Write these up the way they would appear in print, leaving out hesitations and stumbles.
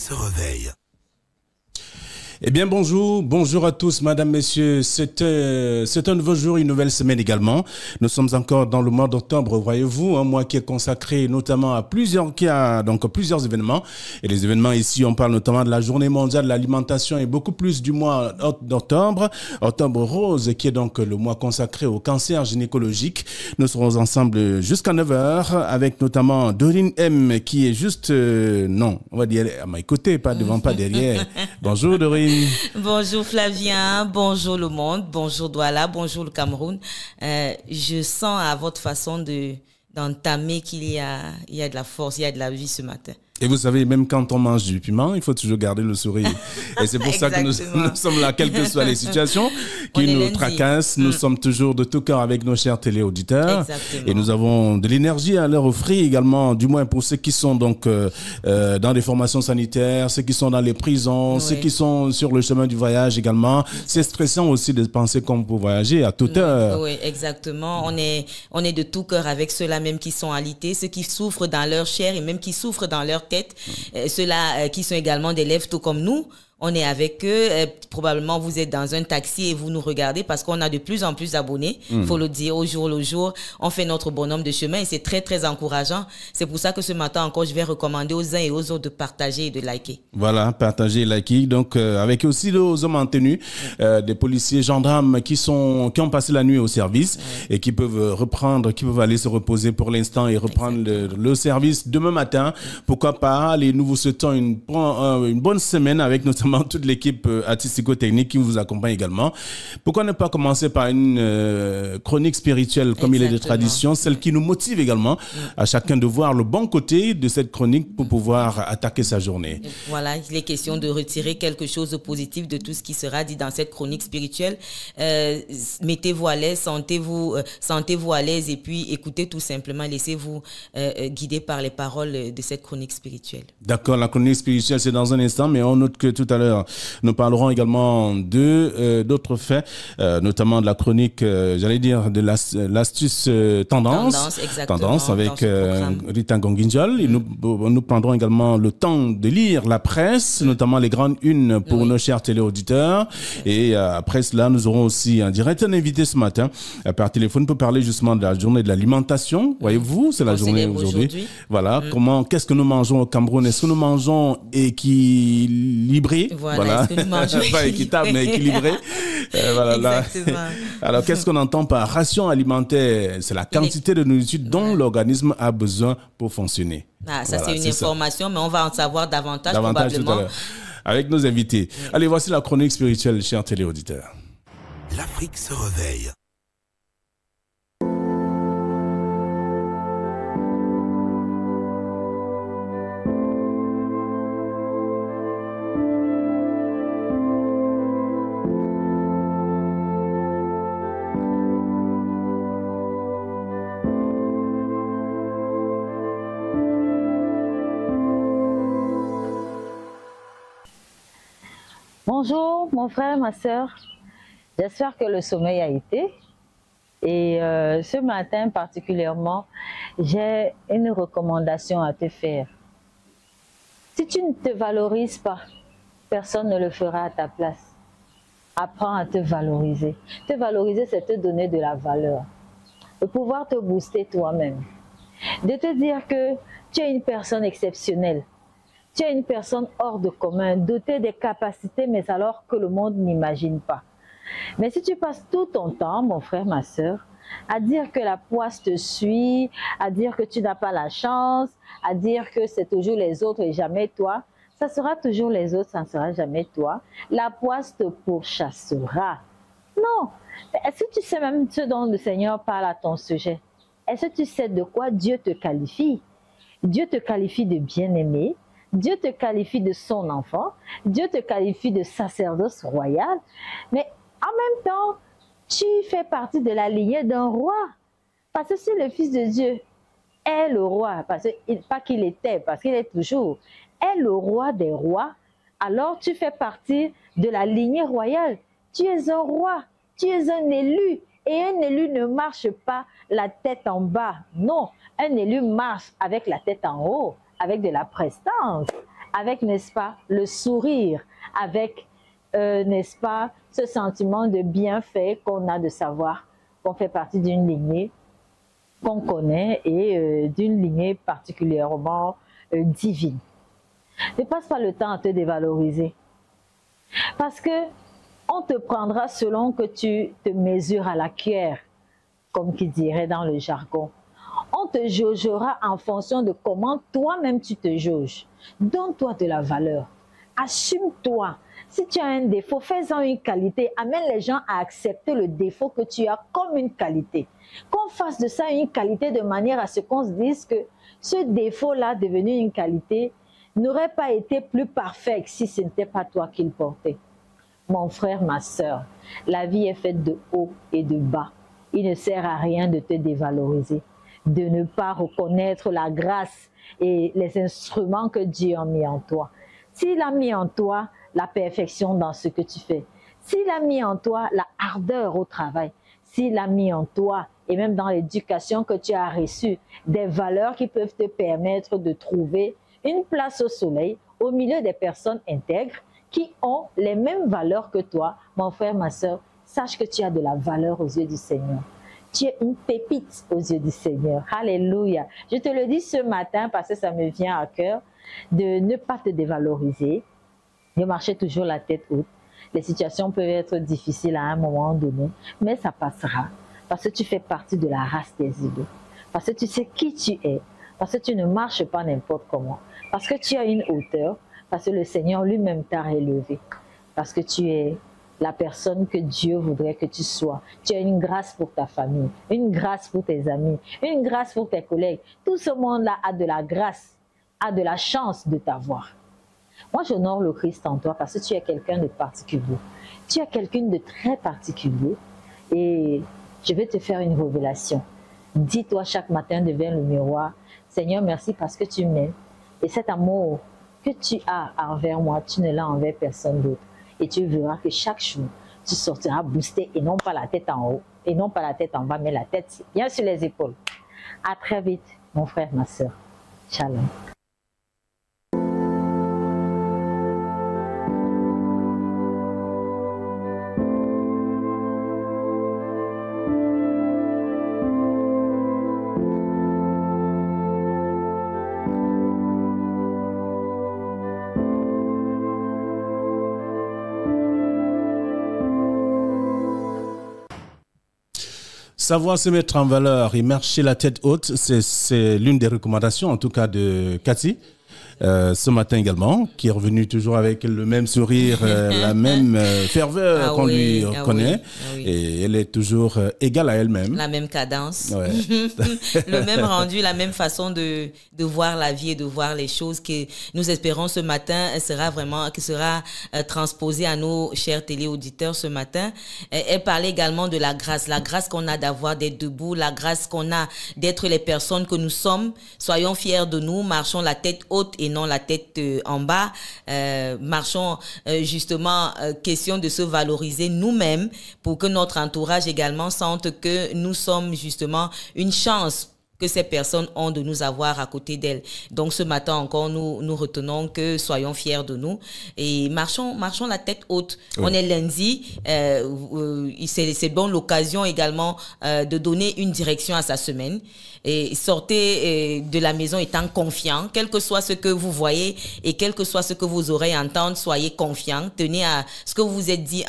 se réveille. Eh bien, bonjour à tous, madame, messieurs. C'est un nouveau jour, une nouvelle semaine également. Nous sommes encore dans le mois d'octobre, voyez-vous, un mois qui est consacré notamment à plusieurs événements. Et les événements ici, on parle notamment de la Journée mondiale de l'alimentation et beaucoup plus du mois d'octobre, octobre rose, qui est donc le mois consacré au cancer gynécologique. Nous serons ensemble jusqu'à 9h avec notamment Dorine M, qui est juste, on va dire à mes côtés, pas devant, pas derrière. Bonjour Dorine. Bonjour Flavien, bonjour le monde, bonjour Douala, bonjour le Cameroun. Je sens à votre façon d'entamer qu'il y a de la force, il y a de la vie ce matin. Et vous savez, même quand on mange du piment, il faut toujours garder le sourire. Et c'est pour ça que nous sommes là, quelles que soient les situations qui nous tracassent. Nous sommes toujours de tout cœur avec nos chers téléauditeurs. Exactement. Et nous avons de l'énergie à leur offrir également, du moins pour ceux qui sont donc dans des formations sanitaires, ceux qui sont dans les prisons, oui. ceux qui sont sur le chemin du voyage également. C'est stressant aussi de penser qu'on peut voyager à toute heure. Oui, exactement. On est de tout cœur avec ceux-là même qui sont alités, ceux qui souffrent dans leur chair et même qui souffrent dans leur tête, ceux-là qui sont également des lèvres tout comme nous. On est avec eux. Probablement, vous êtes dans un taxi et vous nous regardez parce qu'on a de plus en plus d'abonnés. Faut le dire au jour le jour. On fait notre bonhomme de chemin et c'est très, très encourageant. C'est pour ça que ce matin encore, je vais recommander aux uns et aux autres de partager et de liker. Voilà, partager et liker. Donc, avec aussi nos hommes en tenue, des policiers, gendarmes qui ont passé la nuit au service et qui peuvent aller se reposer pour l'instant et reprendre le service demain matin. Pourquoi pas? Allez, nous vous souhaitons une bonne semaine avec notamment toute l'équipe artistico-technique qui vous accompagne également. Pourquoi ne pas commencer par une chronique spirituelle comme il est de tradition, celle qui nous motive également à chacun de voir le bon côté de cette chronique pour pouvoir attaquer sa journée. Voilà, il est question de retirer quelque chose de positif de tout ce qui sera dit dans cette chronique spirituelle. Mettez-vous à l'aise, sentez-vous à l'aise et puis écoutez tout simplement, laissez-vous guider par les paroles de cette chronique spirituelle. D'accord, la chronique spirituelle c'est dans un instant, mais on note que tout à l'heure, nous parlerons également d'autres faits, notamment de la chronique, de l'astuce tendance. Tendance avec Rita Gonginjol. Et nous prendrons également le temps de lire la presse, notamment les grandes unes pour nos chers téléauditeurs. Et après cela, nous aurons aussi un invité ce matin par téléphone pour parler justement de la journée de l'alimentation. Voyez-vous, c'est la journée aujourd'hui. Voilà, qu'est-ce que nous mangeons au Cameroun? Est-ce que nous mangeons équilibré? Voilà. Pas équitable, mais équilibré. Alors, qu'est-ce qu'on entend par ration alimentaire? C'est la quantité de nourriture dont l'organisme a besoin pour fonctionner. Ça, c'est une information, mais on va en savoir davantage probablement. Tout à l'heure, avec nos invités. Allez, voici la chronique spirituelle, chers téléauditeurs. L'Afrique se réveille. Bonjour mon frère, ma soeur, j'espère que le sommeil a été et ce matin particulièrement, j'ai une recommandation à te faire. Si tu ne te valorises pas, personne ne le fera à ta place. Apprends à te valoriser. Te valoriser, c'est te donner de la valeur, de pouvoir te booster toi-même, de te dire que tu es une personne exceptionnelle. Tu es une personne hors de commun, dotée des capacités, mais alors que le monde n'imagine pas. Mais si tu passes tout ton temps, mon frère, ma soeur, à dire que la poisse te suit, à dire que tu n'as pas la chance, à dire que c'est toujours les autres et jamais toi, ça sera toujours les autres, ça ne sera jamais toi. La poisse te pourchassera. Non. Est-ce que tu sais même ce dont le Seigneur parle à ton sujet? Est-ce que tu sais de quoi Dieu te qualifie? Dieu te qualifie de bien-aimé. Dieu te qualifie de son enfant, Dieu te qualifie de sacerdoce royal, mais en même temps, tu fais partie de la lignée d'un roi. Parce que si le Fils de Dieu est le roi, pas qu'il était, parce qu'il est toujours, est le roi des rois, alors tu fais partie de la lignée royale. Tu es un roi, tu es un élu, et un élu ne marche pas la tête en bas, non, un élu marche avec la tête en haut, avec de la prestance, avec, n'est-ce pas, le sourire, avec, n'est-ce pas, ce sentiment de bienfait qu'on a de savoir qu'on fait partie d'une lignée qu'on connaît et d'une lignée particulièrement divine. Ne passe pas le temps à te dévaloriser. Parce que on te prendra selon que tu te mesures à la cuillère, comme qui dirait dans le jargon. On te jaugera en fonction de comment toi-même tu te jauges. Donne-toi de la valeur. Assume-toi. Si tu as un défaut, fais-en une qualité. Amène les gens à accepter le défaut que tu as comme une qualité. Qu'on fasse de ça une qualité de manière à ce qu'on se dise que ce défaut-là, devenu une qualité, n'aurait pas été plus parfait si ce n'était pas toi qui le portais. Mon frère, ma soeur, la vie est faite de haut et de bas. Il ne sert à rien de te dévaloriser, de ne pas reconnaître la grâce et les instruments que Dieu a mis en toi. S'il a mis en toi la perfection dans ce que tu fais, s'il a mis en toi la ardeur au travail, s'il a mis en toi, et même dans l'éducation que tu as reçue, des valeurs qui peuvent te permettre de trouver une place au soleil, au milieu des personnes intègres qui ont les mêmes valeurs que toi, mon frère, ma soeur, sache que tu as de la valeur aux yeux du Seigneur. Tu es une pépite aux yeux du Seigneur. Alléluia. Je te le dis ce matin parce que ça me vient à cœur de ne pas te dévaloriser, de marcher toujours la tête haute. Les situations peuvent être difficiles à un moment donné, mais ça passera parce que tu fais partie de la race des îlots, parce que tu sais qui tu es, parce que tu ne marches pas n'importe comment, parce que tu as une hauteur, parce que le Seigneur lui-même t'a relevé, parce que tu es la personne que Dieu voudrait que tu sois. Tu as une grâce pour ta famille, une grâce pour tes amis, une grâce pour tes collègues. Tout ce monde-là a de la grâce, a de la chance de t'avoir. Moi, j'honore le Christ en toi parce que tu es quelqu'un de particulier. Tu es quelqu'un de très particulier et je vais te faire une révélation. Dis-toi chaque matin devant le miroir, Seigneur, merci parce que tu m'aimes. Et cet amour que tu as envers moi, tu ne l'as envers personne d'autre. Et tu verras que chaque jour, tu sortiras boosté et non pas la tête en haut, et non pas la tête en bas, mais la tête bien sur les épaules. À très vite, mon frère, ma soeur. Shalom. Savoir se mettre en valeur et marcher la tête haute, c'est l'une des recommandations, en tout cas de Cathy. Ce matin également, qui est revenu toujours avec le même sourire, la même ferveur qu'on lui reconnaît. Et elle est toujours égale à elle-même. La même cadence, ouais. Le même rendu, la même façon de voir la vie et de voir les choses que nous espérons ce matin qui sera transposée à nos chers téléauditeurs ce matin. Elle parlait également de la grâce qu'on a d'avoir, d'être debout, la grâce qu'on a d'être les personnes que nous sommes. Soyons fiers de nous, marchons la tête haute et non la tête en bas. Marchons justement, question de se valoriser nous-mêmes pour que notre entourage également sente que nous sommes justement une chance que ces personnes ont de nous avoir à côté d'elles. Donc ce matin encore, nous retenons que soyons fiers de nous et marchons la tête haute. Oui. On est lundi, c'est bon l'occasion également de donner une direction à sa semaine. Et sortez de la maison étant confiant, quel que soit ce que vous voyez et quel que soit ce que vos oreilles entendent, soyez confiants. Tenez à ce que vous vous êtes dit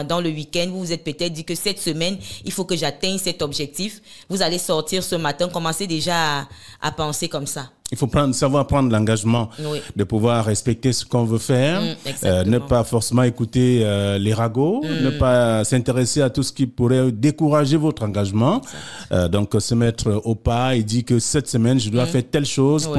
dans le week-end. Vous vous êtes peut-être dit que cette semaine, il faut que j'atteigne cet objectif. Vous allez sortir ce matin, commencez déjà à penser comme ça. Il faut savoir prendre l'engagement de pouvoir respecter ce qu'on veut faire, ne pas forcément écouter les ragots, ne pas s'intéresser à tout ce qui pourrait décourager votre engagement. Donc se mettre au pas et dire que cette semaine, je dois faire telle chose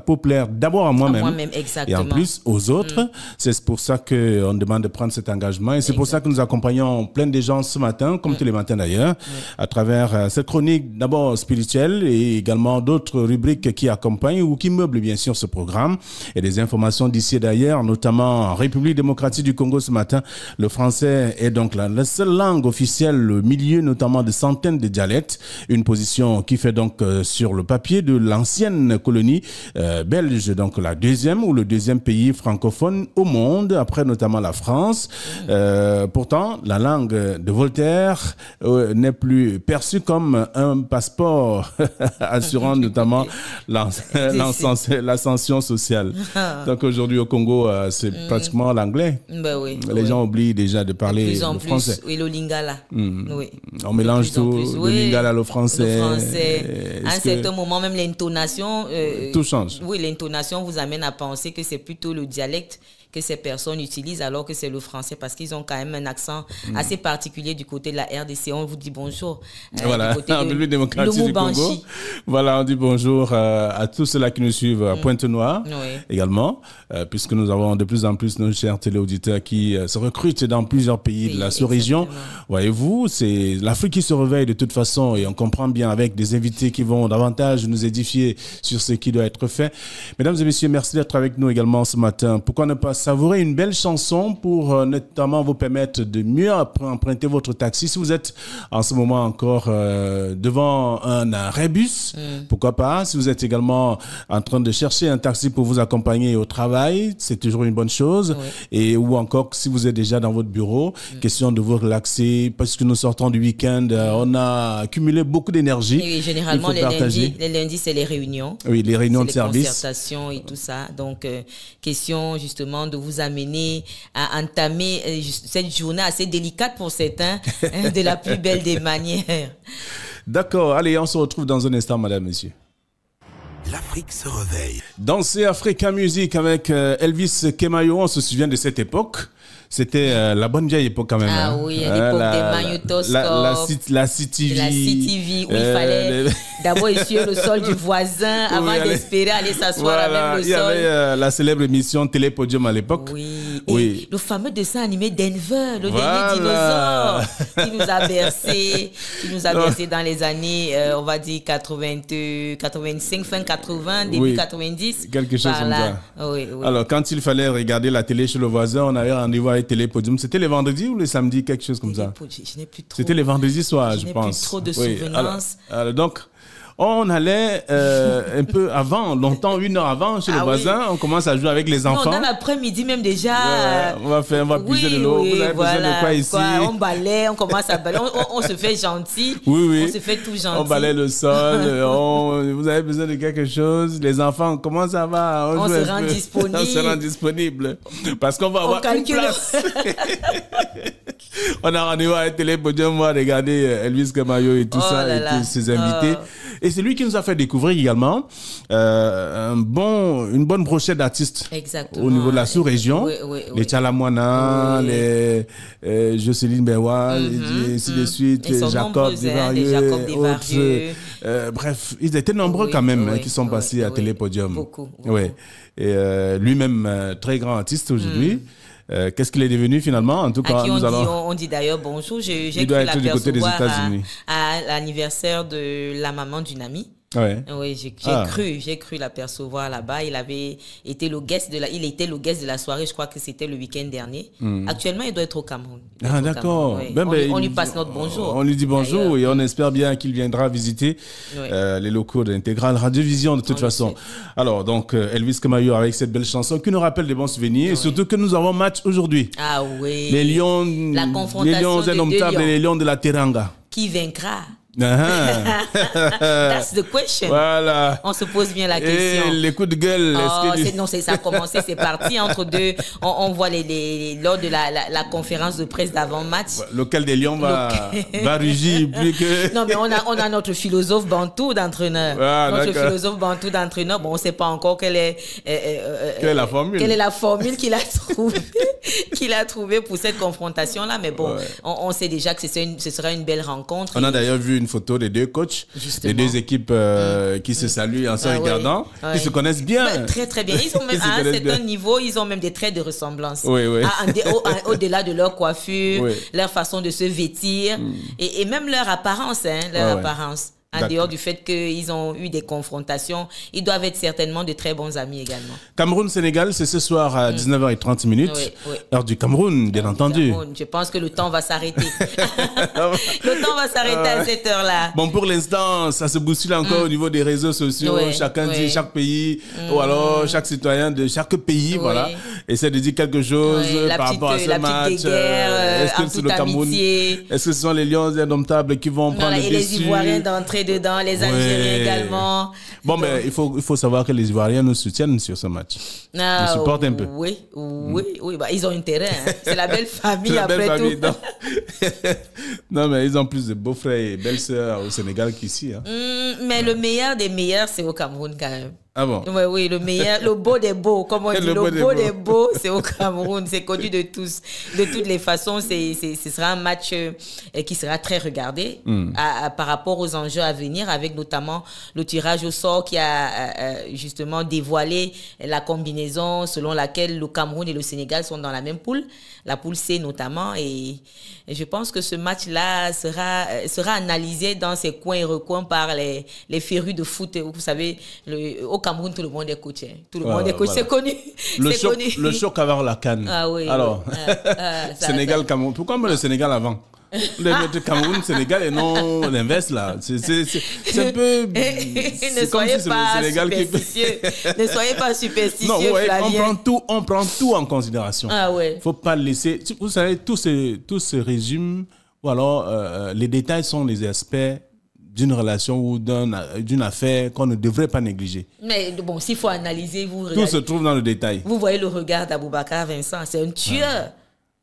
pour plaire d'abord à moi-même et en plus aux autres. C'est pour ça qu'on demande de prendre cet engagement et c'est pour ça que nous accompagnons plein de gens ce matin, comme tous les matins d'ailleurs, à travers cette chronique d'abord spirituelle et également d'autres rubriques qui accompagnent ou qui meublent bien sûr ce programme et des informations d'ici et d'ailleurs, notamment en République démocratique du Congo ce matin. Le français est donc la seule langue officielle au milieu notamment de centaines de dialectes, une position qui fait donc sur le papier de l'ancienne colonie pays belge, donc la deuxième ou le deuxième pays francophone au monde, après notamment la France. Pourtant, la langue de Voltaire n'est plus perçue comme un passeport assurant notamment l'ascension sociale. Donc aujourd'hui au Congo, c'est pratiquement l'anglais. Ben oui, les gens oublient déjà de parler le français. Oui, le lingala. Oui. On mélange tout, le lingala, le français. Le français. À un certain moment, même l'intonation. Tout change. Oui, l'intonation vous amène à penser que c'est plutôt le dialecte que ces personnes utilisent alors que c'est le français parce qu'ils ont quand même un accent assez particulier du côté de la RDC. On vous dit bonjour. Voilà, en République démocratique du Congo. Voilà, on dit bonjour à tous ceux-là qui nous suivent à Pointe-Noire également, puisque nous avons de plus en plus nos chers téléauditeurs qui se recrutent dans plusieurs pays de la sous-région. Voyez-vous, c'est l'Afrique qui se réveille de toute façon et on comprend bien avec des invités qui vont davantage nous édifier sur ce qui doit être fait. Mesdames et messieurs, merci d'être avec nous également ce matin. Pourquoi ne pas savourer une belle chanson pour notamment vous permettre de mieux emprunter votre taxi. Si vous êtes en ce moment encore devant un rébus, pourquoi pas. Si vous êtes également en train de chercher un taxi pour vous accompagner au travail, c'est toujours une bonne chose. Et ou encore si vous êtes déjà dans votre bureau, question de vous relaxer parce que nous sortons du week-end, on a accumulé beaucoup d'énergie. Et généralement les lundis c'est les réunions. Oui, les réunions de service, les concertations et tout ça. Donc question justement de vous amener à entamer cette journée assez délicate pour certains de la plus belle des manières. D'accord, allez, on se retrouve dans un instant, madame, monsieur. L'Afrique se réveille. Danser Africa Music avec Elvis Kemayo, on se souvient de cette époque. C'était la bonne vieille époque quand même. Ah oui, l'époque des magnétoscopes. La CTV. La CTV, où il fallait d'abord essuyer le sol du voisin avant d'espérer aller s'asseoir à même le sol. Il y avait la célèbre émission Télépodium à l'époque. Oui. Le fameux dessin animé Denver, le dernier dinosaure, qui nous a bercé dans les années, on va dire 85, fin 80, début 90. Quelque chose comme ça. Oui. Alors, quand il fallait regarder la télé chez le voisin, on avait rendez-vous avec Télépodium. C'était les vendredis ou les samedis, quelque chose comme ça? Je n'ai plus trop. C'était les vendredis soirs, je pense. Je n'ai plus trop de souvenances. Alors, donc, on allait un peu avant, longtemps, 1 heure avant, chez le voisin. On commence à jouer avec les enfants. Non, dans l'après-midi même déjà. On va puiser de l'eau. Vous avez besoin de quoi ici? On balaie, on commence à balayer. On se fait gentil. Oui. On se fait tout gentil. On balaie le sol. Vous avez besoin de quelque chose? Les enfants, comment ça va? On se rend disponible. On se rend disponible. Parce qu'on va avoir une place. On a rendez-vous à Télépodium, on va regarder Elvis Kemayo et tout ça, et tous ses invités. Et c'est lui qui nous a fait découvrir également une bonne brochette d'artistes au niveau de la sous-région. Les Tchalamouana, les Jocelyne Bewa, et ainsi de suite, Jacob Desvarieux, bref, ils étaient nombreux quand même qui sont passés à Télépodium. Beaucoup. Et lui-même, très grand artiste aujourd'hui. Qu'est-ce qu'il est devenu finalement? En tout cas, on dit d'ailleurs bonjour. J'ai cru l'apercevoir à l'anniversaire de la maman d'une amie. Oui, j'ai cru l'apercevoir là-bas. Il était le guest de la soirée. Je crois que c'était le week-end dernier. Actuellement, il doit être au Cameroun. D'accord. On lui passe notre bonjour. On lui dit bonjour et on espère bien qu'il viendra visiter les locaux de l'Intégrale Radiovision de toute façon. Alors, donc, Elvis Kemayo avec cette belle chanson qui nous rappelle des bons souvenirs et surtout que nous avons match aujourd'hui. Ah oui. Les Lions, la confrontation indomptables et les Lions de la Teranga. Qui vaincra? That's the question. Voilà. On se pose bien la question. Et les coups de gueule. Ça a commencé, c'est parti entre deux. On voit lors de la conférence de presse d'avant-match. Lequel des Lions va rugir plus que. Non, mais on a notre philosophe bantou d'entraîneur. Philosophe bantou d'entraîneur. Bon, on ne sait pas encore quelle est la formule. Quelle est la formule qu'il a trouvée pour cette confrontation-là. Mais bon, on sait déjà que ce sera une belle rencontre. On a d'ailleurs vu une photo des deux coachs, des deux équipes qui se saluent en se regardant, qui se connaissent bien. Très très bien. Ils ont même, à un certain niveau, ils ont même des traits de ressemblance. Au-delà de leur coiffure, leur façon de se vêtir et même leur apparence. Apparence. En dehors du fait qu'ils ont eu des confrontations, ils doivent être certainement de très bons amis également. Cameroun-Sénégal, c'est ce soir à 19h30. Heure du Cameroun, bien entendu. Cameroun. Je pense que le temps va s'arrêter. Le temps va s'arrêter à cette heure-là. Bon, pour l'instant, ça se bouscule encore au niveau des réseaux sociaux. Ouais, Chacun ouais. dit, chaque pays, ou alors chaque citoyen de chaque pays, voilà, essaie de dire quelque chose par rapport à ce match. Est-ce que c'est le Cameroun? Est-ce que ce sont les Lions indomptables qui vont prendre le dessus? Et les Ivoiriens d'entrer dedans, les Algériens également. Bon, mais il faut savoir que les Ivoiriens nous soutiennent sur ce match. Ils nous supportent un peu. Oui. Bah, ils ont intérêt. Hein. C'est la belle famille après tout. Non, mais ils ont plus de beaux-frères et belles-sœurs au Sénégal qu'ici. Hein. Mais le meilleur des meilleurs, c'est au Cameroun quand même. Ah bon? Oui, le meilleur, le beau des beaux, comme on dit, le beau des beaux, c'est au Cameroun, c'est connu de tous. De toutes les façons, ce sera un match qui sera très regardé par rapport aux enjeux à venir, avec notamment le tirage au sort qui a justement dévoilé la combinaison selon laquelle le Cameroun et le Sénégal sont dans la même poule, la poule C notamment, et je pense que ce match-là sera analysé dans ses coins et recoins par les férus de foot. Vous savez, au Cameroun, tout le monde est coach. Hein. Tout le monde est coach, voilà. C'est connu. Le choc avant la CAN. Ah oui. Alors, Sénégal, Cameroun. Pourquoi le Sénégal avant? Le Cameroun, Sénégal et non l'inverse là. C'est un peu. Ne soyez pas superstitieux. Ne soyez pas superstitieux. Non, ouais, on prend tout en considération. Ah ouais. Faut pas le laisser. Vous savez, tout se résume. Ou alors, les détails sont les aspects d'une relation ou d'une affaire qu'on ne devrait pas négliger. Mais bon, s'il faut analyser, tout se trouve dans le détail. Vous voyez le regard d'Aboubacar Vincent, c'est un tueur. Ouais.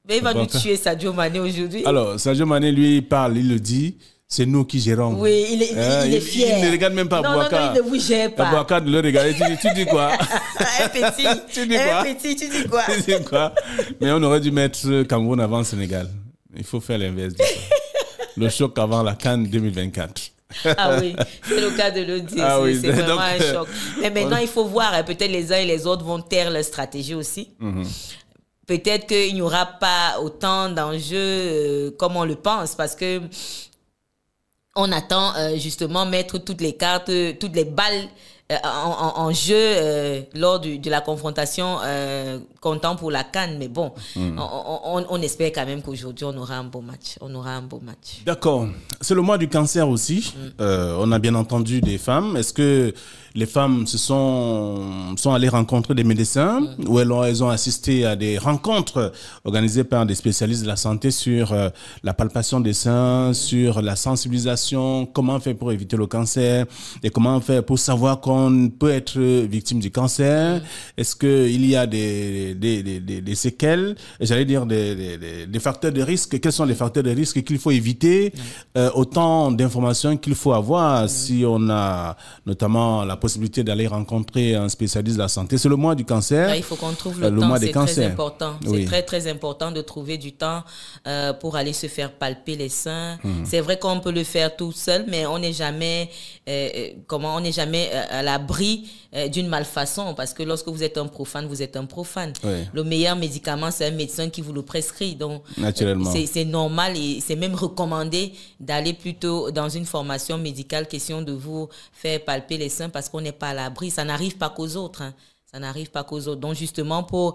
Mais il va nous tuer Sadio Mané aujourd'hui. Alors, Sadio Mané, lui, il parle, il le dit, c'est nous qui gérons. Oui, il est fier. Il ne regarde même pas Aboubacar. Non, il ne vous gère pas. Aboubacar de le regarder, tu dis quoi? Un petit, tu dis quoi? Tu dis quoi? Mais on aurait dû mettre Cameroun avant Sénégal. Il faut faire l'inverse de ça. Le choc avant la CAN 2024. Ah oui, c'est le cas de le dire. Ah oui, c'est vraiment un choc. Mais maintenant, il faut voir. Peut-être les uns et les autres vont taire leur stratégie aussi. Peut-être qu'il n'y aura pas autant d'enjeux comme on le pense, parce que on attend justement mettre toutes les cartes, toutes les balles en jeu lors de la confrontation comptant pour la CAN. Mais bon, on espère quand même qu'aujourd'hui, on aura un beau match. D'accord. C'est le mois du cancer aussi. On a bien entendu des femmes. Est-ce que les femmes sont allées rencontrer des médecins ou elles ont assisté à des rencontres organisées par des spécialistes de la santé sur la palpation des seins, sur la sensibilisation, comment faire pour éviter le cancer et comment faire pour savoir qu'on peut être victime du cancer? Est-ce qu'il y a des séquelles, j'allais dire des facteurs de risque? Quels sont les facteurs de risque qu'il faut éviter? Autant d'informations qu'il faut avoir si on a notamment la possibilité d'aller rencontrer un spécialiste de la santé. C'est le mois du cancer. Là, il faut qu'on trouve le temps, c'est très important. Oui. C'est très, très important de trouver du temps pour aller se faire palper les seins. C'est vrai qu'on peut le faire tout seul, mais on n'est jamais, à l'abri d'une malfaçon, parce que lorsque vous êtes un profane, vous êtes un profane. Oui. Le meilleur médicament, c'est un médecin qui vous le prescrit. Donc, naturellement. C'est normal et c'est même recommandé d'aller plutôt dans une formation médicale, question de vous faire palper les seins, parce qu'on n'est pas à l'abri. Ça n'arrive pas qu'aux autres. Hein. Ça n'arrive pas qu'aux autres. Donc, justement, pour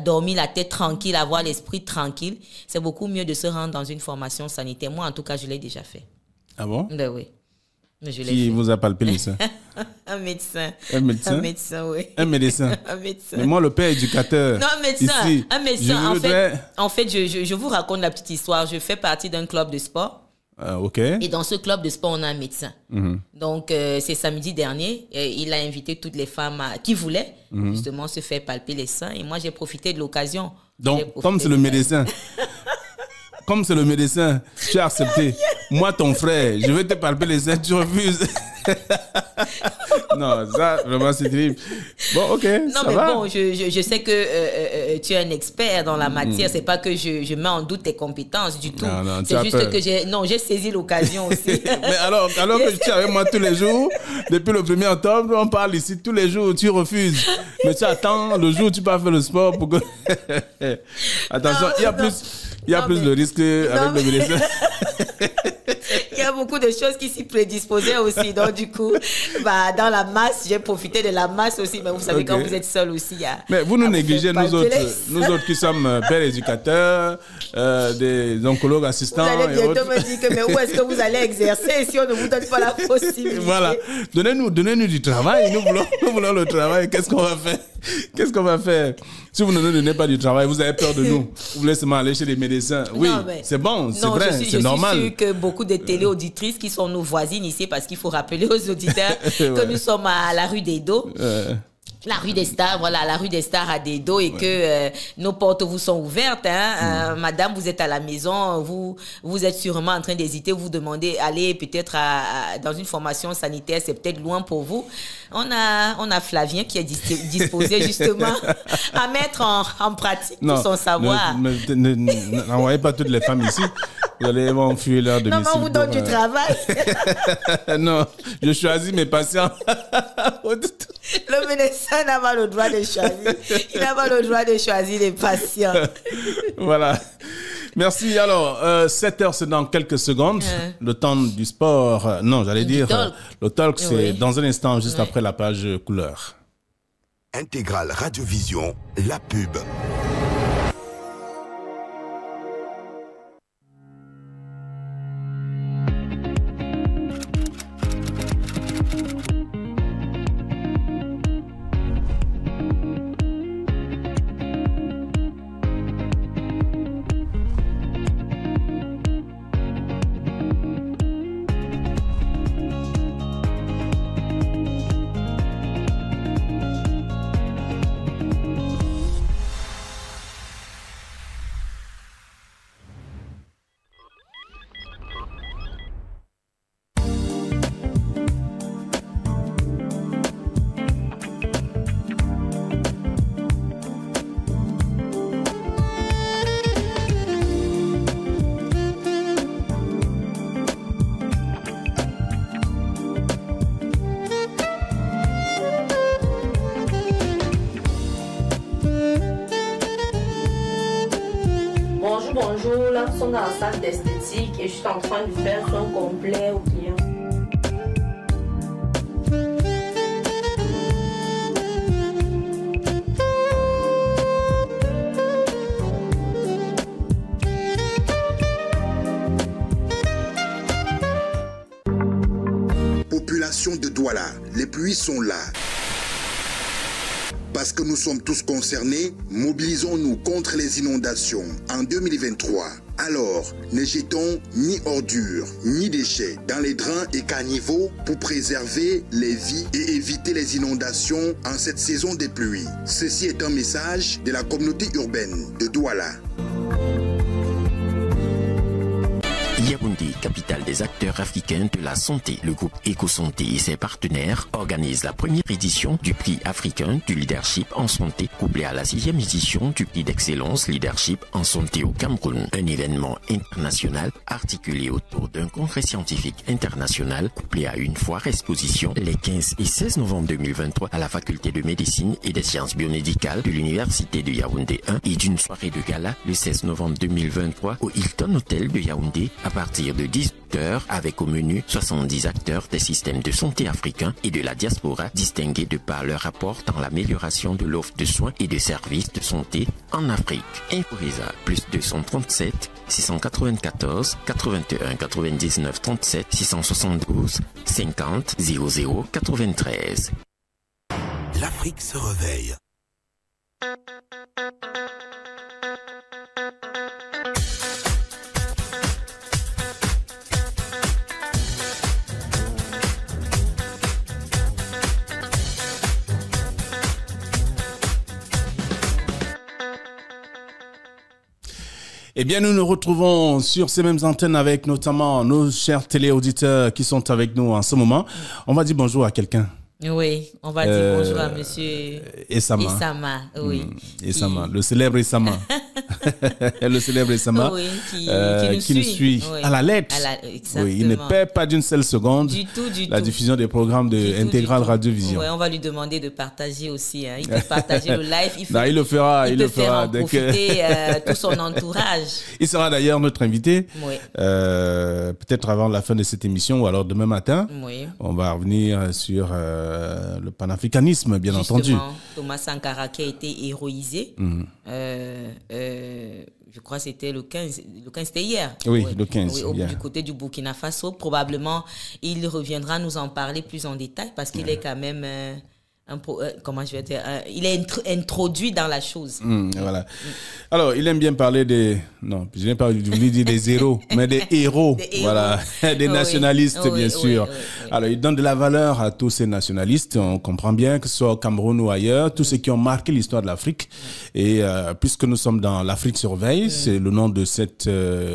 dormir la tête tranquille, avoir l'esprit tranquille, c'est beaucoup mieux de se rendre dans une formation sanitaire. Moi, en tout cas, je l'ai déjà fait. Ah bon? Ben oui. Qui vous a palpé les seins? Un médecin. Un médecin? Un médecin, oui. Un médecin. Un médecin. Mais moi, le père éducateur. Non, un médecin. Ici, un médecin. En fait, je vous raconte la petite histoire. Je fais partie d'un club de sport. OK. Et dans ce club de sport, on a un médecin. Donc, c'est samedi dernier. Il a invité toutes les femmes qui voulaient justement se faire palper les seins. Et moi, j'ai profité de l'occasion. Donc, comme c'est le médecin... Comme c'est le médecin, tu as accepté. Moi, ton frère, je vais te palper les seins, tu refuses. Non, ça, vraiment, c'est terrible. Bon, OK, non, ça mais va. bon, je sais que tu es un expert dans la matière. C'est pas que je mets en doute tes compétences du tout. Non, c'est juste que j'ai saisi l'occasion aussi. Mais alors que tu es avec moi tous les jours, depuis le 1er octobre, on parle ici tous les jours, tu refuses. Mais tu attends le jour où tu peux faire le sport pour que... Attention, il y a plus de risque avec le médecin. Il y y a beaucoup de choses qui s'y prédisposaient aussi. Donc, du coup, dans la masse, j'ai profité de la masse aussi. Mais vous savez, quand vous êtes seul aussi, il y a... Mais vous nous négligez, nous autres qui sommes pères éducateurs, des oncologues assistants. Vous allez bientôt me dire que, mais où est-ce que vous allez exercer si on ne vous donne pas la possibilité? Voilà. Donnez-nous du travail. Nous voulons le travail. Qu'est-ce qu'on va faire? Si vous ne nous donnez pas du travail, vous avez peur de nous. Vous voulez seulement aller chez les médecins. Oui, c'est bon, c'est vrai, c'est normal. Je suis sûre que beaucoup de téléauditrices qui sont nos voisines ici, parce qu'il faut rappeler aux auditeurs que nous sommes à la rue des Dos. La rue des Stars, voilà, la rue des Stars à Dedo et que nos portes vous sont ouvertes. Madame, vous êtes à la maison, vous êtes sûrement en train d'hésiter, vous demandez, allez peut-être dans une formation sanitaire, c'est peut-être loin pour vous. On a Flavien qui est disposé justement à mettre en pratique tout son savoir. N'envoyez pas toutes les femmes ici. Vous allez enfuir leur domicile. Non, mais on vous donne du travail. Non, je choisis mes patients. Le médecin n'a pas le droit de choisir. Il n'a pas le droit de choisir les patients. Voilà. Merci. Alors, 7h, c'est dans quelques secondes. Le temps du sport. Non, j'allais dire, le talk, c'est dans un instant, juste après la page couleur. Intégrale Radiovision, la pub. Bonjour, là nous sommes dans la salle d'esthétique et je suis en train de faire son complet au client. Population de Douala, les pluies sont là. Parce que nous sommes tous concernés, mobilisons-nous contre les inondations en 2023. Alors, ne jetons ni ordures, ni déchets dans les drains et caniveaux pour préserver les vies et éviter les inondations en cette saison des pluies. Ceci est un message de la communauté urbaine de Douala. Yaoundé, capitale des acteurs africains de la santé. Le groupe EcoSanté et ses partenaires organisent la première édition du prix africain du leadership en santé, couplé à la 6e édition du prix d'excellence leadership en santé au Cameroun. Un événement international articulé autour d'un congrès scientifique international, couplé à une foire exposition les 15 et 16 novembre 2023 à la faculté de médecine et des sciences biomédicales de l'université de Yaoundé 1 et d'une soirée de gala le 16 novembre 2023 au Hilton Hotel de Yaoundé à partir de 18h avec au menu 70 acteurs des systèmes de santé africains et de la diaspora distingués de par leur rapport dans l'amélioration de l'offre de soins et de services de santé en Afrique. Inforisa plus 237 694 81 99 37 672 50 00 93. L'Afrique se réveille. Eh bien, nous nous retrouvons sur ces mêmes antennes avec notamment nos chers téléauditeurs qui sont avec nous en ce moment. On va dire bonjour à quelqu'un. Oui, on va dire bonjour à monsieur Essama. Essama, oui. Essama, le célèbre Essama. le célèbre Sama, oui, qui nous suit à la lettre. Oui, il ne perd pas d'une seule seconde la diffusion des programmes de Intégral Radio-Vision. Oui, on va lui demander de partager aussi. Hein. Il peut partager le live. Il le fera. Il peut faire en profiter tout son entourage. Il sera d'ailleurs notre invité. Oui. Peut-être avant la fin de cette émission ou alors demain matin. Oui. On va revenir sur le panafricanisme, bien entendu. Thomas Sankara qui a été héroïsé. Je crois que c'était le 15. Le 15, c'était hier. Oui, le 15. Oui, du côté du Burkina Faso. Probablement, il reviendra nous en parler plus en détail parce qu'il est quand même... comment je vais dire, il est introduit dans la chose. Voilà. Alors, il aime bien parler des... Non, je n'ai pas voulu dire des héros, mais des héros. Voilà. Des nationalistes, bien sûr. Oui. Alors, il donne de la valeur à tous ces nationalistes. On comprend bien que ce soit au Cameroun ou ailleurs, tous ceux qui ont marqué l'histoire de l'Afrique. Et puisque nous sommes dans l'Afrique se réveille, c'est le nom de cette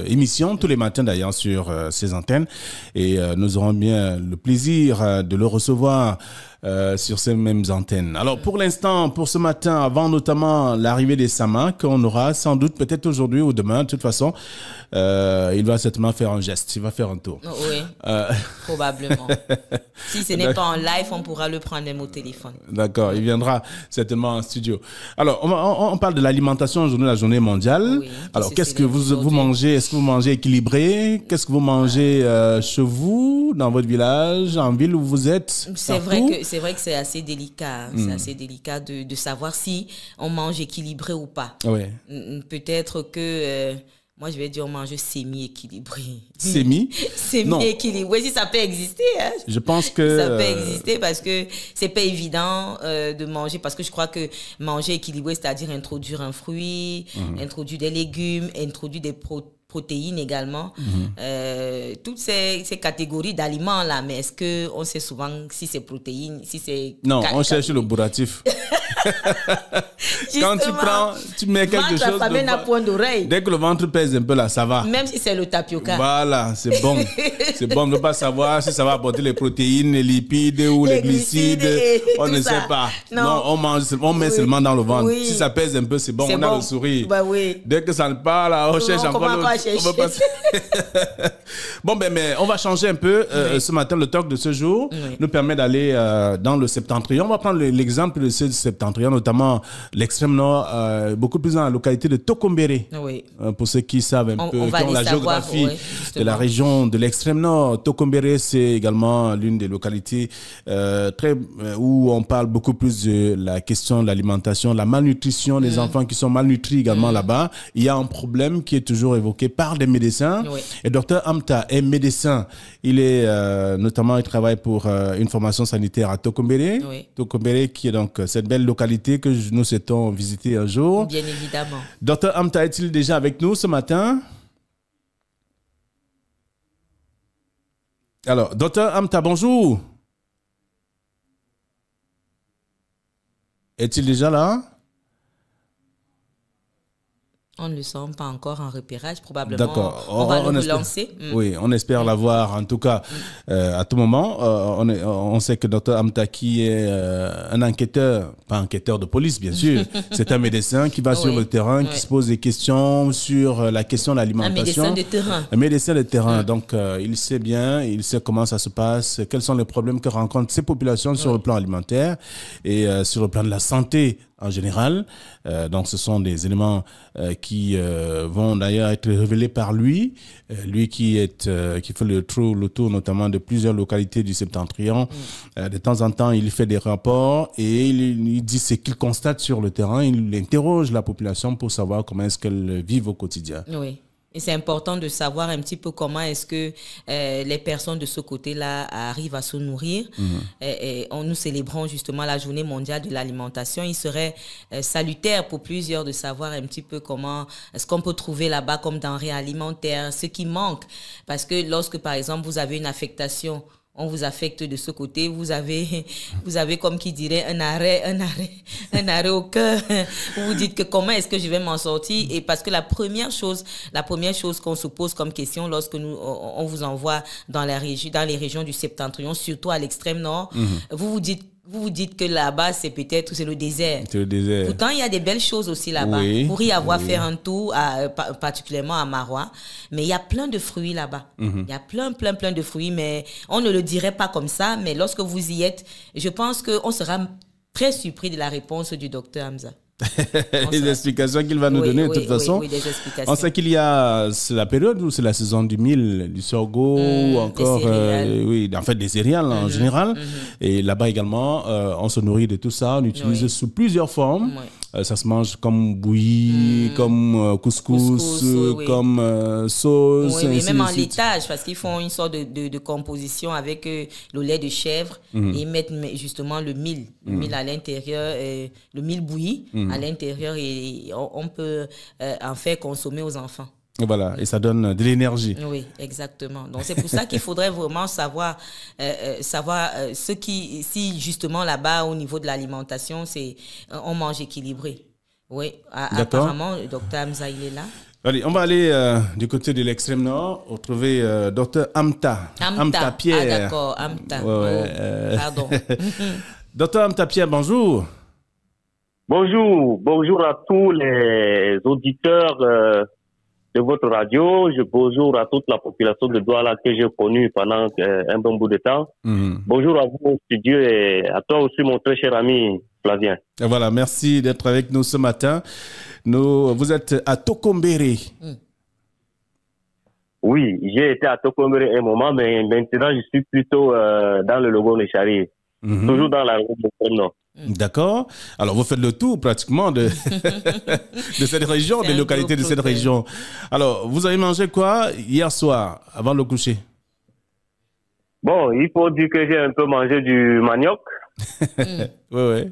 émission, tous les matins d'ailleurs sur ces antennes. Et nous aurons bien le plaisir de le recevoir sur ces mêmes antennes. Alors pour l'instant, pour ce matin, avant notamment l'arrivée des Sama, qu'on aura sans doute peut-être aujourd'hui ou demain, de toute façon, il va certainement faire un geste, il va faire un tour. Oui, probablement. Si ce n'est pas en live, on pourra le prendre même au téléphone. D'accord, il viendra certainement en studio. Alors, on parle de l'alimentation aujourd'hui, la journée mondiale. Oui, alors, qu'est-ce que vous mangez? Est-ce que vous mangez équilibré? Qu'est-ce que vous mangez chez vous, dans votre village, en ville où vous êtes? C'est vrai que c'est assez délicat. C'est assez délicat de savoir si on mange équilibré ou pas. Oui. Peut-être que... moi, je vais dire on mange semi-équilibré. Semi-équilibré, oui, si ça peut exister. Hein. Je pense que... Ça peut exister parce que c'est pas évident de manger. Parce que je crois que manger équilibré, c'est-à-dire introduire un fruit, introduire des légumes, introduire des protéines également. Toutes ces catégories d'aliments-là. Mais est-ce qu'on sait souvent si c'est protéines, si c'est... Non, on cherche le bourratif. Quand tu mets quelque chose à point d'oreille. Dès que le ventre pèse un peu là, ça va. Même si c'est le tapioca. Voilà, c'est bon. C'est bon de ne pas savoir si ça va apporter les protéines, les lipides ou les glucides. On ne sait pas. Non, on met seulement dans le ventre. Oui. Si ça pèse un peu, c'est bon, on a le sourire. Bah oui. Dès que ça ne part là, on cherche encore l'autre. Bon, mais on va changer un peu. Ce matin, le talk de ce jour nous permet d'aller dans le septentrion. On va prendre l'exemple de ce septentrion, notamment l'extrême nord, beaucoup plus dans la localité de Tokombéré. Oui. Pour ceux qui savent un peu la géographie de la région de l'extrême nord. Tokombéré, c'est également l'une des localités où on parle beaucoup plus de la question de l'alimentation, la malnutrition, les enfants qui sont malnutris également là-bas. Il y a un problème qui est toujours évoqué par des médecins. Oui. Et Dr Amta est médecin. Il est notamment, il travaille pour une formation sanitaire à Tokombéré. Oui. Tokombéré qui est donc cette belle localité que nous souhaitons visiter un jour. Bien évidemment. Dr Amta est-il déjà avec nous ce matin? Alors, Dr Amta, bonjour. Est-il déjà là? On ne le sent pas encore en repérage, probablement. D'accord. On va le relancer. Oui, on espère l'avoir en tout cas à tout moment. On sait que Dr Amtaki est un enquêteur, pas enquêteur de police bien sûr, c'est un médecin qui va sur le terrain, qui se pose des questions sur la question de l'alimentation. Un médecin de terrain. Un médecin de terrain, donc il sait bien, il sait comment ça se passe, quels sont les problèmes que rencontrent ces populations sur le plan alimentaire et sur le plan de la santé en général. Donc ce sont des éléments qui vont d'ailleurs être révélés par lui qui fait le tour notamment de plusieurs localités du septentrion. De temps en temps, il fait des rapports et il dit ce qu'il constate sur le terrain. Il interroge la population pour savoir comment est-ce qu'elle vit au quotidien. Oui. Et c'est important de savoir un petit peu comment est-ce que les personnes de ce côté-là arrivent à se nourrir. Et nous célébrons justement la journée mondiale de l'alimentation. Il serait salutaire pour plusieurs de savoir un petit peu comment est-ce qu'on peut trouver là-bas comme denrées alimentaires, ce qui manque. Parce que lorsque, par exemple, vous avez une affectation, on vous affecte de ce côté, vous avez comme qui dirait un arrêt au cœur. Vous vous dites que comment est-ce que je vais m'en sortir? Et parce que la première chose qu'on se pose comme question lorsque on vous envoie dans les régions du septentrion, surtout à l'extrême nord, vous vous dites Vous vous dites que là-bas, c'est le désert. C'est le désert. Pourtant, il y a des belles choses aussi là-bas. Oui, pour y avoir fait un tour, particulièrement à Marois. Mais il y a plein de fruits là-bas. Il y a plein de fruits, mais on ne le dirait pas comme ça. Mais lorsque vous y êtes, je pense qu'on sera très surpris de la réponse du docteur Hamza. Les explications qu'il va nous donner de toute façon. Oui, des explications. On sait qu'il y a, c'est la période où c'est la saison du mil, du sorgho, ou encore, en fait des céréales en général. Et là-bas également, on se nourrit de tout ça, on utilise sous plusieurs formes. Ça se mange comme bouilli, comme couscous, comme sauce. Oui, même en laitage, parce qu'ils font une sorte de composition avec le lait de chèvre et ils mettent justement le mil à l'intérieur, le mil bouilli à l'intérieur et on peut en faire consommer aux enfants. Voilà, et ça donne de l'énergie. Oui, exactement. Donc, c'est pour ça qu'il faudrait vraiment savoir si justement là-bas, au niveau de l'alimentation, on mange équilibré. Oui, apparemment, le docteur Hamza, il est là. Allez, on va aller du côté de l'extrême nord, retrouver docteur Amta Pierre. Ah, d'accord, Amta. Pardon. Docteur Amta Pierre, bonjour. Bonjour à tous les auditeurs de votre radio. Bonjour à toute la population de Douala que j'ai connue pendant un bon bout de temps. Bonjour à vous au studio et à toi aussi, mon très cher ami Flavien. Et voilà, merci d'être avec nous ce matin. Vous êtes à Tokombéré. Oui, j'ai été à Tokombéré un moment, mais maintenant je suis plutôt dans le Logo-Nechari. Toujours dans la région de Nord. D'accord. Alors, vous faites le tour pratiquement de cette région, des localités de cette région. Alors, vous avez mangé quoi hier soir, avant le coucher? Bon, il faut dire que j'ai un peu mangé du manioc. Oui.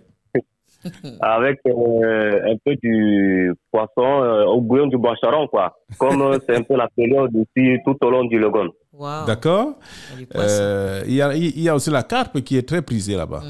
Avec un peu du poisson au bouillon du bois-charon, quoi. Comme c'est un peu la période ici tout au long du Logon. Wow. D'accord. Il y a aussi la carpe qui est très prisée là-bas.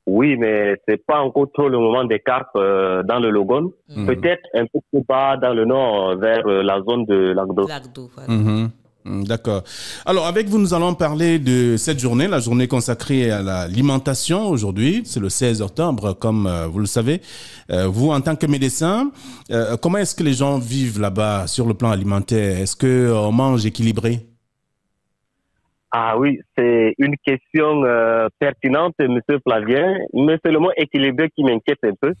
Oui, mais c'est pas encore trop le moment des carpes dans le Logon. Peut-être un peu plus bas dans le nord, vers la zone de Lagdo. Voilà. D'accord. Alors, avec vous, nous allons parler de cette journée, la journée consacrée à l'alimentation aujourd'hui. C'est le 16 octobre, comme vous le savez. Vous, en tant que médecin, comment est-ce que les gens vivent là-bas sur le plan alimentaire? Est-ce qu'on mange équilibré? Ah oui, c'est une question pertinente, monsieur Flavien, mais c'est le mot équilibré qui m'inquiète un peu.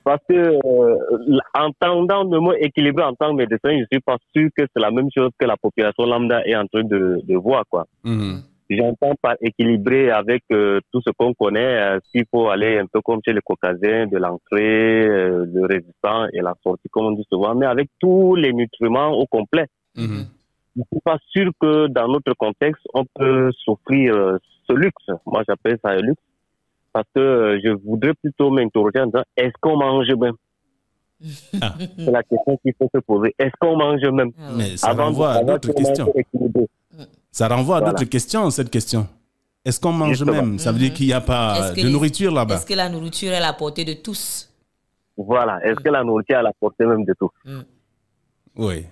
Parce que entendant le mot équilibré en tant que médecin, je suis pas sûr que c'est la même chose que la population lambda est en train de voir, quoi. J'entends par équilibré avec tout ce qu'on connaît, s'il faut aller un peu comme chez les Caucasiens, de l'entrée, le résistant et la sortie, comme on dit souvent, mais avec tous les nutriments au complet. Je ne suis pas sûr que dans notre contexte, on peut s'offrir ce luxe. Moi, j'appelle ça un luxe. Parce que je voudrais plutôt m'interroger en disant, est-ce qu'on mange même? C'est la question qu'il faut se poser. Est-ce qu'on mange même? Mais ça renvoie à d'autres questions. Ça renvoie à d'autres questions, cette question. Est-ce qu'on mange même? Ça veut dire qu'il n'y a pas de nourriture là-bas. Est-ce que la nourriture est à la portée de tous? Voilà. Est-ce que la nourriture est à la portée même de tous? Oui.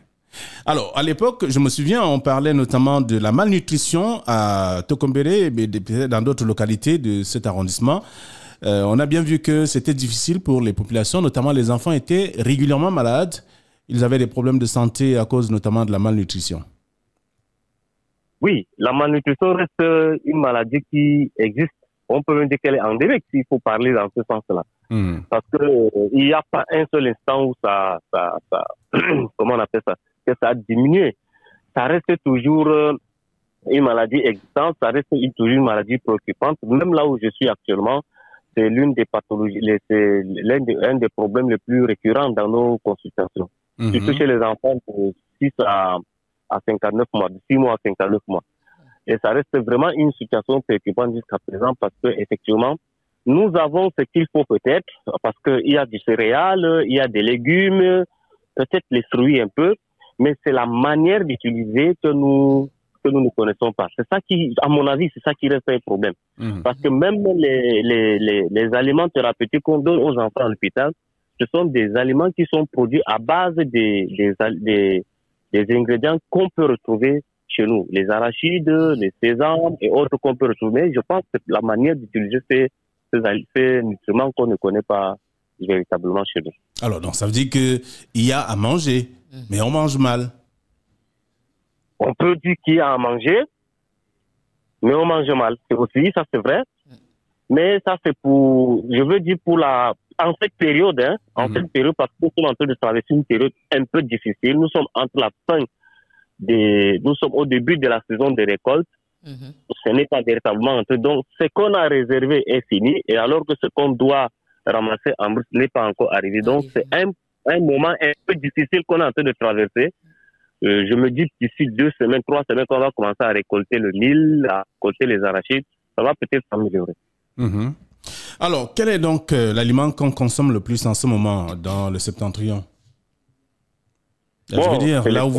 Alors, à l'époque, je me souviens, on parlait notamment de la malnutrition à Tokombéré, mais dans d'autres localités de cet arrondissement. On a bien vu que c'était difficile pour les populations, notamment les enfants étaient régulièrement malades. Ils avaient des problèmes de santé à cause notamment de la malnutrition. Oui, la malnutrition reste une maladie qui existe. On peut même dire qu'elle est endémique, s'il faut parler dans ce sens-là. Parce que il n'y a pas un seul instant où ça comment on appelle ça, que ça a diminué. Ça reste toujours une maladie existante, ça reste toujours une maladie préoccupante. Même là où je suis actuellement, c'est l'une des pathologies, c'est un des problèmes les plus récurrents dans nos consultations. Surtout chez les enfants de 6 à 59 mois, de 6 mois à 59 mois. Et ça reste vraiment une situation préoccupante jusqu'à présent parce que effectivement, nous avons ce qu'il faut peut-être, parce qu'il y a du céréales, il y a des légumes, peut-être les fruits un peu, mais c'est la manière d'utiliser que nous ne connaissons pas. C'est ça qui, à mon avis, c'est ça qui reste un problème. Parce que même les aliments thérapeutiques qu'on donne aux enfants à l'hôpital, ce sont des aliments qui sont produits à base des ingrédients qu'on peut retrouver chez nous. Les arachides, les sésames et autres qu'on peut retrouver. Je pense que la manière d'utiliser ces nutriments qu'on ne connaît pas véritablement chez nous. Alors, donc, ça veut dire qu'il y a à manger, mais on mange mal. On peut dire qu'il y a à manger, mais on mange mal. C'est aussi, ça c'est vrai. Mais ça c'est je veux dire en cette période, en cette période, parce que nous sommes en train de traverser une période un peu difficile. Nous sommes nous sommes au début de la saison des récoltes. Ce n'est pas véritablement donc ce qu'on a réservé est fini, et alors que ce qu'on doit ramasser en brut n'est pas encore arrivé. Donc c'est un moment un peu difficile qu'on est en train de traverser. Je me dis que d'ici 2 semaines, 3 semaines, qu'on va commencer à récolter le mil, à récolter les arachides, ça va peut-être s'améliorer. Alors, quel est donc l'aliment qu'on consomme le plus en ce moment dans le septentrion? Je veux dire, là où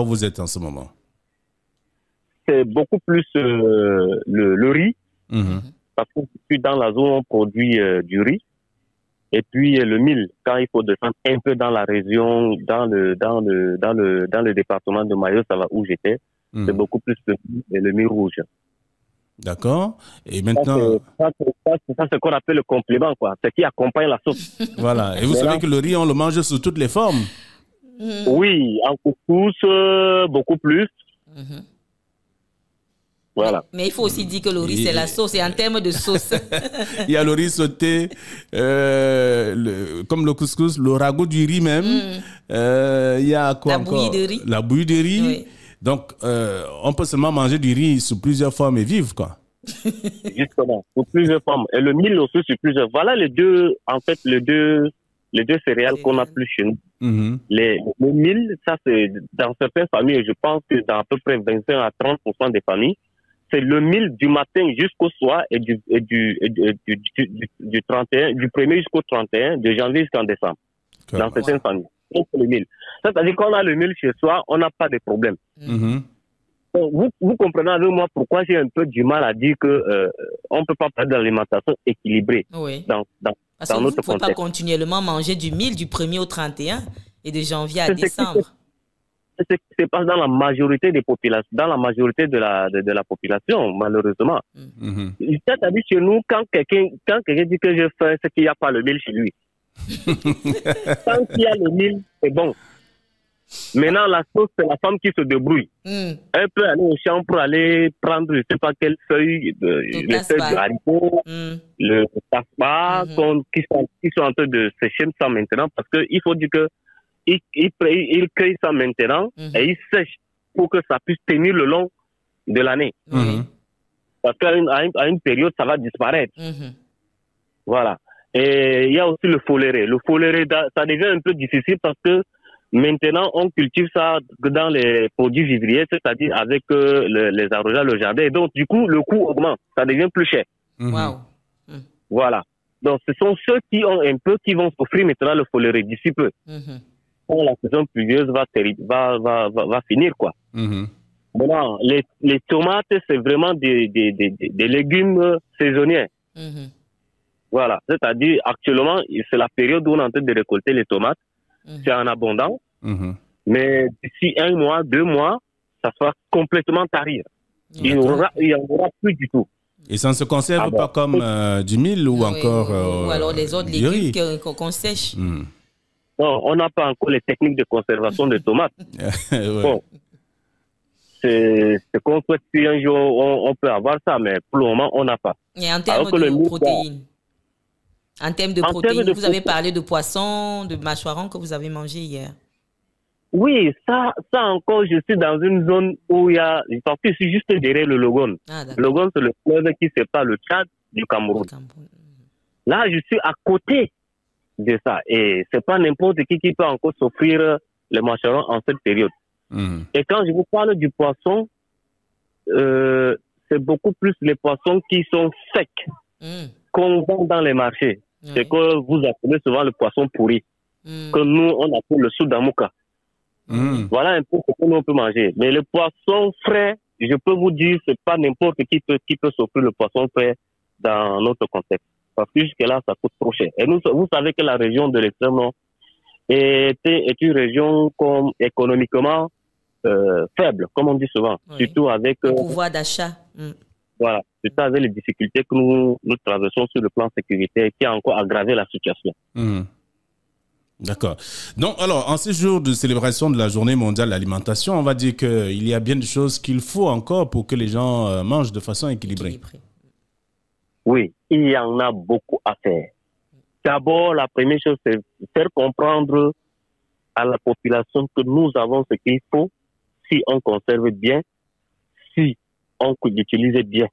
vous êtes en ce moment. C'est beaucoup plus le riz, parce que je suis dans la zone où on produit du riz. Et puis le mil, quand il faut descendre un peu dans la région, dans le département de Mayo, ça va où j'étais, c'est beaucoup plus le mil rouge. D'accord. Et maintenant, ça c'est ce qu'on appelle le complément, quoi. Ce qui accompagne la sauce. Voilà. Et vous savez que le riz, on le mange sous toutes les formes. Oui, en couscous, beaucoup plus. Voilà. Mais il faut aussi dire que le riz, c'est la sauce. Et en termes de sauce. Il y a le riz sauté, comme le couscous, le ragoût du riz même. Il y a quoi encore? La bouillie de riz. La bouillie de riz. Oui. Donc, on peut seulement manger du riz sous plusieurs formes et vivre, quoi. Justement, sous plusieurs formes. Et le mil aussi sous plusieurs. Voilà les deux céréales qu'on a plus chez nous. Le mil, ça c'est dans certaines familles, je pense que dans à peu près 25 à 30% des familles, c'est le mil du matin jusqu'au soir et du 31, du 1er jusqu'au 31, de janvier jusqu'en décembre. Dans certaines familles. Donc, le mil. C'est-à-dire qu'on a le mil chez soi, on n'a pas de problème. Donc, vous comprenez avec moi pourquoi j'ai un peu du mal à dire que on ne peut pas parler d'alimentation équilibrée dans parce que vous ne pouvez pas continuellement manger du mil du 1er au 31 et de janvier à décembre. C'est ce qui se passe dans la majorité des populations, dans la majorité de la population, malheureusement. C'est-à-dire chez nous, quand quelqu'un dit que je fais, c'est qu'il n'y a pas le mil chez lui. Tant qu'il y a le mil, c'est bon. Maintenant, la sauce, c'est la femme qui se débrouille. Elle peut aller au champ pour aller prendre, je ne sais pas quelle feuille, les feuilles de haricot, le tasse-pas, qui sont en train de sécher ça maintenant, parce qu'il faut dire que il cueille ça maintenant et il sèche pour que ça puisse tenir le long de l'année. Parce qu'à une période, ça va disparaître. Voilà. Et il y a aussi le foléré. Le foléré, ça devient un peu difficile parce que maintenant, on cultive ça dans les produits vivriers, c'est-à-dire avec les arrosages, le jardin. Et donc, du coup, le coût augmente. Ça devient plus cher. Voilà. Donc, ce sont ceux qui ont un peu, qui vont souffrir maintenant le foléré d'ici peu. Quand la saison pluvieuse va finir, quoi. Maintenant, les tomates, c'est vraiment des légumes saisonniers. Voilà. C'est-à-dire, actuellement, c'est la période où on est en train de récolter les tomates. C'est en abondance. Mais d'ici 1 mois, 2 mois, ça sera complètement tarir. Il n'y en aura plus du tout. Et ça ne se conserve pas comme du mil ou encore ou alors les autres légumes qu'on sèche. Non, on n'a pas encore les techniques de conservation de tomates. Bon, c'est qu'on souhaite si un jour on peut avoir ça, mais pour le moment, on n'a pas. Et en termes de protéines, en termes de protéines, vous avez parlé de poisson, de mâchoiron que vous avez mangé hier. Oui, ça encore, je suis dans une zone où il y a... Parce que je suis juste derrière le Logone. Le Logone, c'est le fleuve qui sépare le Tchad du Cameroun. Là, je suis à côté de ça. Et c'est pas n'importe qui peut encore s'offrir le mâchoiron en cette période. Et quand je vous parle du poisson, c'est beaucoup plus les poissons qui sont secs qu'on vend dans les marchés. C'est que vous appelez souvent le poisson pourri, que nous, on appelle le soudamouka. Voilà un peu ce que nous peut manger. Mais le poisson frais, je peux vous dire, c'est pas n'importe qui peut s'offrir le poisson frais dans notre contexte. Parce que jusque-là, ça coûte trop cher. Et vous savez que la région de l'extrême nord est une région comme économiquement faible, comme on dit souvent, surtout avec... le pouvoir d'achat. Voilà, surtout avec les difficultés que nous traversons sur le plan sécuritaire qui a encore aggravé la situation. D'accord. Donc, alors, en ces jours de célébration de la Journée mondiale de l'alimentation, on va dire qu'il y a bien des choses qu'il faut encore pour que les gens mangent de façon équilibrée. Oui, il y en a beaucoup à faire. D'abord, la première chose, c'est faire comprendre à la population que nous avons ce qu'il faut si on conserve bien, si on l'utilise bien.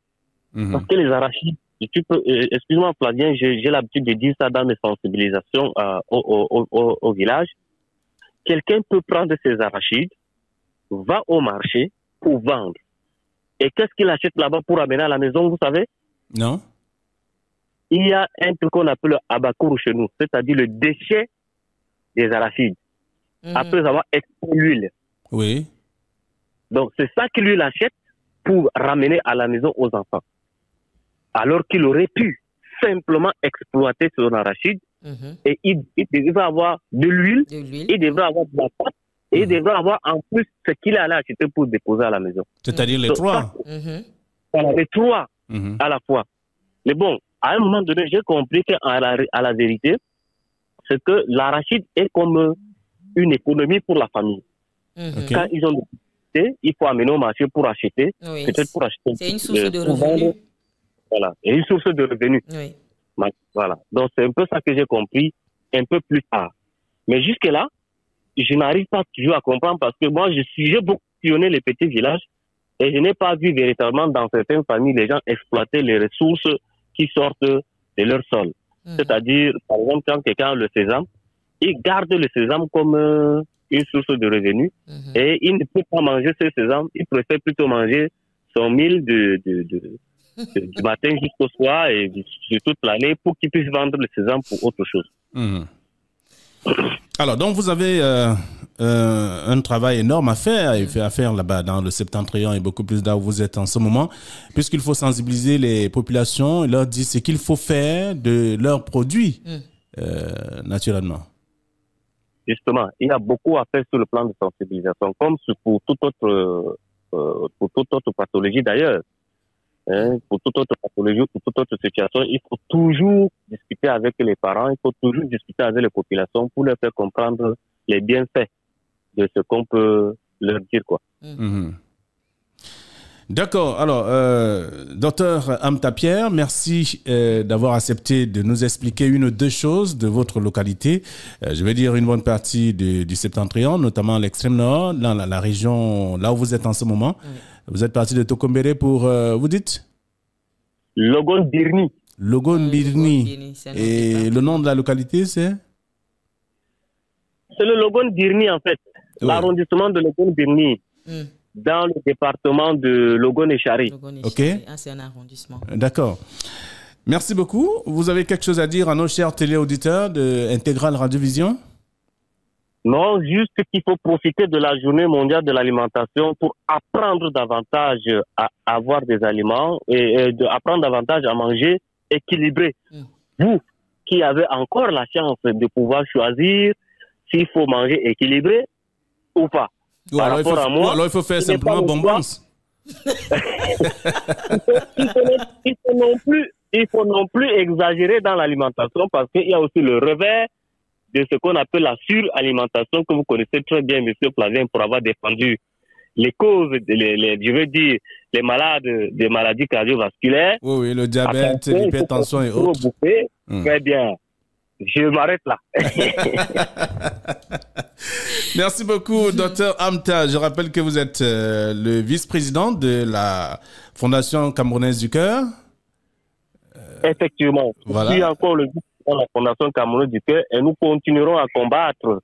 Parce que les arachides, excuse-moi Flavien, j'ai l'habitude de dire ça dans mes sensibilisations au village. Quelqu'un peut prendre ses arachides, va au marché pour vendre. Et qu'est-ce qu'il achète là-bas pour amener à la maison, vous savez? Non. Il y a un truc qu'on appelle le abakour chez nous, c'est-à-dire le déchet des arachides, après avoir extrait l'huile. Oui. Donc c'est ça qu'il lui achète pour ramener à la maison aux enfants. Alors qu'il aurait pu simplement exploiter son arachide et il devrait avoir de l'huile, il devrait avoir de la pâte et il devrait avoir en plus ce qu'il allait acheter pour déposer à la maison. C'est-à-dire les trois. Voilà, les trois à la fois. Mais bon, à un moment donné, j'ai compris qu'à la vérité, c'est que l'arachide est comme une économie pour la famille. Quand ils ont il faut amener au marché pour acheter. Oui, peut-être pour acheter. C'est une source de revenus. Voilà, et une source de revenus. Oui. Voilà. Donc c'est un peu ça que j'ai compris un peu plus tard. Mais jusque-là, je n'arrive pas toujours à comprendre parce que moi, j'ai beaucoup sillonné les petits villages et je n'ai pas vu véritablement dans certaines familles les gens exploiter les ressources qui sortent de leur sol. C'est-à-dire, par exemple, quand quelqu'un a le sésame, il garde le sésame comme une source de revenus et il ne peut pas manger ce sésame, il préfère plutôt manger son mille du matin jusqu'au soir et de toute l'année pour qu'il puisse vendre le sésame pour autre chose. Alors, donc vous avez un travail énorme à faire là-bas dans le Septentrion et beaucoup plus là où vous êtes en ce moment, puisqu'il faut sensibiliser les populations et leur dire ce qu'il faut faire de leurs produits, naturellement. Justement, il y a beaucoup à faire sur le plan de sensibilisation, comme pour toute autre pathologie d'ailleurs. Pour toute autre pathologie, pour toute autre situation, il faut toujours discuter avec les parents, il faut toujours discuter avec les populations pour leur faire comprendre les bienfaits de ce qu'on peut leur dire, quoi. D'accord. Alors, docteur Amta Pierre, merci d'avoir accepté de nous expliquer une ou deux choses de votre localité. Je vais dire une bonne partie du Septentrion, notamment l'extrême nord, dans la région là où vous êtes en ce moment. Vous êtes parti de Tokombéré pour, vous dites? Logon Birni. Logon Birni. Et le nom de la localité, c'est? C'est le Logon Birni, en fait. Oui. L'arrondissement de Logon Birni. Dans le département de Logon-Echari. Ok. C'est un arrondissement. D'accord. Merci beaucoup. Vous avez quelque chose à dire à nos chers téléauditeurs de Intégral Radio-Vision? Non, juste qu'il faut profiter de la journée mondiale de l'alimentation pour apprendre davantage à avoir des aliments et apprendre davantage à manger équilibré. Vous qui avez encore la chance de pouvoir choisir s'il faut manger équilibré ou pas. Alors il faut faire simplement bonbons. Il faut non plus exagérer dans l'alimentation parce qu'il y a aussi le revers de ce qu'on appelle la suralimentation que vous connaissez très bien, monsieur Flavien, pour avoir défendu les causes, je veux dire, les malades des maladies cardiovasculaires. Oui, le diabète, l'hypertension et autres. Très bien. Je m'arrête là. Merci beaucoup, docteur Amta. Je rappelle que vous êtes le vice-président de la Fondation Camerounaise du Cœur. Effectivement. Voilà. Je suis encore le vice-président de la Fondation Camerounaise du Cœur et nous continuerons à combattre,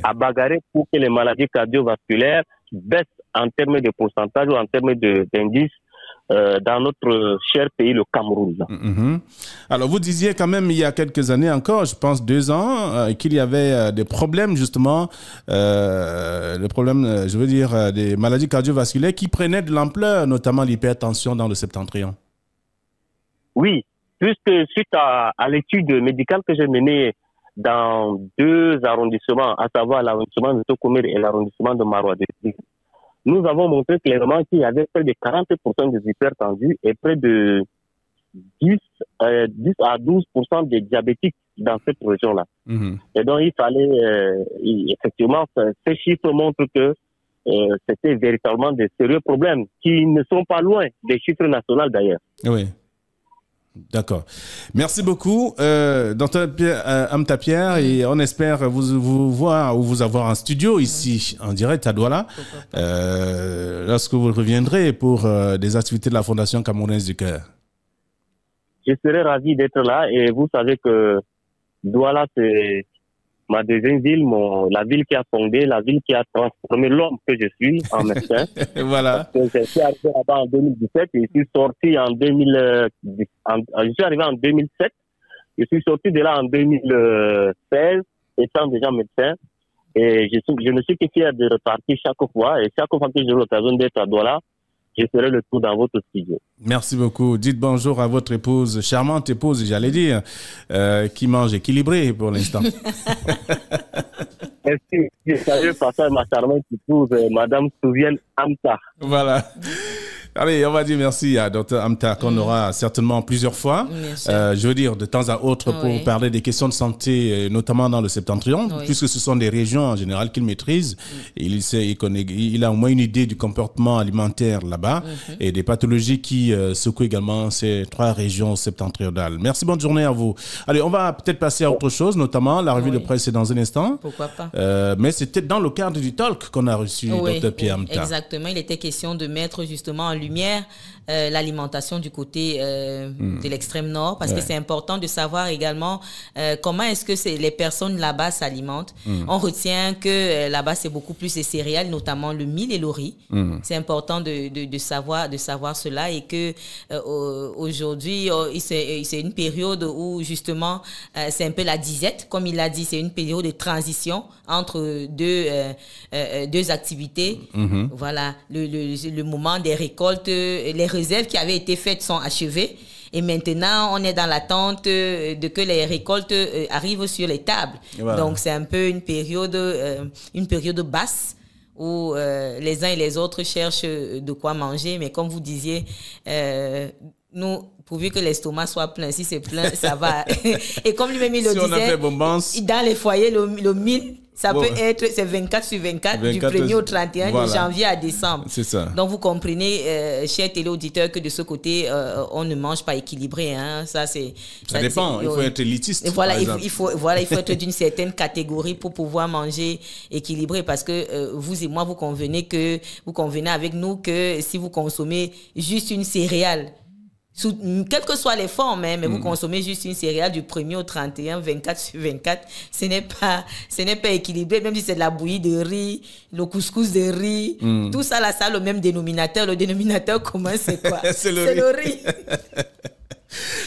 à bagarrer pour que les maladies cardiovasculaires baissent en termes de pourcentage ou en termes d'indices dans notre cher pays, le Cameroun. Alors, vous disiez quand même, il y a quelques années encore, je pense 2 ans, qu'il y avait des problèmes, justement, des problèmes, je veux dire, des maladies cardiovasculaires qui prenaient de l'ampleur, notamment l'hypertension dans le Septentrion. Oui, puisque suite à l'étude médicale que j'ai menée dans 2 arrondissements, à savoir l'arrondissement de Tokomere et l'arrondissement de Maroua, nous avons montré clairement qu'il y avait près de 40% des hypertendus et près de 10 à 12% des diabétiques dans cette région-là. Et donc, il fallait, effectivement, ces chiffres montrent que c'était véritablement des sérieux problèmes qui ne sont pas loin des chiffres nationaux d'ailleurs. Oui. D'accord. Merci beaucoup, Dr Amta Pierre, et on espère vous voir ou vous avoir en studio ici, en direct à Douala, lorsque vous reviendrez pour des activités de la Fondation Camerounaise du Cœur. Je serai ravi d'être là, et vous savez que Douala, c'est ma deuxième ville, la ville qui a fondé, la ville qui a transformé l'homme que je suis en médecin. Voilà. Parce que je suis arrivé là-bas en 2017 et je suis sorti en 2010. Je suis arrivé en 2007. Je suis sorti de là en 2016, étant déjà médecin. Et je ne suis que fier de repartir chaque fois. Et chaque fois que j'ai l'occasion d'être à Douala, je ferai le tour dans votre studio. Merci beaucoup. Dites bonjour à votre épouse, charmante épouse, j'allais dire, qui mange équilibré pour l'instant. Merci. Je salue passer ma charmante épouse, Madame Souvienne Amta. Voilà. Allez, on va dire merci à Dr Amta qu'on aura certainement plusieurs fois. Je veux dire de temps à autre pour parler des questions de santé, notamment dans le septentrion, puisque ce sont des régions en général qu'il maîtrise. Il a au moins une idée du comportement alimentaire là-bas et des pathologies qui secouent également ces 3 régions septentrionales. Merci, bonne journée à vous. Allez, on va peut-être passer à autre chose, notamment la revue de presse c'est dans un instant. Pourquoi pas. Mais c'était dans le cadre du talk qu'on a reçu Dr Pierre Amta. Exactement, il était question de mettre justement en lumière l'alimentation du côté de l'extrême nord, parce que c'est important de savoir également comment est-ce que les personnes là-bas s'alimentent. On retient que là-bas c'est beaucoup plus les céréales, notamment le mil et le riz. C'est important de savoir cela, et que aujourd'hui c'est une période où justement c'est un peu la disette, comme il l'a dit, c'est une période de transition entre deux activités. Voilà, le moment des récoltes, les réserves qui avaient été faites sont achevées. Et maintenant, on est dans l'attente de que les récoltes arrivent sur les tables. Voilà. Donc, c'est un peu une période basse où les uns et les autres cherchent de quoi manger. Mais comme vous disiez, nous, pourvu que l'estomac soit plein, si c'est plein, ça va. Et comme lui-même il le disait, dans les foyers, le mil, ça peut être, c'est 24 sur 24, du 1er au 31, de janvier à décembre. C'est ça. Donc, vous comprenez, chers téléauditeurs, que de ce côté, on ne mange pas équilibré. Hein. Ça dépend. Il faut être élitiste. Voilà, il faut être d'une certaine catégorie pour pouvoir manger équilibré, parce que vous et moi, vous convenez avec nous que si vous consommez juste une céréale, quelles que soient les formes, mais vous consommez juste une céréale du 1er au 31, 24 sur 24, ce n'est pas équilibré, même si c'est de la bouillie de riz, le couscous de riz, tout ça là, ça a le même dénominateur. Le dénominateur commun, c'est quoi? C'est le riz.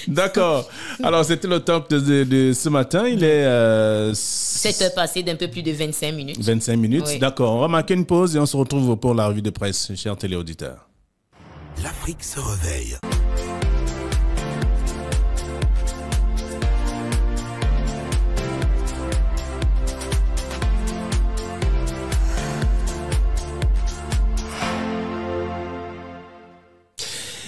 D'accord. Alors, c'était le top de ce matin. Il est 7 heures passées d'un peu plus de 25 minutes. 25 minutes, oui. D'accord. On va marquer une pause et on se retrouve pour la revue de presse, chers téléauditeurs. L'Afrique se réveille.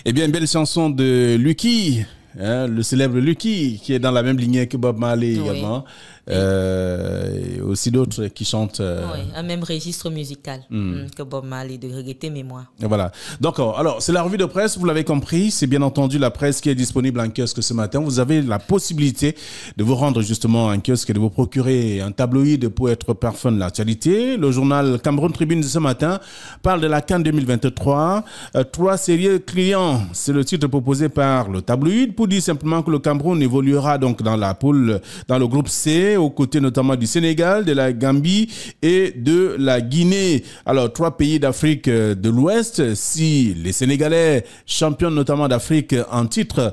Eh bien, une belle chanson de Lucky, le célèbre Lucky, qui est dans la même lignée que Bob Marley également. Et aussi d'autres qui chantent. Un même registre musical que Bob Marley, de regretter mémoire. Voilà. Donc, alors, c'est la revue de presse, vous l'avez compris. C'est bien entendu la presse qui est disponible en kiosque ce matin. Vous avez la possibilité de vous rendre justement en kiosque et de vous procurer un tabloïd pour être parfum de l'actualité. Le journal Cameroun Tribune de ce matin parle de la CAN 2023. 3 sérieux clients, c'est le titre proposé par le tabloïd, pour dire simplement que le Cameroun évoluera donc dans la poule, dans le groupe C, aux côtés notamment du Sénégal, de la Gambie et de la Guinée. Alors, 3 pays d'Afrique de l'Ouest. Si les Sénégalais, champions notamment d'Afrique en titre,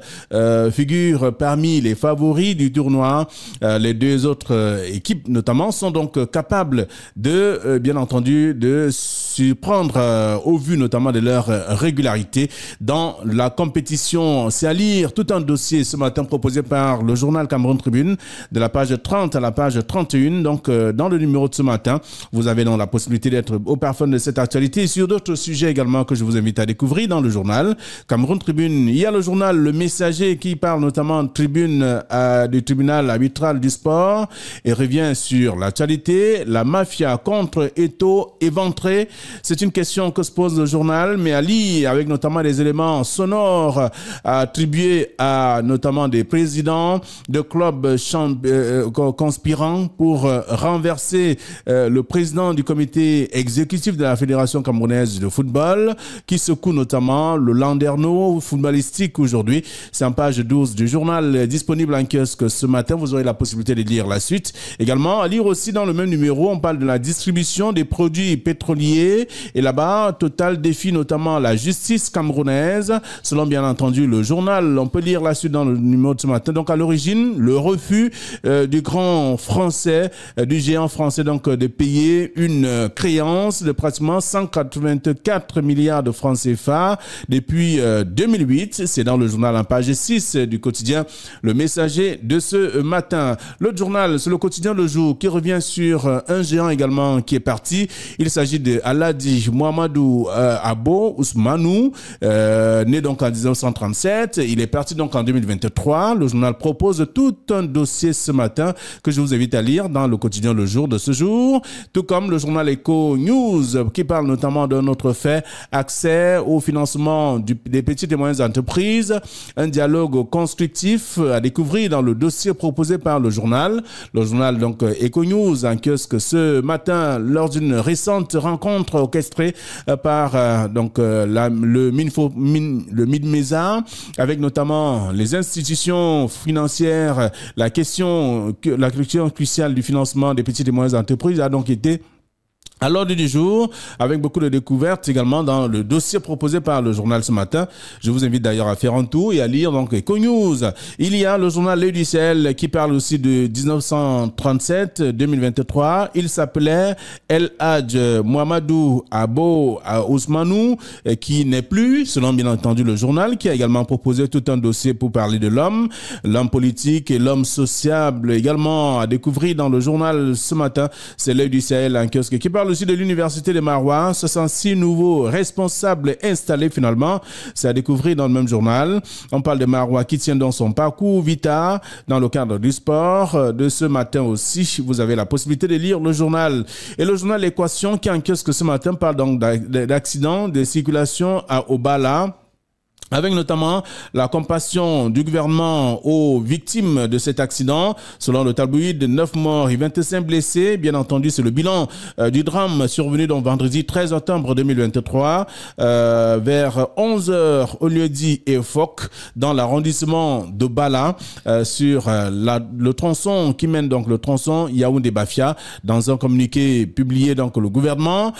figurent parmi les favoris du tournoi, les 2 autres équipes notamment sont donc capables de, bien entendu, de surprendre au vu notamment de leur régularité dans la compétition. C'est à lire tout un dossier ce matin proposé par le journal Cameroun Tribune de la page 30 à la page 31. Donc dans le numéro de ce matin, vous avez donc la possibilité d'être au parfum de cette actualité et sur d'autres sujets également que je vous invite à découvrir dans le journal Cameroun Tribune. Il y a le journal Le Messager qui parle notamment tribune du tribunal arbitral du sport et revient sur l'actualité. La mafia contre Eto'o éventrée. C'est une question que se pose le journal, mais à lire avec notamment des éléments sonores attribués à notamment des présidents de clubs conspirant pour renverser le président du comité exécutif de la Fédération camerounaise de football qui secoue notamment le landerneau footballistique aujourd'hui. C'est en page 12 du journal disponible en kiosque ce matin. Vous aurez la possibilité de lire la suite. Également, à lire aussi dans le même numéro, on parle de la distribution des produits pétroliers et là-bas, Total défie notamment la justice camerounaise. Selon bien entendu le journal, on peut lire la suite dans le numéro de ce matin. Donc à l'origine, le refus du grand français, du géant français donc de payer une créance de pratiquement 184 milliards de francs CFA depuis 2008. C'est dans le journal en page 6 du quotidien Le Messager de ce matin. L'autre journal, c'est le quotidien Le Jour qui revient sur un géant également qui est parti. Il s'agit de Alhaji Mohamedou Abo Ousmanou, né donc en 1937. Il est parti donc en 2023. Le journal propose tout un dossier ce matin que je vous invite à lire dans le quotidien Le Jour de ce jour, tout comme le journal Eco News qui parle notamment d'un autre fait, accès au financement des petites et moyennes entreprises, un dialogue constructif à découvrir dans le dossier proposé par le journal. Le journal donc Eco News en kiosque ce matin lors d'une récente rencontre orchestrée par le MINMESA avec notamment les institutions financières. La question cruciale du financement des petites et moyennes entreprises a donc été à l'ordre du jour, avec beaucoup de découvertes également dans le dossier proposé par le journal ce matin. Je vous invite d'ailleurs à faire un tour et à lire donc Eco News. Il y a le journal L'Œil du Ciel qui parle aussi de 1937-2023. Il s'appelait El Hadj Mohamedou Abo Ousmanou, qui n'est plus, selon bien entendu le journal, qui a également proposé tout un dossier pour parler de l'homme politique et l'homme sociable également à découvrir dans le journal ce matin. C'est L'Œil du Ciel en kiosque qui parle aussi de l'université de Maroua, 66 nouveaux responsables installés finalement. C'est à découvrir dans le même journal. On parle de Maroua qui tient dans son parcours Vita dans le cadre du sport. De ce matin aussi, vous avez la possibilité de lire le journal. Et le journal L'Équation qui en kiosque ce matin parle donc d'accidents de circulation à Obala, avec notamment la compassion du gouvernement aux victimes de cet accident. Selon le tabloïd, 9 morts et 25 blessés. Bien entendu, c'est le bilan du drame survenu donc vendredi 13 octobre 2023 vers 11h au lieu-dit Efok dans l'arrondissement de Bala sur le tronçon qui mène donc le tronçon Yaoundé-Bafia. Dans un communiqué publié, donc le gouvernement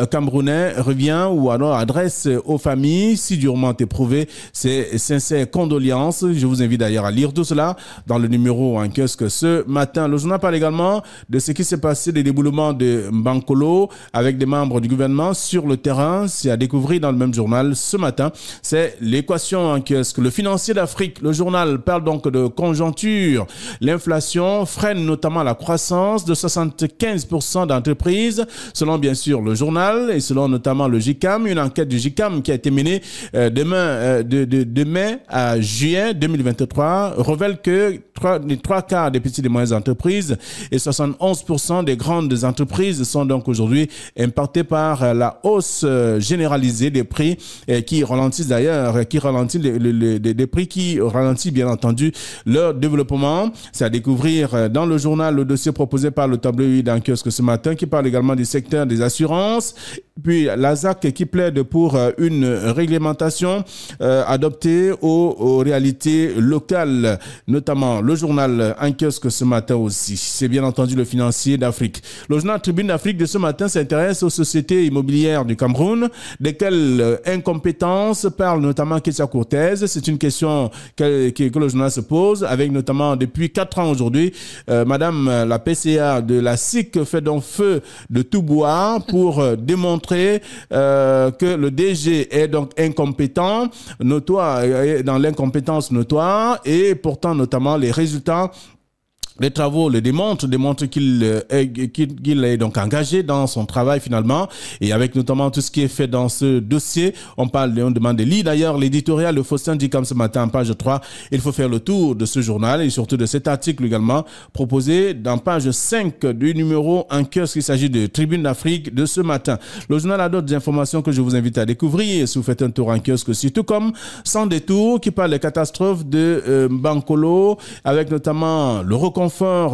camerounais revient ou alors adresse aux familles si durement éprouvées ses sincères condoléances. Je vous invite d'ailleurs à lire tout cela dans le numéro en kiosque ce matin. Le journal parle également de ce qui s'est passé des déboulements de Mbankolo avec des membres du gouvernement sur le terrain. C'est à découvrir dans le même journal ce matin. C'est L'Équation en kiosque. Le Financier d'Afrique, le journal parle donc de conjoncture. L'inflation freine notamment la croissance de 75% d'entreprises, selon bien sûr le journal et selon notamment le GICAM. Une enquête du GICAM qui a été menée de mai à juillet 2023 révèle que les trois quarts des petites et moyennes entreprises et 71% des grandes entreprises sont donc aujourd'hui impactées par la hausse généralisée des prix qui ralentissent d'ailleurs, qui ralentit des prix qui ralentissent bien entendu leur développement. C'est à découvrir dans le journal le dossier proposé par le tabloïd en kiosque ce matin qui parle également du secteur des assurances. Puis la ZAC qui plaide pour une réglementation adoptée aux réalités locales, notamment le journal en kiosque ce matin aussi. C'est bien entendu le Financier d'Afrique. Le journal Tribune d'Afrique de ce matin s'intéresse aux sociétés immobilières du Cameroun, desquelles incompétence parle notamment Kessia Cortez. C'est une question que le journal se pose avec notamment depuis 4 ans aujourd'hui, Madame la PCA de la SIC fait donc feu de tout bois pour démontrer démontré que le DG est donc incompétent, notoire, dans l'incompétence notoire, et pourtant notamment les résultats. Les travaux le démontrent qu'il est donc engagé dans son travail finalement, et avec notamment tout ce qui est fait dans ce dossier. On demande de lire d'ailleurs l'éditorial de Faustin Dikam ce matin en page 3. Il faut faire le tour de ce journal et surtout de cet article également proposé dans page 5 du numéro en kiosque. Il s'agit de Tribune d'Afrique de ce matin. Le journal a d'autres informations que je vous invite à découvrir si vous faites un tour en kiosque aussi, tout comme Sans détour qui parle des catastrophes de Bankolo, avec notamment le reconfort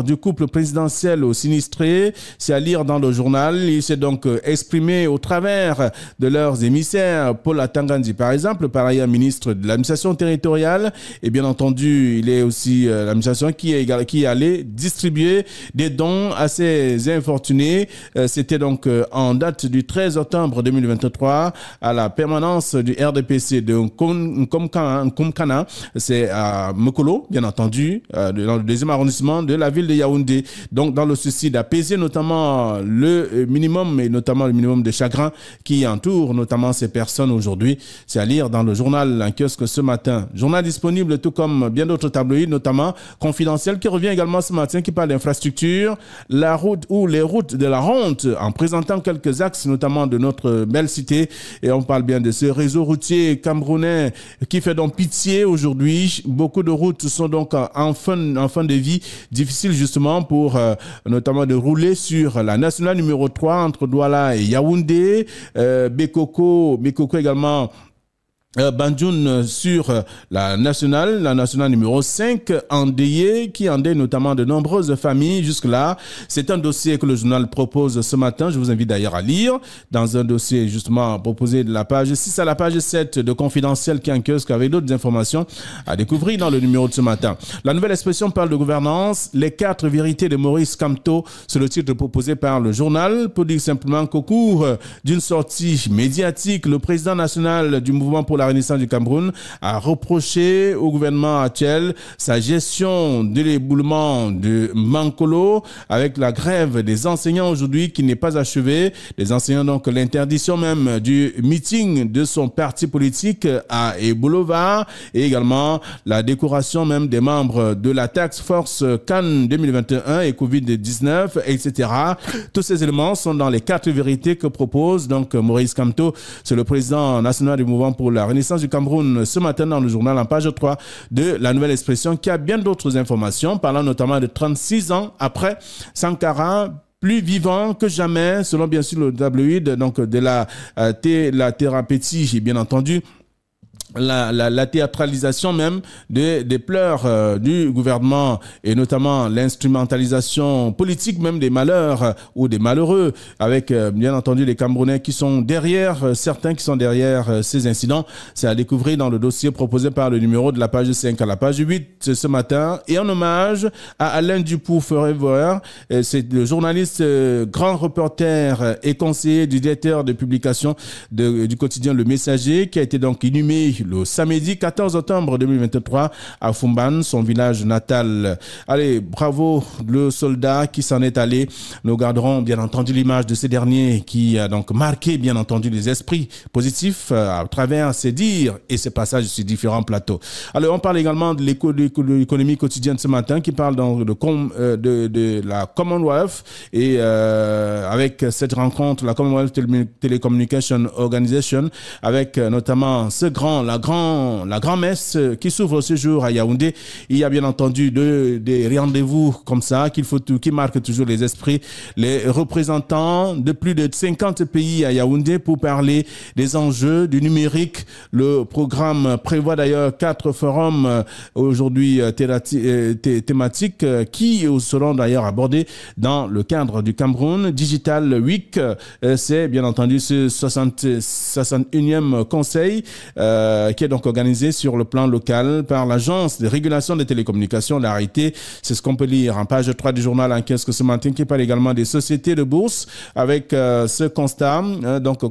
du couple présidentiel au sinistré. C'est à lire dans le journal. Il s'est donc exprimé au travers de leurs émissaires. Paul Atangandi, par exemple, par ailleurs ministre de l'administration territoriale. Et bien entendu, il est aussi l'administration qui est allé distribuer des dons à ces infortunés. C'était donc en date du 13 octobre 2023 à la permanence du RDPC de Nkomkana. C'est à Mokolo, bien entendu, dans le deuxième arrondissement de la ville de Yaoundé. Donc, dans le souci d'apaiser notamment le minimum et notamment le minimum de chagrin qui entoure notamment ces personnes aujourd'hui. C'est à lire dans le journal en kiosque ce matin. Journal disponible tout comme bien d'autres tabloïds, notamment Confidentiel qui revient également ce matin, qui parle d'infrastructure, la route ou les routes de la honte en présentant quelques axes notamment de notre belle cité. Et on parle bien de ce réseau routier camerounais qui fait donc pitié aujourd'hui. Beaucoup de routes sont donc en fin de vie, difficile justement pour notamment de rouler sur la nationale numéro 3 entre Douala et Yaoundé, Bekoko également. Banjoun sur la nationale numéro 5, endeuillée, qui endeuille notamment de nombreuses familles jusque-là. C'est un dossier que le journal propose ce matin. Je vous invite d'ailleurs à lire dans un dossier justement proposé de la page 6 à la page 7 de Confidentiel qui est en kiosque avec d'autres informations à découvrir dans le numéro de ce matin. La nouvelle expression parle de gouvernance. Les 4 vérités de Maurice Kamto, c'est le titre proposé par le journal, pour dire simplement qu'au cours d'une sortie médiatique, le président national du mouvement pour la Renaissance du Cameroun a reproché au gouvernement actuel sa gestion de l'éboulement de Bankolo avec la grève des enseignants aujourd'hui qui n'est pas achevée. Les enseignants donc l'interdiction même du meeting de son parti politique à Eboulova et également la décoration même des membres de la Task Force Cannes 2021 et Covid-19, etc. Tous ces éléments sont dans les 4 vérités que propose donc Maurice Kamto. C'est le président national du mouvement pour la Renaissance du Cameroun ce matin dans le journal en page 3 de la nouvelle expression qui a bien d'autres informations parlant notamment de 36 ans après Sankara, plus vivant que jamais selon bien sûr le tabloïd donc de la thérapeutie bien entendu. La théâtralisation même des pleurs du gouvernement et notamment l'instrumentalisation politique même des malheurs ou des malheureux avec bien entendu les Camerounais qui sont derrière, certains qui sont derrière ces incidents. C'est à découvrir dans le dossier proposé par le numéro de la page 5 à la page 8 ce matin et en hommage à Alain Dupoux Forever. C'est le journaliste, grand reporter et conseiller du directeur de publication du quotidien Le Messager qui a été donc inhumé le samedi 14 octobre 2023 à Fumban, son village natal. Allez, bravo le soldat qui s'en est allé. Nous garderons bien entendu l'image de ces derniers qui a donc marqué bien entendu les esprits positifs à travers ses dires et ses passages sur différents plateaux. Alors on parle également de l'économie quotidienne ce matin qui parle donc de la Commonwealth et avec cette rencontre, la Commonwealth Telecommunication Organization, avec notamment la grand-messe qui s'ouvre ce jour à Yaoundé. Il y a bien entendu des rendez-vous comme ça qui marquent toujours les esprits. Les représentants de plus de 50 pays à Yaoundé pour parler des enjeux du numérique. Le programme prévoit d'ailleurs 4 forums aujourd'hui thématiques qui seront d'ailleurs abordés dans le cadre du Cameroun Digital Week. C'est bien entendu ce 61e conseil qui est donc organisé sur le plan local par l'Agence de régulation des télécommunications, l'ART. C'est ce qu'on peut lire en page 3 du journal en kiosque ce matin qui parle également des sociétés de bourse avec ce constat, donc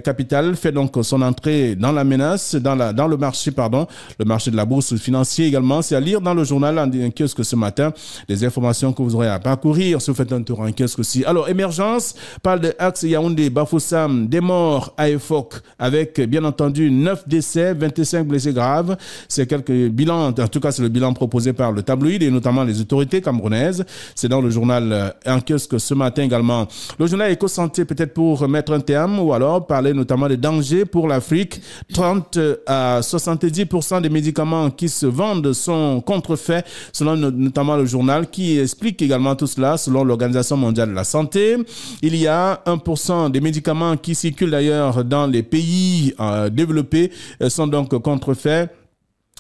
Capital fait donc son entrée dans la menace, dans le marché de la bourse financière également. C'est à lire dans le journal en kiosque ce matin. Des informations que vous aurez à parcourir si vous faites un tour en kiosque aussi. Alors, Émergence parle de Axe Yaoundé, Bafoussam, des morts à EFOC avec, bien entendu, 9 décès, 25 blessés graves. C'est quelques bilans, en tout cas, c'est le bilan proposé par le tabloïd et notamment les autorités camerounaises. C'est dans le journal en kiosque ce matin également. Le journal Éco-Santé, peut-être pour mettre un terme ou alors parler notamment des dangers pour l'Afrique. 30 à 70% des médicaments qui se vendent sont contrefaits, selon notamment le journal qui explique également tout cela, selon l'Organisation mondiale de la santé. Il y a 1% des médicaments qui circulent d'ailleurs dans les pays développés sont donc contrefaits.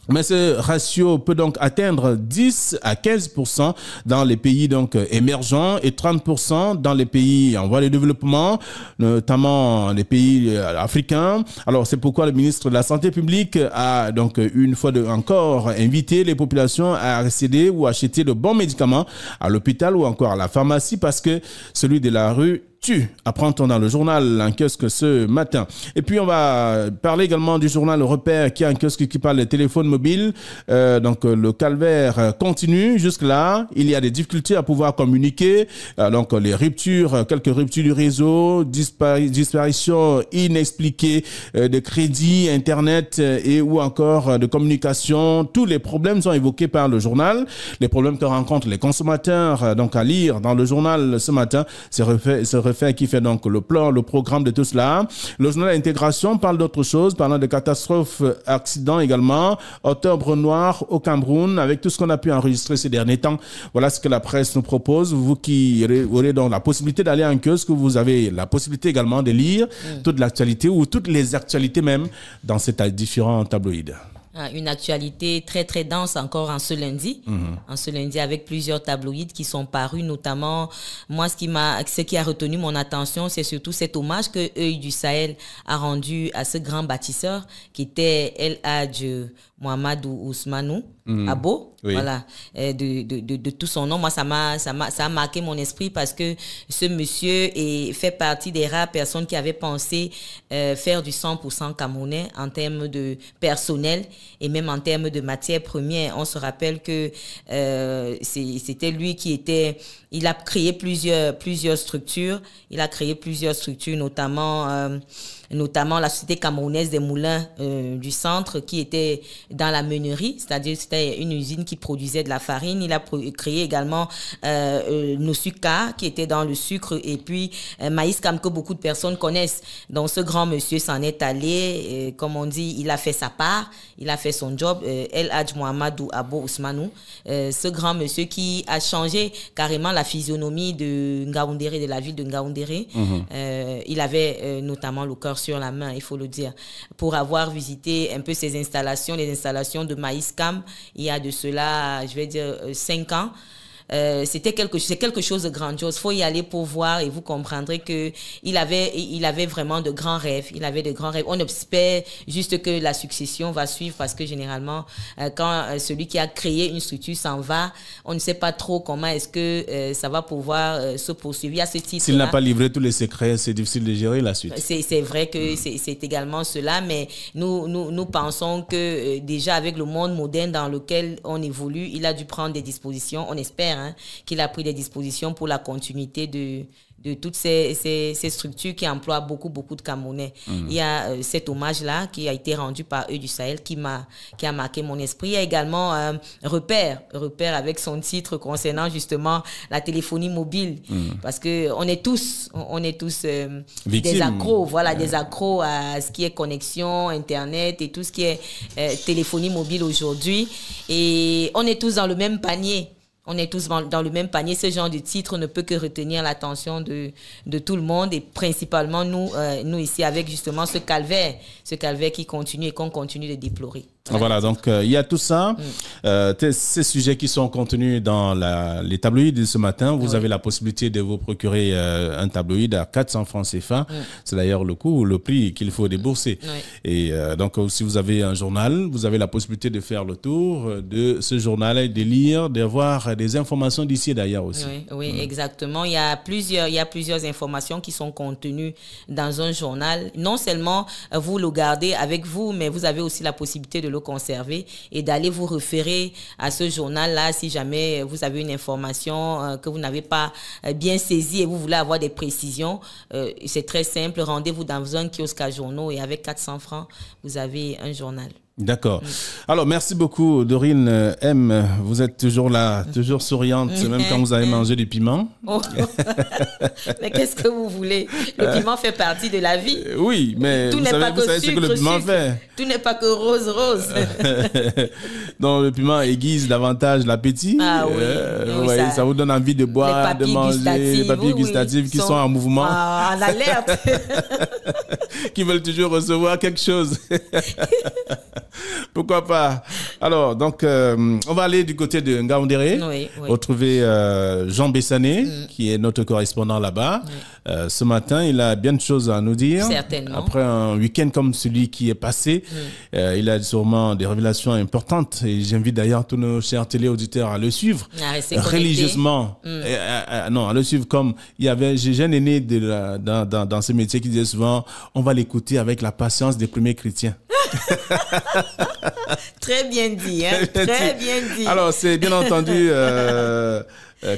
Mais ce ratio peut donc atteindre 10 à 15% dans les pays donc émergents et 30% dans les pays en voie de développement, notamment les pays africains. Alors c'est pourquoi le ministre de la Santé publique a donc une fois encore invité les populations à accéder ou acheter de bons médicaments à l'hôpital ou encore à la pharmacie parce que celui de la rue apprend-on dans le journal en kiosque ce matin. Et puis on va parler également du journal Repère qui est un kiosque qui parle des téléphones mobiles. Donc le calvaire continue jusque-là. Il y a des difficultés à pouvoir communiquer. Donc les ruptures, quelques ruptures du réseau, disparition inexpliquée de crédits, Internet et ou encore de communication. Tous les problèmes sont évoqués par le journal. Les problèmes que rencontrent les consommateurs, donc à lire dans le journal ce matin, qui fait donc le programme de tout cela. Le journal Intégration parle d'autre chose, parlant de catastrophes, accidents également, octobre noir au Cameroun, avec tout ce qu'on a pu enregistrer ces derniers temps. Voilà ce que la presse nous propose. Vous qui aurez donc la possibilité d'aller en kiosque, vous avez la possibilité également de lire toute l'actualité ou toutes les actualités même dans ces différents tabloïds. Une actualité très très dense encore en ce lundi, avec plusieurs tabloïds qui sont parus, notamment moi ce qui a retenu mon attention, c'est surtout cet hommage que Œil du Sahel a rendu à ce grand bâtisseur qui était El Hadj Mohamedou Ousmanou Abo, voilà, de tout son nom. Moi, ça a marqué mon esprit parce que ce monsieur fait partie des rares personnes qui avaient pensé faire du 100% camerounais en termes de personnel et même en termes de matières premières. On se rappelle que c'était lui il a créé plusieurs structures. Il a créé plusieurs structures, notamment la Société camerounaise des moulins du centre qui était dans la meunerie, c'est-à-dire c'était une usine qui produisait de la farine. Il a créé également Nosuka qui était dans le sucre et puis Maïskam que beaucoup de personnes connaissent. Donc ce grand monsieur s'en est allé, comme on dit, il a fait sa part, il a fait son job. El Hadj Mohamedou Abo Ousmanou, ce grand monsieur qui a changé carrément la physionomie de Ngaoundéré, de la ville de Ngaoundéré. Il avait notamment le cœur sur la main, il faut le dire, pour avoir visité un peu ces installations, les installations de Maïskam, il y a de cela, je vais dire, 5 ans. C'est quelque chose de grandiose. Faut y aller pour voir et vous comprendrez que il avait vraiment de grands rêves. Il avait de grands rêves. On espère juste que la succession va suivre parce que généralement, quand celui qui a créé une structure s'en va, on ne sait pas trop comment est-ce que ça va pouvoir se poursuivre. À ce titre, s'il n'a pas livré tous les secrets, c'est difficile de gérer la suite. C'est vrai que c'est également cela, mais nous pensons que déjà avec le monde moderne dans lequel on évolue, il a dû prendre des dispositions. On espère qu'il a pris des dispositions pour la continuité de toutes ces structures qui emploient beaucoup de Camerounais. Il y a cet hommage-là qui a été rendu par Œil du Sahel qui a marqué mon esprit. Il y a également Repère avec son titre concernant justement la téléphonie mobile. Parce que on est tous des accros, des accros à ce qui est connexion, Internet et tout ce qui est téléphonie mobile aujourd'hui. Et on est tous dans le même panier. On est tous dans le même panier. Ce genre de titre ne peut que retenir l'attention de tout le monde et principalement nous ici avec justement ce calvaire qui continue et qu'on continue de déplorer. Voilà, donc il y a tout ça. Ces sujets qui sont contenus dans les tabloïds de ce matin, vous avez la possibilité de vous procurer un tabloïd à 400 francs CFA. C'est d'ailleurs le prix qu'il faut débourser. Et donc, si vous avez un journal, vous avez la possibilité de faire le tour de ce journal et de lire, d'avoir des informations d'ici et d'ailleurs aussi. Oui, exactement. Il y a plusieurs informations qui sont contenues dans un journal. Non seulement vous le gardez avec vous, mais vous avez aussi la possibilité de le conserver et d'aller vous référer à ce journal-là si jamais vous avez une information que vous n'avez pas bien saisie et vous voulez avoir des précisions. C'est très simple. Rendez-vous dans un kiosque à journaux et avec 400 francs, vous avez un journal. D'accord. Alors, merci beaucoup, Dorine M. Vous êtes toujours là, toujours souriante, même quand vous avez mangé du piment. Mais qu'est-ce que vous voulez? Le piment fait partie de la vie. Oui, mais vous savez ce que le piment fait. Tout n'est pas que rose. Donc, le piment aiguise davantage l'appétit. Ah oui. Ça vous donne envie de boire, de manger. Les papilles gustatives qui sont en mouvement. En alerte. Qui veulent toujours recevoir quelque chose. Pourquoi pas? Alors, donc, on va aller du côté de Ngaoundéré, retrouver Jean Bessané, qui est notre correspondant là-bas. Ce matin, il a bien de choses à nous dire. Certainement. Après un week-end comme celui qui est passé, il a sûrement des révélations importantes. Et j'invite d'ailleurs tous nos chers téléauditeurs à le suivre religieusement. Non, à le suivre comme il y avait. J'ai un aîné dans ce métier qui disait souvent, on va l'écouter avec la patience des premiers chrétiens. Très bien dit, hein? Très bien dit. Alors, c'est bien entendu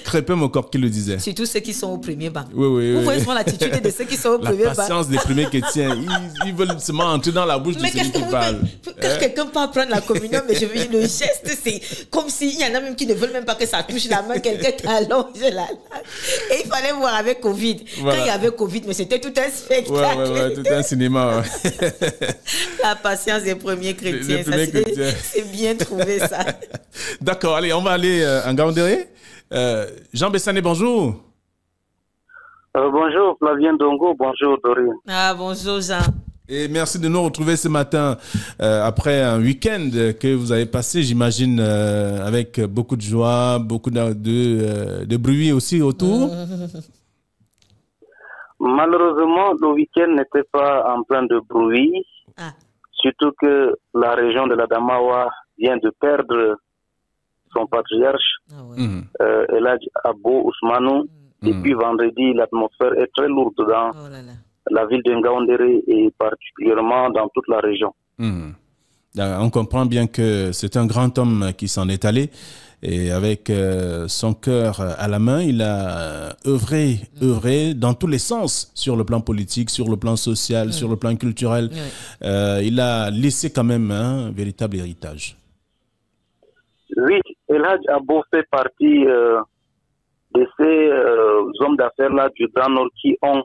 Crépin Mokop qui le disait. Surtout ceux qui sont au premier banc. Oui. Vous voyez souvent l'attitude de ceux qui sont au premier banc. La patience des premiers chrétiens. Ils veulent seulement entrer dans la bouche de celui qui parle. Quand quelqu'un part prendre la communion, mais je veux dire, le geste, c'est comme s'il y en a même qui ne veulent même pas que ça touche la main, quelqu'un qui allonge la langue. Et il fallait voir avec Covid. Voilà. Quand il y avait Covid, mais c'était tout un spectacle. Ouais, tout un cinéma. La patience des premiers chrétiens. C'est bien trouvé, ça. D'accord, allez, on va aller en Ngaoundéré. Jean Bessané, bonjour. Bonjour Flavien Dongo, bonjour Dorine. Bonjour Jean. Et merci de nous retrouver ce matin après un week-end que vous avez passé, j'imagine, avec beaucoup de joie, beaucoup de bruit aussi autour. Malheureusement, le week-end n'était pas en plein de bruit, surtout que la région de l'Adamawa vient de perdre son patriarche, Eladj Abo Ousmanou. Depuis vendredi, l'atmosphère est très lourde dans la ville de Ngaoundéré et particulièrement dans toute la région. On comprend bien que c'est un grand homme qui s'en est allé et avec son cœur à la main, il a œuvré dans tous les sens, sur le plan politique, sur le plan social, sur le plan culturel. Il a laissé quand même un véritable héritage. Oui, Eladj Abo fait partie de ces hommes d'affaires-là du Grand Nord qui ont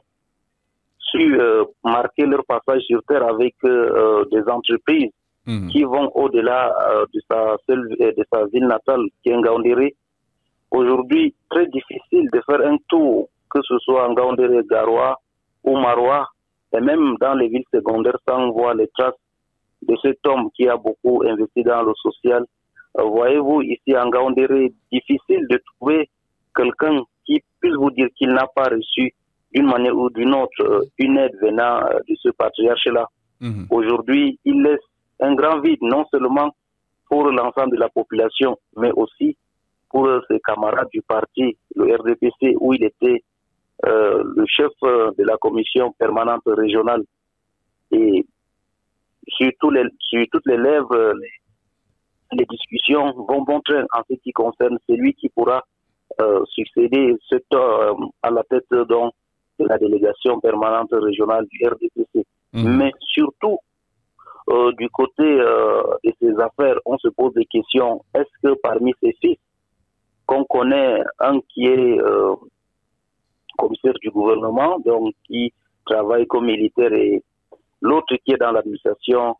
su marquer leur passage sur Terre avec des entreprises qui vont au-delà de sa ville natale, qui est Ngaoundéré. Aujourd'hui, très difficile de faire un tour, que ce soit en Ngaoundéré, Garoua ou Maroua, et même dans les villes secondaires, sans voir les traces de cet homme qui a beaucoup investi dans le social. Voyez-vous, ici en Ngaoundéré, difficile de trouver quelqu'un qui puisse vous dire qu'il n'a pas reçu d'une manière ou d'une autre une aide venant de ce patriarche-là. Aujourd'hui, il laisse un grand vide, non seulement pour l'ensemble de la population, mais aussi pour ses camarades du parti, le RDPC, où il était le chef de la commission permanente régionale. Et sur toutes les lèvres, les discussions vont bon train en ce qui concerne celui qui pourra succéder à la tête de la délégation permanente régionale du RDPC. Mais surtout, du côté de ses affaires, on se pose des questions. Est-ce que parmi ses fils, qu'on connaît un qui est commissaire du gouvernement, donc qui travaille comme militaire, et l'autre qui est dans l'administration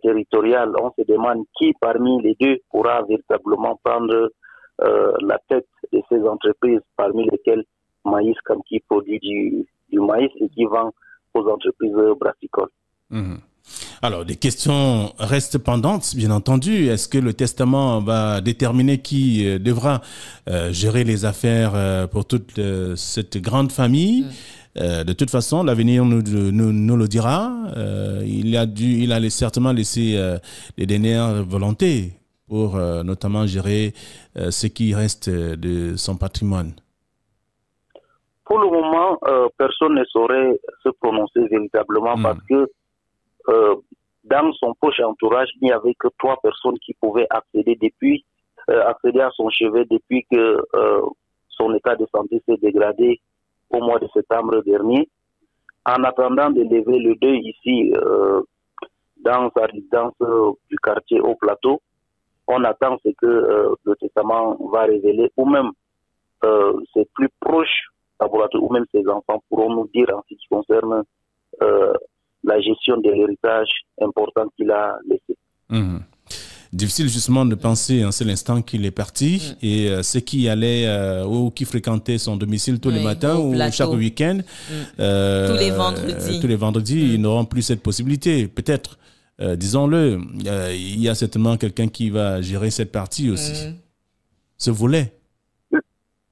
territoriale, on se demande qui parmi les deux pourra véritablement prendre la tête de ces entreprises, parmi lesquelles Maïs, comme qui produit du maïs et qui vend aux entreprises brassicoles. Alors, des questions restent pendantes, bien entendu. Est-ce que le testament va déterminer qui devra gérer les affaires pour toute cette grande famille? De toute façon, l'avenir nous le dira. Il a certainement laissé les dernières volontés pour notamment gérer ce qui reste de son patrimoine. Pour le moment, personne ne saurait se prononcer véritablement parce que dans son proche entourage, il n'y avait que 3 personnes qui pouvaient accéder à son chevet depuis que son état de santé s'est dégradé au mois de septembre dernier. En attendant de lever le deuil ici, dans sa résidence du quartier au plateau, on attend ce que le testament va révéler, ou même ses plus proches laboratoires, ou même ses enfants pourront nous dire en ce qui concerne la gestion de l'héritage important qu'il a laissé. Difficile justement de penser un seul instant qu'il est parti et ceux qui allaient ou qui fréquentaient son domicile tous les matins ou chaque week-end, tous les vendredis, ils n'auront plus cette possibilité. Peut-être, disons-le, il y a certainement quelqu'un qui va gérer cette partie aussi. Ce volet.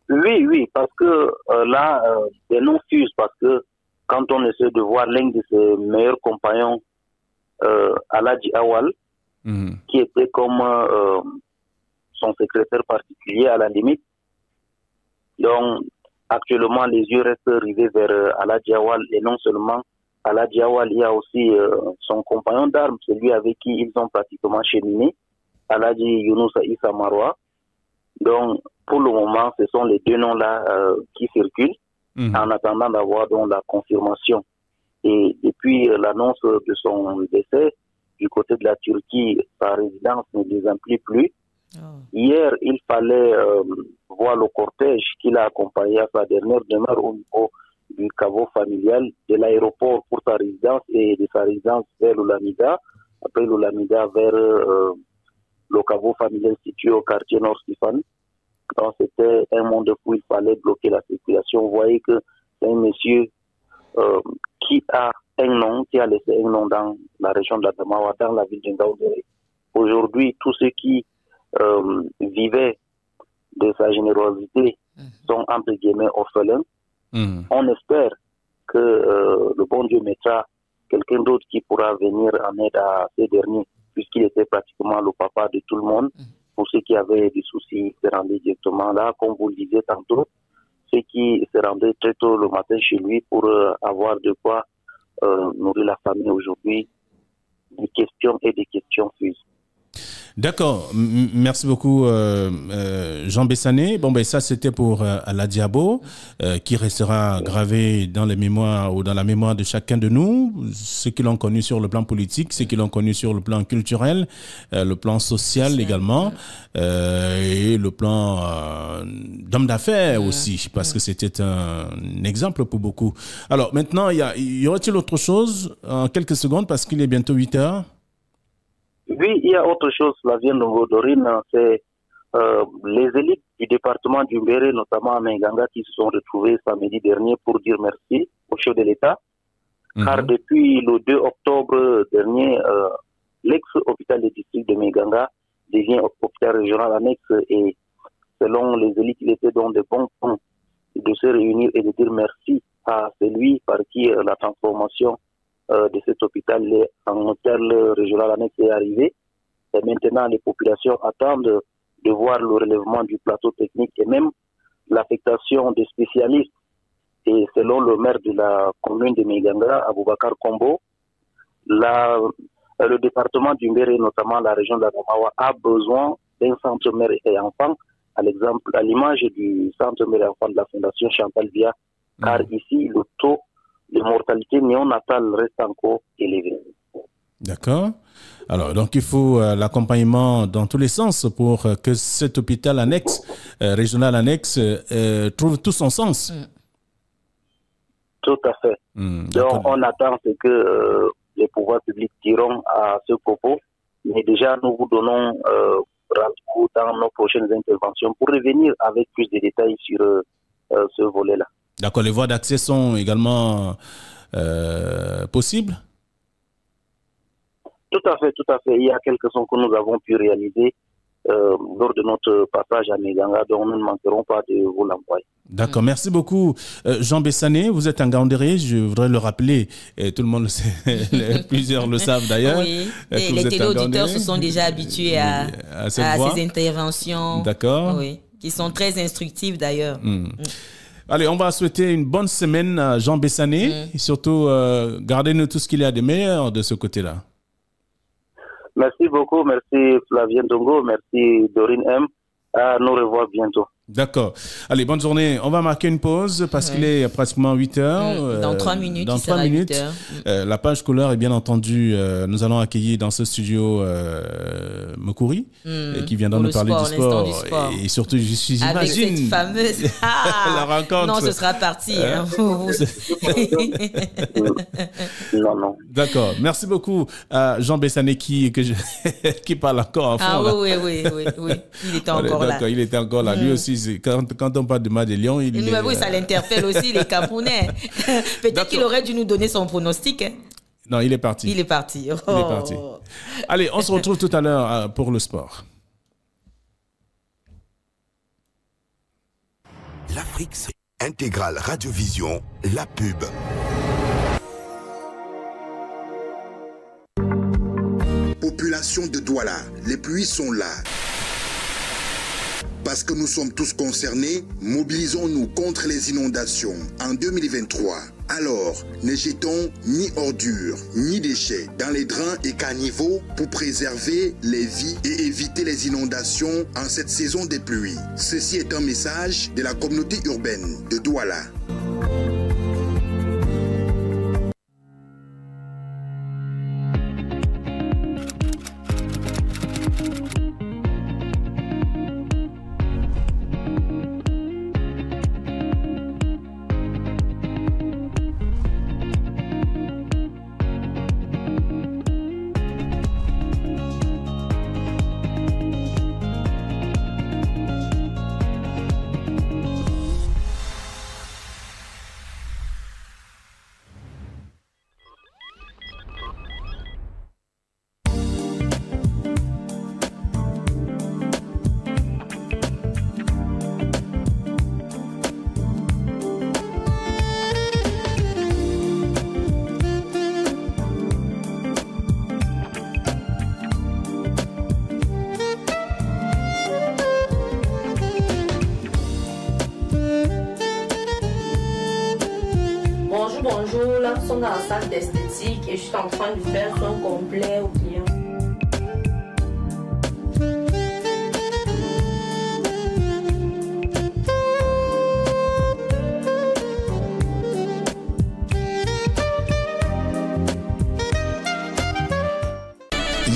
Oui, parce que là, les noms fusent parce que quand on essaie de voir l'un de ses meilleurs compagnons, Aladji Awal, qui était comme son secrétaire particulier à la limite. Donc, actuellement, les yeux restent rivés vers Aladji Awal et non seulement Aladji Awal, il y a aussi son compagnon d'armes, celui avec qui ils ont pratiquement cheminé, Aladji Younousa Issa Marwa. Donc, pour le moment, ce sont les 2 noms-là qui circulent en attendant d'avoir donc la confirmation. Et depuis l'annonce de son décès, du côté de la Turquie, sa résidence ne les implique plus. Hier, il fallait voir le cortège qu'il a accompagné à sa dernière demeure au niveau du caveau familial de l'aéroport pour sa résidence et de sa résidence vers l'Olamida, après l'Olamida vers le caveau familial situé au quartier Nord-Stéphane. Donc c'était un monde où il fallait bloquer la circulation. Vous voyez que c'est un monsieur qui a qui a laissé un nom dans la région de la Damawa, dans la ville de Ngaoundéré. Aujourd'hui, tous ceux qui vivaient de sa générosité sont entre guillemets orphelins. On espère que le bon Dieu mettra quelqu'un d'autre qui pourra venir en aide à ces derniers, puisqu'il était pratiquement le papa de tout le monde. Pour ceux qui avaient des soucis, se rendaient directement là, comme vous le disiez tantôt, ceux qui se rendaient très tôt le matin chez lui pour avoir de quoi nourrir la famille aujourd'hui. Des questions et des questions fusent. D'accord, merci beaucoup Jean Bessané. Bon ben ça c'était pour Aladji Abo qui restera gravé dans les mémoires ou dans la mémoire de chacun de nous, ceux qui l'ont connu sur le plan politique, ceux qui l'ont connu sur le plan culturel, le plan social également et le plan d'homme d'affaires aussi parce que c'était un exemple pour beaucoup. Alors maintenant y aurait-il autre chose en quelques secondes parce qu'il est bientôt 8h? Oui, il y a autre chose, la vient de Ngodorine, c'est les élites du département du Mbéré, notamment à Menganga, qui se sont retrouvées samedi dernier pour dire merci au chef de l'État. Car depuis le 2 octobre dernier, l'ex-hôpital de district de Menganga devient hôpital régional annexe et selon les élites, il était donc de bons points de se réunir et de dire merci à celui par qui la transformation de cet hôpital en hôpital régional annexe est arrivé. Et maintenant, les populations attendent de voir le relèvement du plateau technique et même l'affectation des spécialistes. Et selon le maire de la commune de Menganga, Aboubakar Kombo, le département du Mbéré, notamment la région de la Damawa, a besoin d'un centre mère et enfant, à l'image du centre mère et enfant de la Fondation Chantal Via, car ici, le taux de mortalité néonatale reste encore élevé. D'accord. Alors, donc il faut l'accompagnement dans tous les sens pour que cet hôpital annexe, régional annexe, trouve tout son sens. Tout à fait. Donc, on attend ce que les pouvoirs publics diront à ce propos. Mais déjà, nous vous donnons rendez-vous dans nos prochaines interventions pour revenir avec plus de détails sur ce volet-là. D'accord, les voies d'accès sont également possibles? Tout à fait. Il y a quelques sons que nous avons pu réaliser lors de notre passage à Méganga, donc nous ne manquerons pas de vous l'envoyer. D'accord, merci beaucoup. Jean Bessané, vous êtes un Gandéré, je voudrais le rappeler, et tout le monde le sait, plusieurs le savent d'ailleurs. Oui, et les téléauditeurs se sont déjà habitués à ces interventions. D'accord. Oui, qui sont très instructives d'ailleurs. Allez, on va souhaiter une bonne semaine à Jean Bessané, et surtout gardez-nous tout ce qu'il y a de meilleur de ce côté-là. Merci beaucoup, merci Flavien Ndongo, merci Dorine M. À nous revoir bientôt. D'accord. Allez, bonne journée. On va marquer une pause parce qu'il est pratiquement 8 heures. Dans 3 minutes. Dans 3 minutes. 8 heures. La page couleur est bien entendu. Nous allons accueillir dans ce studio Mokouri qui viendra nous parler du sport. Et surtout, j'imagine. Avec cette fameuse la rencontre. Non, ce sera parti. Non. D'accord. Merci beaucoup à Jean Bessané qui parle encore en fond. Oui. Il était encore là. D'accord, il était encore là. Lui aussi. Quand on parle de match de Lyon, oui, ça l'interpelle aussi, les Camerounais. Peut-être qu'il aurait dû nous donner son pronostic. Hein. Non, il est parti. Il est parti. Allez, on se retrouve tout à l'heure pour le sport. L'Afrique, c'est Intégrale Radiovision, la pub. Population de Douala, les pluies sont là. Parce que nous sommes tous concernés, mobilisons-nous contre les inondations en 2023. Alors, ne jetons ni ordures, ni déchets dans les drains et caniveaux pour préserver les vies et éviter les inondations en cette saison des pluies. Ceci est un message de la communauté urbaine de Douala. Bonjour, là nous sommes dans la salle d'esthétique et je suis en train de faire son complet au client.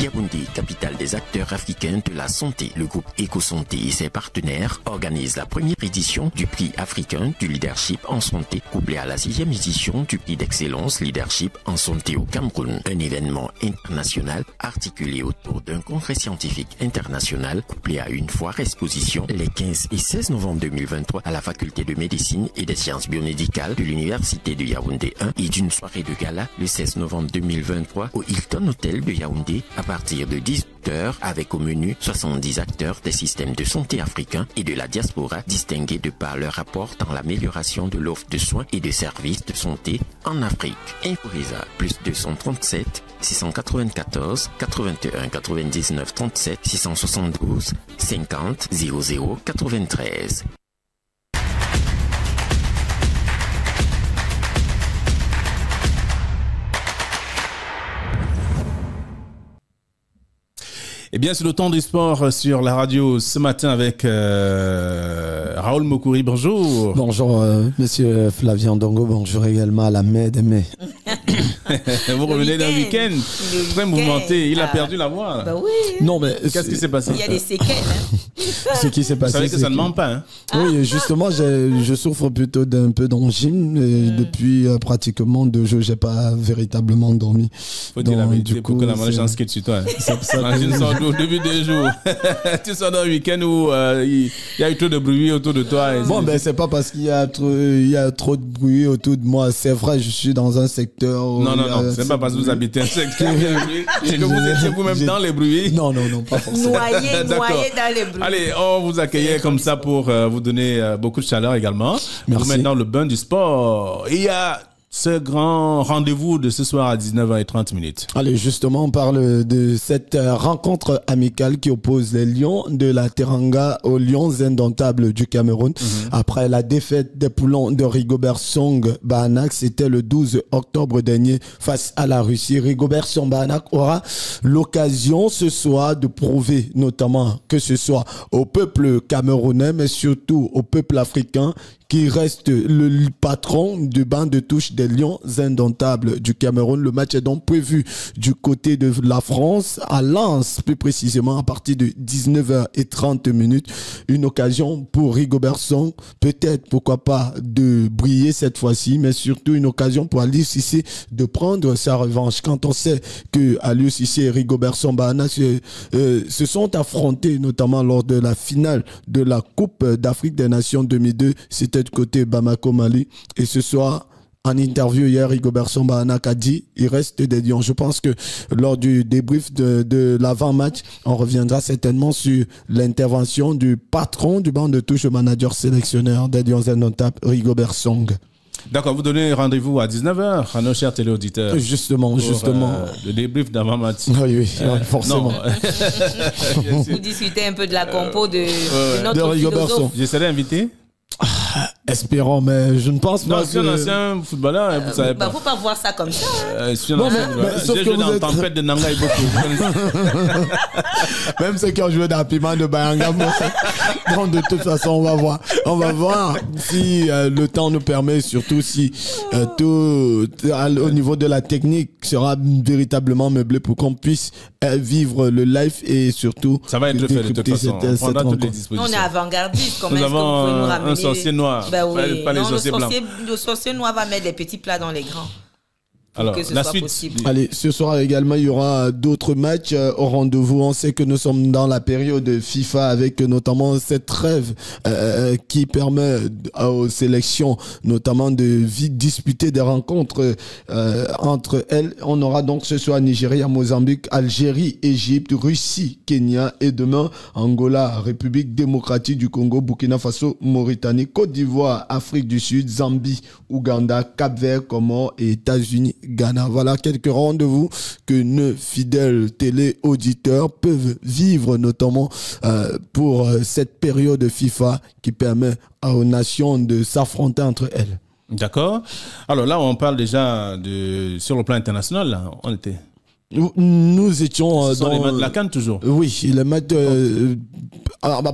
Yaoundé, capitale des acteurs africains de la santé. Le groupe EcoSanté et ses partenaires organisent la première édition du prix africain du leadership en santé, couplé à la 6e édition du prix d'excellence leadership en santé au Cameroun. Un événement international articulé autour d'un congrès scientifique international, couplé à une foire exposition les 15 et 16 novembre 2023 à la faculté de médecine et des sciences biomédicales de l'université de Yaoundé 1 et d'une soirée de gala le 16 novembre 2023 au Hilton Hotel de Yaoundé à partir de 18h avec au menu 70 acteurs des systèmes de santé africains et de la diaspora distingués de par leur apport dans l'amélioration de l'offre de soins et de services de santé en Afrique. Inforisa plus 237 694 81 99 37 672 50 00 93. Eh bien, c'est le temps du sport sur la radio ce matin avec Raoul Mokouri. Bonjour. Bonjour, monsieur Flavien Ndongo. Bonjour également à la MEDEME. Vous revenez d'un week-end très mouvementé. Il a perdu la voix. Bah oui. Non, mais qu'est-ce qui s'est passé? Il y a des séquelles. ce qui s'est passé. Vous savez que ça ne ment pas. Hein? Oui, justement, je souffre plutôt d'un peu d'angine. Depuis pratiquement 2 jours, j'ai pas véritablement dormi. Faut dire la vérité pour que la malchance quitte sur toi. L'angine sort depuis 2 jours. Tu sors dans le week-end où il y a eu trop de bruit autour de toi. Bon, ben c'est pas parce qu'il y a trop de bruit autour de moi. C'est vrai, je suis dans un secteur. Non, c'est pas parce que vous habitez un secteur. C'est que vous étiez vous-même dans les bruits. Non, pas forcément. Noyé dans les bruits. Allez, on vous accueillait comme ça pour vous donner beaucoup de chaleur également. Merci. Pour maintenant le bain du sport. Il y a ce grand rendez-vous de ce soir à 19h30. Allez, justement, on parle de cette rencontre amicale qui oppose les Lions de la Teranga aux Lions indomptables du Cameroun. Après la défaite des Poulons de Rigobert Song Bahanak, c'était le 12 octobre dernier face à la Russie. Rigobert Song Bahanak aura l'occasion ce soir de prouver notamment que ce soit au peuple camerounais, mais surtout au peuple africain, qui reste le patron du banc de touche des Lions indomptables du Cameroun. Le match est donc prévu du côté de la France, à Lens, plus précisément à partir de 19h30. Une occasion pour Rigobert Song, peut-être, pourquoi pas, de briller cette fois-ci, mais surtout une occasion pour Aliou Cissé de prendre sa revanche. Quand on sait que Aliou Cissé et Rigobert Song Bahana se sont affrontés, notamment lors de la finale de la Coupe d'Afrique des Nations 2002, c'était du côté Bamako, Mali. Et ce soir, en interview hier, Rigobert Song Bahanak a dit il reste des Lions. Je pense que lors du débrief de l'avant-match, on reviendra certainement sur l'intervention du patron du banc de touche, le manager sélectionneur des Lions indomptables, Rigobert Song. D'accord, vous donnez rendez-vous à 19h à nos chers téléauditeurs. Justement. Le débrief d'avant-match. Oui, forcément. Vous discutez un peu de la compo de notre philosophe. Je serai invité. Espérons, mais je ne pense pas que... c'est un ancien footballeur, vous savez pas. Faut pas voir ça comme ça. J'ai joué dans Tempête de Nangaï beaucoup. Même ceux qui ont joué dans Piment de Bayanga. Bon, de toute façon, on va voir si le temps nous permet, surtout si tout au niveau de la technique sera véritablement meublé pour qu'on puisse vivre le live et surtout ça va être fait de toute façon. On prendra toutes les dispositions. On est avant-gardiste. Comment est-ce que vous pouvez nous ramener un sorcier noir. Oui. Pas les sorciers blancs. Le sorcier noir va mettre des petits plats dans les grands. Alors, la suite. Possible. Allez, ce soir également, il y aura d'autres matchs au rendez-vous. On sait que nous sommes dans la période FIFA avec notamment cette trêve qui permet aux sélections notamment de vite disputer des rencontres entre elles. On aura donc ce soir Nigeria, Mozambique, Algérie, Égypte, Russie, Kenya et demain Angola, République démocratique du Congo, Burkina Faso, Mauritanie, Côte d'Ivoire, Afrique du Sud, Zambie, Ouganda, Cap-Vert, Comores et États-Unis, Ghana. Voilà quelques rendez-vous que nos fidèles télé-auditeurs peuvent vivre, notamment pour cette période FIFA qui permet aux nations de s'affronter entre elles. D'accord. Alors là, on parle déjà sur le plan international. Là, on était... Nous étions dans les matchs de la CAN toujours. Oui, les matchs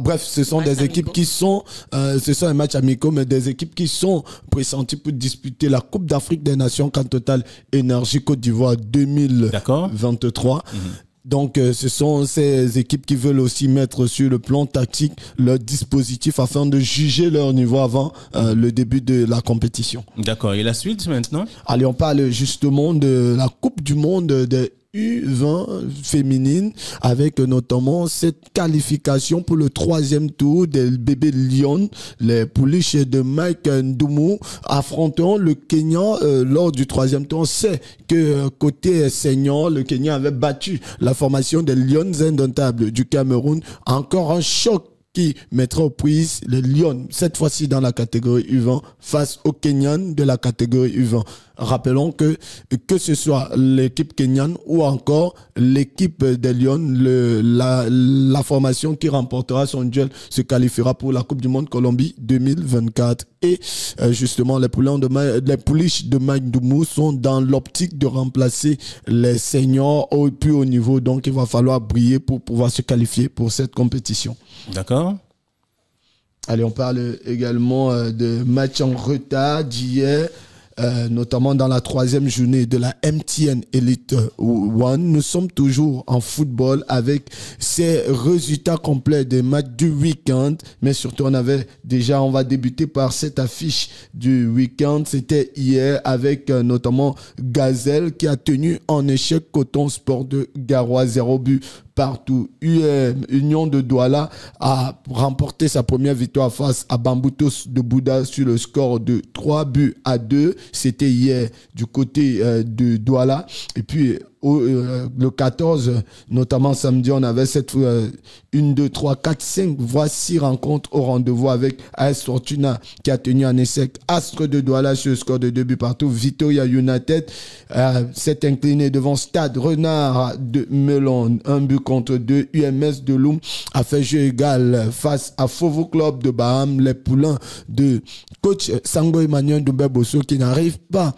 bref, ce sont des équipes qui sont ce sont des matchs amicaux, mais des équipes qui sont pressenties pour disputer la Coupe d'Afrique des Nations CAN Total Énergie Côte d'Ivoire 2023. Donc, ce sont ces équipes qui veulent aussi mettre sur le plan tactique leur dispositif afin de juger leur niveau avant le début de la compétition. D'accord. Et la suite maintenant? Allez, on parle justement de la Coupe du Monde des U20 féminine avec notamment cette qualification pour le 3e tour des bébés Lyon. Les pouliches de Mike Ndoumou affronteront le Kenya lors du 3e tour. On sait que côté senior, le Kenya avait battu la formation des Lions indomptables du Cameroun. Encore un choc qui mettra aux prises les Lions, cette fois-ci dans la catégorie U20, face aux Kenyans de la catégorie U20. Rappelons que ce soit l'équipe kenyane ou encore l'équipe des Lions, la formation qui remportera son duel se qualifiera pour la Coupe du Monde Colombie 2024. Et justement, les pouliches de Mike Ndoumou sont dans l'optique de remplacer les seniors au plus haut niveau. Donc, il va falloir briller pour pouvoir se qualifier pour cette compétition. D'accord. Allez, on parle également de matchs en retard d'hier. notamment dans la 3e journée de la MTN Elite One. Nous sommes toujours en football avec ces résultats complets des matchs du week-end. Mais surtout, on va débuter par cette affiche du week-end. C'était hier avec notamment Gazelle qui a tenu en échec Coton Sport de Garoua, 0 but partout. Union de Douala a remporté sa première victoire face à Bamboutos de Bouddha sur le score de 3-2. C'était hier du côté de Douala. Et puis le 14, notamment samedi, on avait 1, 2, 3, 4, 5, voire 6 rencontres au rendez-vous avec AS Fortuna qui a tenu en échec Astre de Douala sur le score de 2 buts partout. Victoria United s'est incliné devant Stade Renard de Melon, 1 but contre 2. UMS de Loum a fait jeu égal face à Fovo Club de Baham, les poulains de coach Sango Emmanuel Doumbé-Bosso qui n'arrivent pas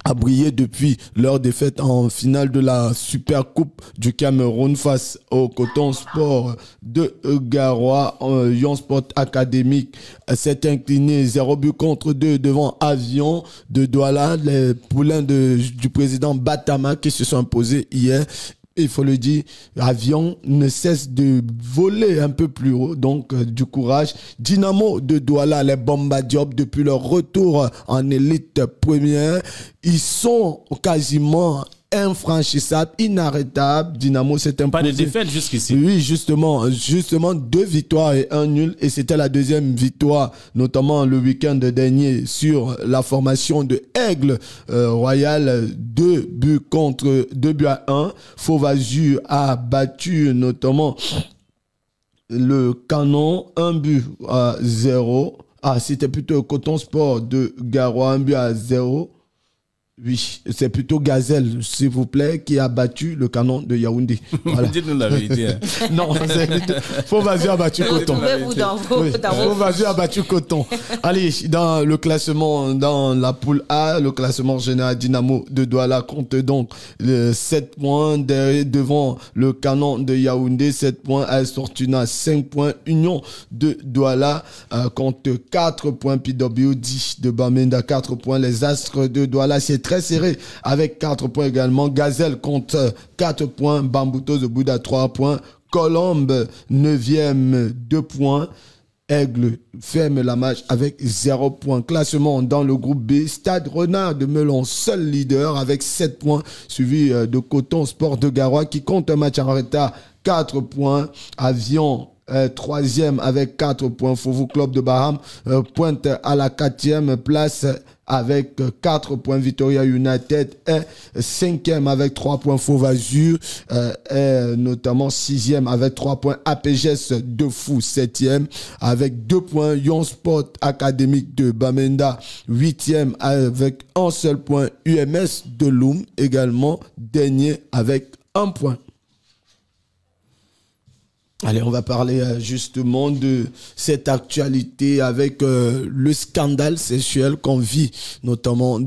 a brillé depuis leur défaite en finale de la Super Coupe du Cameroun face au Coton Sport de Garoua. Yon Sport Académique s'est incliné 0 but contre 2 devant Avion de Douala, les poulains du président Batama qui se sont imposés hier. Il faut le dire, Avion ne cesse de voler un peu plus haut, donc du courage. Dynamo de Douala, les Bomba Diop, depuis leur retour en élite première, ils sont quasiment infranchissables, inarrêtables. Dynamo s'est imposé. Pas de défaite jusqu'ici. Oui, justement 2 victoires et 1 nul. Et c'était la deuxième victoire, notamment le week-end dernier, sur la formation de Aigle Royal. 2 buts à 1. Fauvazu a battu notamment le Canon, 1 but à 0. C'était plutôt Coton Sport de Garoua, 1 but à 0. Oui, c'est plutôt Gazelle, s'il vous plaît, qui a battu le Canon de Yaoundé. Voilà. Dites-nous la vérité. Hein. Non, Fauvazu a battu Coton. Fauvazu a battu Coton. Allez, dans le classement, dans la poule A, le classement général, Dynamo de Douala compte donc 7 points devant le Canon de Yaoundé, 7 points. AS Fortuna, 5 points. Union de Douala compte 4 points. PWD de Bamenda, 4 points. Les Astres de Douala, c'est très serré avec 4 points également. Gazelle compte 4 points. Bamboutos de Bouddha, 3 points. Colombe, 9e, 2 points. Aigle ferme la marche avec 0 points. Classement dans le groupe B. Stade Renard de Melon, seul leader avec 7 points. Suivi de Coton Sport de Garoua qui compte un match en retard, 4 points. Avion, 3e avec 4 points. Fovo Club de Baham pointe à la 4e place avec 4 points. Victoria United est 5e avec 3 points. Fauvazu est notamment 6e avec 3 points. APGS de Fou 7e avec 2 points. Yon Sport Académique de Bamenda 8e avec un seul point. UMS de Loum également dernier avec 1 point. Allez, on va parler justement de cette actualité avec le scandale sexuel qu'on vit notamment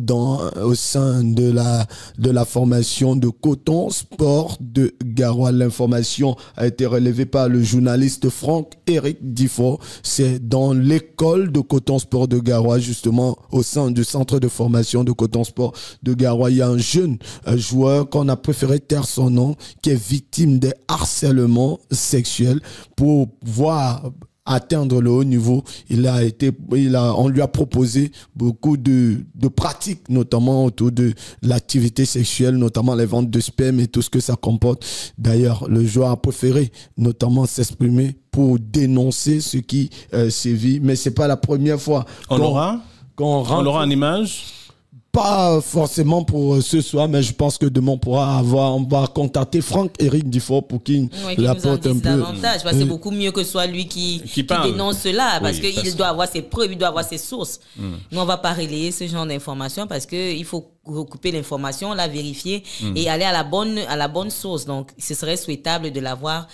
au sein de la formation de Coton Sport de Garoua. L'information a été relevée par le journaliste Franck-Éric Difort. C'est dans l'école de Coton Sport de Garoua, justement au sein du centre de formation de Coton Sport de Garoua. Il y a un jeune joueur qu'on a préféré taire son nom qui est victime des harcèlements sexuels. Pour pouvoir atteindre le haut niveau, on lui a proposé beaucoup de pratiques, notamment autour de l'activité sexuelle, notamment les ventes de sperme et tout ce que ça comporte. D'ailleurs, le joueur a préféré notamment s'exprimer pour dénoncer ce qui sévit. Mais c'est pas la première fois. On aura en image? Pas forcément pour ce soir, mais je pense que demain on va contacter Franck-Éric Difort pour qu'il l'apporte un peu. Davantage, parce que c'est beaucoup mieux que ce soit lui qui dénonce cela, parce qu'il doit avoir ses preuves, il doit avoir ses sources. Nous, on va pas relayer ce genre d'informations parce qu'il faut recouper l'information, la vérifier et aller à la bonne source. Donc, ce serait souhaitable de l'avoir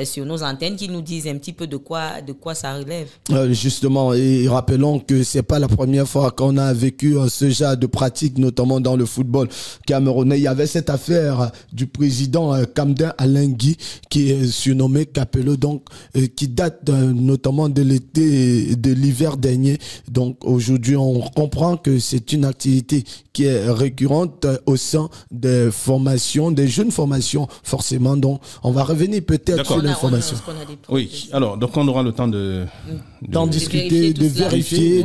sur nos antennes qui nous disent un petit peu de quoi ça relève. Justement, et rappelons que c'est pas la première fois qu'on a vécu ce genre de pratique, notamment dans le football camerounais. Il y avait cette affaire du président Kamden Alenghi qui est surnommé Capello, donc qui date notamment de l'été, de l'hiver dernier. Donc aujourd'hui, on comprend que c'est une activité qui est récurrente au sein des formations, des jeunes formations, forcément. Donc, on va revenir peut-être sur l'information. Oui, alors, donc on aura le temps d'en discuter, de vérifier,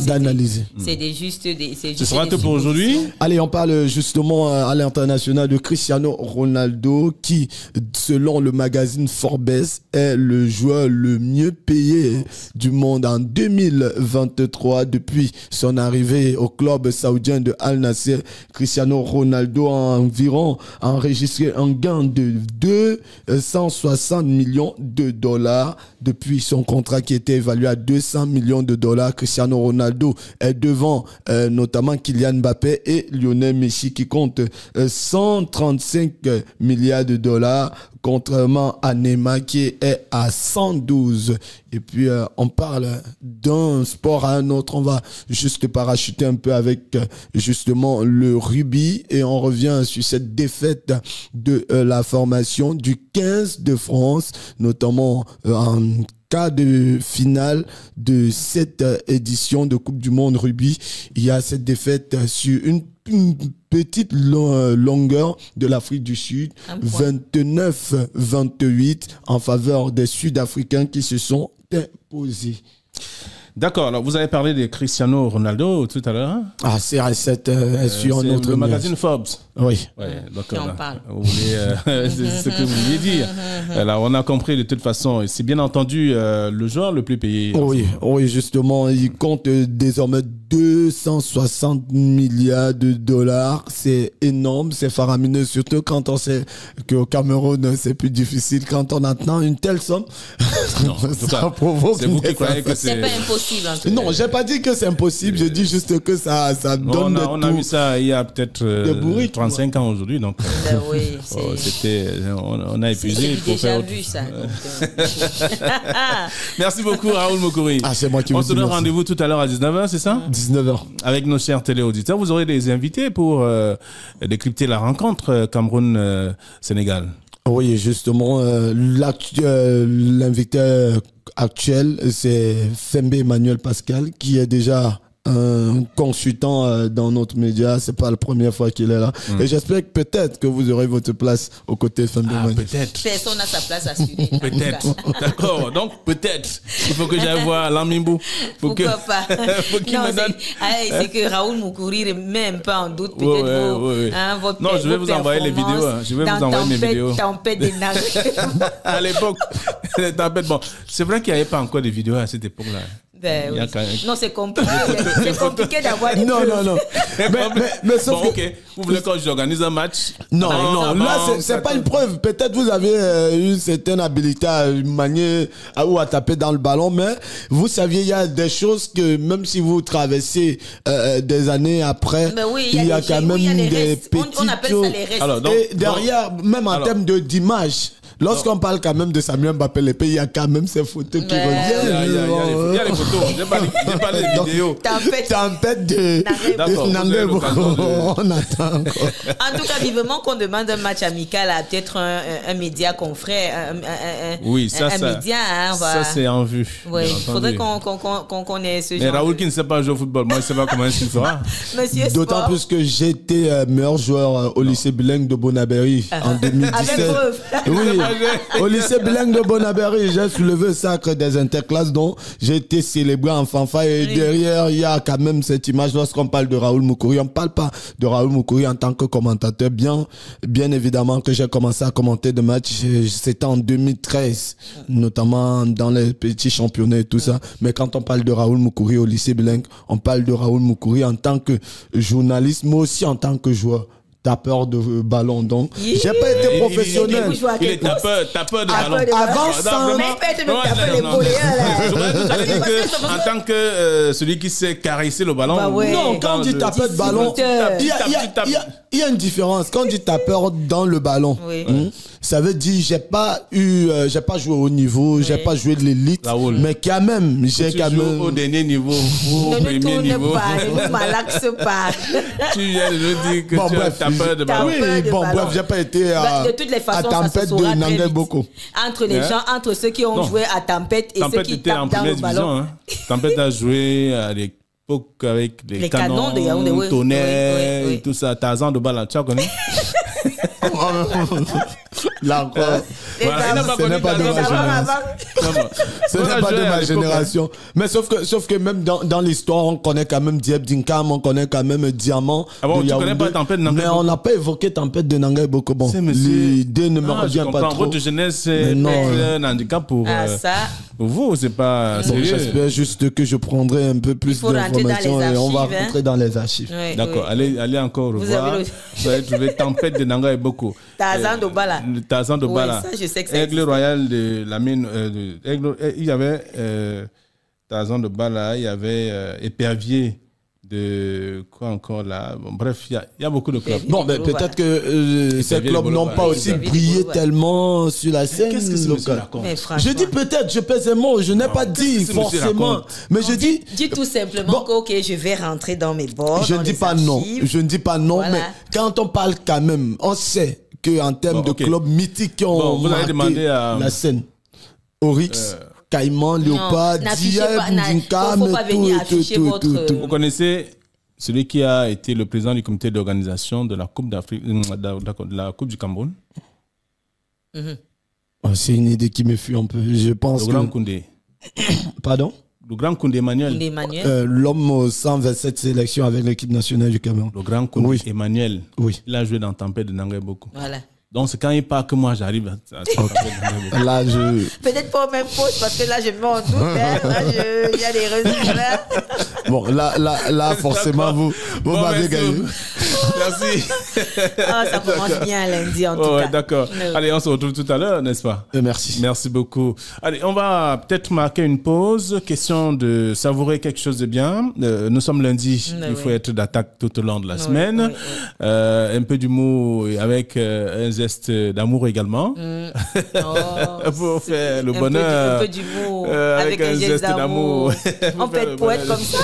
d'analyser. Ce sera tout pour aujourd'hui. Allez, on parle justement à l'international de Cristiano Ronaldo qui, selon le magazine Forbes, est le joueur le mieux payé du monde en 2023 depuis son arrivée au club saoudien de Al Nassr. Cristiano Ronaldo a environ enregistré un gain de 260 millions de dollars depuis son contrat qui était évalué à 200 millions de dollars. Cristiano Ronaldo est devant notamment Kylian Mbappé et Lionel Messi qui comptent 135 milliards de dollars, contrairement à Neymar qui est à 112. Et puis on parle d'un sport à un autre. On va juste parachuter un peu avec justement le rugby et on revient sur cette défaite de la formation du 15 de France, notamment en cas de finale de cette édition de Coupe du Monde rugby. Il y a cette défaite sur une petite longueur de l'Afrique du Sud, 29-28 en faveur des Sud-Africains qui se sont imposés. D'accord, alors vous avez parlé de Cristiano Ronaldo tout à l'heure. Ah, CR7 sur notre le magazine Forbes. Oui. Ouais, donc, on parle. C'est ce que vous vouliez dire. Alors, on a compris de toute façon. C'est bien entendu le joueur le plus payé. Oui, justement, il compte désormais 260 milliards de dollars. C'est énorme, c'est faramineux, surtout quand on sait qu'au Cameroun, c'est plus difficile. Quand on attend une telle somme, non, ça provoque. C'est vous qui croyez que c'est pas impossible. En tout cas. Non, j'ai pas dit que c'est impossible. Je dis juste que ça donne de tout. On a vu ça il y a peut-être 35 ans aujourd'hui. Donc, oui, on a épuisé. J'ai déjà vu ça. Merci beaucoup, Raoul Moukouri. Ah, c'est moi qui vous On se donne rendez-vous tout à l'heure à 19h, c'est ça? 19h. Avec nos chers téléauditeurs, vous aurez des invités pour décrypter la rencontre Cameroun-Sénégal. Oui, justement, l'invité actuel, c'est Fembe Emmanuel Pascal, qui est déjà un consultant dans notre média. C'est pas la première fois qu'il est là. Et j'espère que peut-être que vous aurez votre place aux côtés de Fembe Emmanuel. Peut-être. Personne n'a sa place à assurée. Peut-être. D'accord. Donc, peut-être. Il faut que j'aille voir Lamimbo. Pourquoi pas? Faut qu'il me donne. C'est que Raoul Moukouri met un peu en doute peut-être votre non, je vais vous envoyer les vidéos. Je vais vous envoyer mes vidéos. Tempête des à l'époque, tempête. Bon, c'est vrai qu'il n'y avait pas encore de vidéos à cette époque-là. Ben, oui. Non, c'est compliqué. C'est compliqué d'avoir des Non. Mais sauf bon, que... ok. Vous voulez que j'organise un match? Non. Là, c'est pas une preuve. Peut-être vous avez une certaine habilité à manier ou à taper dans le ballon, mais vous saviez, il y a des choses que même si vous traversez des années après, il y a quand même des petites on appelle ça les restes. Alors, et derrière, même en termes d'image, lorsqu'on parle quand même de Samuel Mbappé, il y a quand même ces photos qui reviennent. Il y a les photos. J'ai pas les vidéos. Tempête de Nangé. On attend encore. En tout cas, vivement qu'on demande un match amical à peut-être un média confrère. Média. Ça, c'est en vue. Oui, il faudrait qu'on connaisse ce genre. Mais Raoul qui ne sait pas jouer au football, moi, je ne sais pas comment il fera. D'autant plus que j'étais meilleur joueur au lycée bilingue de Bonabéry en 2017. Avec preuve. Oui. Au lycée bilingue de Bonabéry, j'ai soulevé le sacre des interclasses dont j'ai été célébré en fanfare et derrière, il y a quand même cette image lorsqu'on parle de Raoul Moukouri. On ne parle pas de Raoul Moukouri en tant que commentateur. Bien évidemment que j'ai commencé à commenter des matchs, c'était en 2013, notamment dans les petits championnats et tout ça. Mais quand on parle de Raoul Moukouri au lycée bilingue, on parle de Raoul Moukouri en tant que journaliste, mais aussi en tant que joueur. tapeur de ballon. Donc, j'ai pas été professionnel. Il est tapeur de ballon. Avant ça, en tant que celui qui sait caresser le ballon. Non, quand on dit tapeur de ballon, il y a une différence. Quand on dit tapeur dans le ballon, ça veut dire j'ai pas joué au niveau, j'ai pas joué de l'élite, mais quand même, j'ai quand même au dernier niveau, au premier niveau. Ne malaxe pas. Tu viens de nous dire que tu es tapeur de ballon. Oui, bon, bref, j'ai pas été de toutes les façons, à Tempête de Nangai Boko. Entre les gens, entre ceux qui ont joué à Tempête et ceux qui tapent dans le ballon. Tempête a joué à l'époque avec les canons de Yaoundé, tonnerre et tout ça. Tarzan de Bala, tu as connu? Là encore, ce n'est pas de ma génération. Ce n'est pas de ma génération. Mais sauf que même dans l'histoire, on connaît quand même Diep Dinkam, on connaît quand même Diamant. Ah bon, tu connais pas Tempête de Nangai? Mais on n'a pas évoqué Tempête de Nangai Boko. Bon, l'idée ne me revient pas trop. Votre jeunesse, c'est un handicap pour vous, c'est pas sérieux. J'espère juste que je prendrai un peu plus d'informations et on va rentrer dans les archives. D'accord, allez encore revoir. Vous allez trouver Tempête de Nangai Boko. Tarzan de Bala. Tarzan de Bala. Ça, je sais que Aigle royal de la mine. Il y avait Tarzan de Bala, il y avait Épervier de quoi encore là. Bon, bref, il y a beaucoup de clubs. Bon, mais peut-être que ces clubs n'ont pas aussi brillé tellement sur la scène. Qu'est-ce que ce monsieur raconte? Je dis peut-être, je pèse les mots, je n'ai pas dit forcément. Mais je dis. Dis tout simplement que ok, je vais rentrer dans mes bords. Je ne dis pas non. Je ne dis pas non, mais quand on parle quand même, on sait qu'en termes de clubs mythiques qui ont marqué la scène, Oryx, Caïman, Léopard, Diab, Ndinkam, tout. Vous connaissez celui qui a été le président du comité d'organisation de la Coupe d'Afrique, de la Coupe du Cameroun? C'est une idée qui me fuit un peu. Je pense le grand Koundé. Pardon? Le grand Koundé Emmanuel. L'homme aux 127 sélections avec l'équipe nationale du Cameroun. Le grand Koundé Emmanuel. Oui. Il a joué dans Tempête de Nangai Boko. Voilà. Donc c'est quand il part que moi j'arrive à là peut-être pas au même poste parce que là je me mets en doute. Là il y a des résultats. Bon là forcément vous m'avez gagné. Merci. Ça commence bien lundi en tout cas. D'accord. Allez, on se retrouve tout à l'heure, n'est-ce pas? Merci. Merci beaucoup. Allez, on va peut-être marquer une pause. Question de savourer quelque chose de bien. Nous sommes lundi. Il faut être d'attaque tout au long de la semaine. Un peu d'humour avec un geste d'amour également. Pour faire le bonheur. Un peu d'humour avec un geste d'amour. On peut être poète comme ça.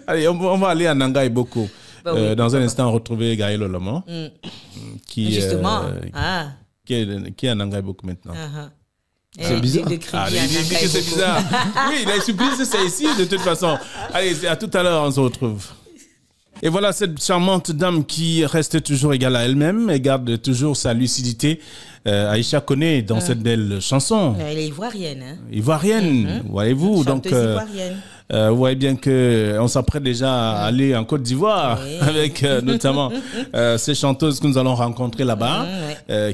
Allez, on va aller à Nangai Boko. Dans un instant, retrouver Gaël Olomon. Qui est à Nangai Boko maintenant. C'est bizarre. Il dit que c'est bizarre. Oui, il a surprise, c'est ici de toute façon. Allez, à tout à l'heure, on se retrouve. Et voilà cette charmante dame qui reste toujours égale à elle-même et garde toujours sa lucidité. Aïcha connaît dans cette belle chanson. Elle est ivoirienne. Hein? Ivoirienne, voyez-vous. Donc, vous voyez bien qu'on s'apprête déjà à aller en Côte d'Ivoire avec notamment ces chanteuses que nous allons rencontrer là-bas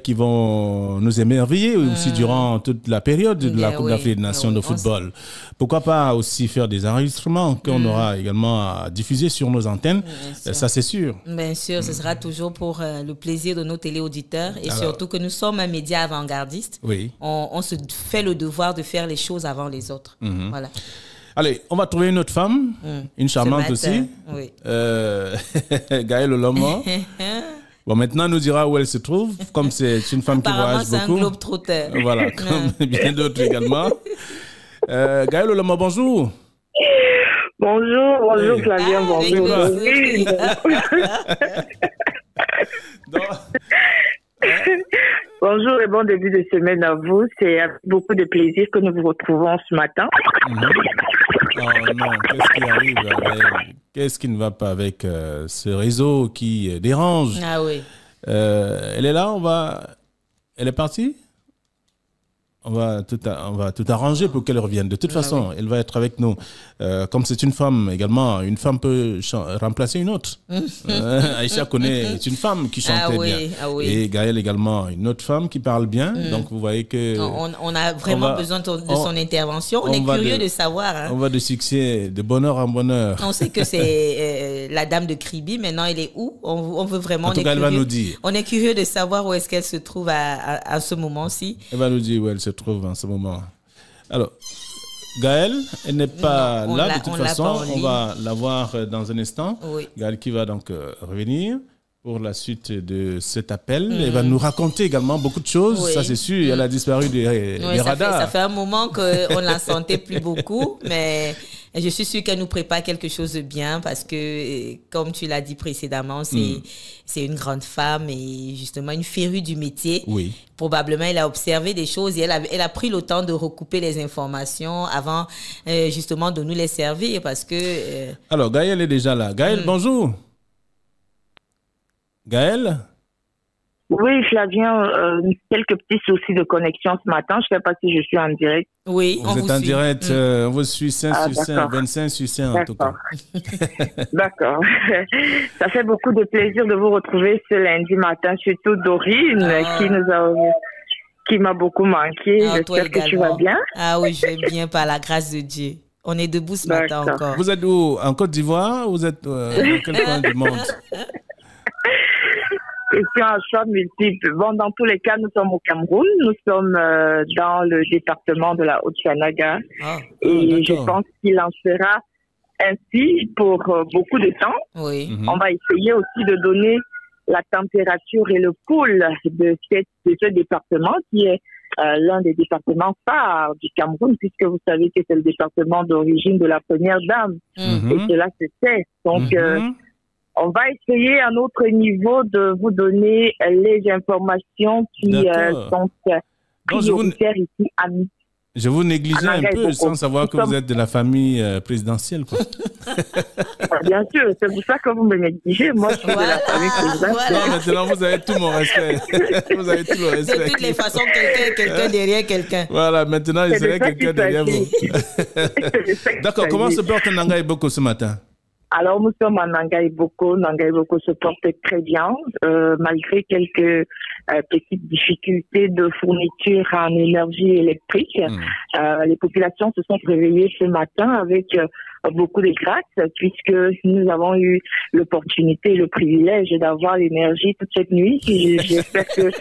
qui vont nous émerveiller aussi durant toute la période de la Coupe d'Afrique des Nations de football. Pourquoi pas aussi faire des enregistrements qu'on aura également à diffuser sur nos antennes. Ça, c'est sûr. Bien sûr, ce sera toujours pour le plaisir de nos téléauditeurs et surtout que nous sommes un média avant-gardiste. Oui. On se fait le devoir de faire les choses avant les autres. Voilà. Allez, on va trouver une autre femme, une charmante aussi. Oui. Gaël Olomon. Bon, maintenant, elle nous dira où elle se trouve, comme c'est une femme qui voyage beaucoup. C'est un globe-trotteur. Voilà, comme bien d'autres également. Gaël Olomon, bonjour. Bonjour Flavien, bonjour. Bonjour et bon début de semaine à vous. C'est avec beaucoup de plaisir que nous vous retrouvons ce matin. Oh non, qu'est-ce qui arrive qu'est-ce qui ne va pas avec ce réseau qui dérange? Ah oui. Elle est là, elle est partie? On va tout arranger pour qu'elle revienne. De toute façon, elle va être avec nous. Comme c'est une femme également, une femme peut remplacer une autre. Aïcha connaît, c'est une femme qui chante bien. Et Gaël également, une autre femme qui parle bien. Donc vous voyez que... On a vraiment besoin de son intervention. On est curieux de savoir. Hein. On va de succès, de bonheur en bonheur. On sait que c'est la dame de Kribi. Maintenant, elle est où? On veut vraiment... En tout cas, elle va nous dire. On est curieux de savoir où est-ce qu'elle se trouve à ce moment-ci. Elle va nous dire où elle se trouve en ce moment. Alors, Gaëlle, elle n'est pas là de toute façon. On va la voir dans un instant. Oui. Gaëlle qui va donc revenir pour la suite de cet appel. Elle va nous raconter également beaucoup de choses. Oui. Ça, c'est sûr. Elle a disparu des radars. Ça fait un moment qu'on ne la sentait plus beaucoup, mais je suis sûre qu'elle nous prépare quelque chose de bien parce que, comme tu l'as dit précédemment, c'est une grande femme et justement une férue du métier. Oui. Probablement, elle a observé des choses et elle a pris le temps de recouper les informations avant justement de nous les servir parce que... Alors, Gaëlle est déjà là. Gaëlle, bonjour. Gaëlle? Oui, Flavien, quelques petits soucis de connexion ce matin. Je ne sais pas si je suis en direct. Oui, vous êtes en direct. On vous suit 5 sur 5, 25 sur 5 en tout cas. D'accord. Ça fait beaucoup de plaisir de vous retrouver ce lundi matin, surtout Dorine qui m'a beaucoup manqué. J'espère que tu vas bien. Ah oui, je vais bien par la grâce de Dieu. On est debout ce matin encore. Vous êtes où? En Côte d'Ivoire? Vous êtes dans quel coin du monde? Question à choix multiple. Bon, dans tous les cas, nous sommes au Cameroun. Nous sommes dans le département de la Haute-Sanaga. Et je pense qu'il en sera ainsi pour beaucoup de temps. Oui. On va essayer aussi de donner la température et le pouls de ce département qui est l'un des départements phares du Cameroun, puisque vous savez que c'est le département d'origine de la première dame. Et cela se sait. Donc, on va essayer à notre niveau de vous donner les informations qui sont prioritaires ici à nous. Je vous négligeais un peu sans savoir que vous êtes de la famille présidentielle, quoi. Bien sûr, c'est pour ça que vous me négligez. Moi, je suis de la famille présidentielle. Non, maintenant, vous avez tout mon respect. Vous avez tout le respect. De toutes les façons, quelqu'un derrière quelqu'un. Voilà, maintenant, je serai quelqu'un derrière vous. D'accord, comment se porte Nangaï Boko ce matin? Alors, nous sommes à Nangaï Boko. Nangaï Boko se porte très bien, malgré quelques petites difficultés de fourniture en énergie électrique. Les populations se sont réveillées ce matin avec beaucoup de grâce, puisque nous avons eu l'opportunité, le privilège d'avoir l'énergie toute cette nuit. J'espère que...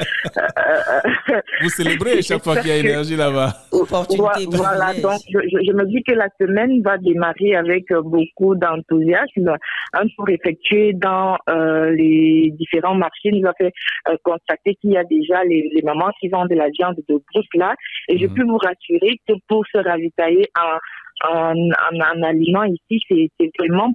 Vous célébrez chaque fois qu'il y a énergie là-bas. Voilà, donc je me dis que la semaine va démarrer avec beaucoup d'enthousiasme. Un tour effectué dans les différents marchés nous a fait constater qu'il y a déjà les mamans qui vendent de la viande de brousse là. Et je peux vous rassurer que pour se ravitailler en aliment ici, c'est vraiment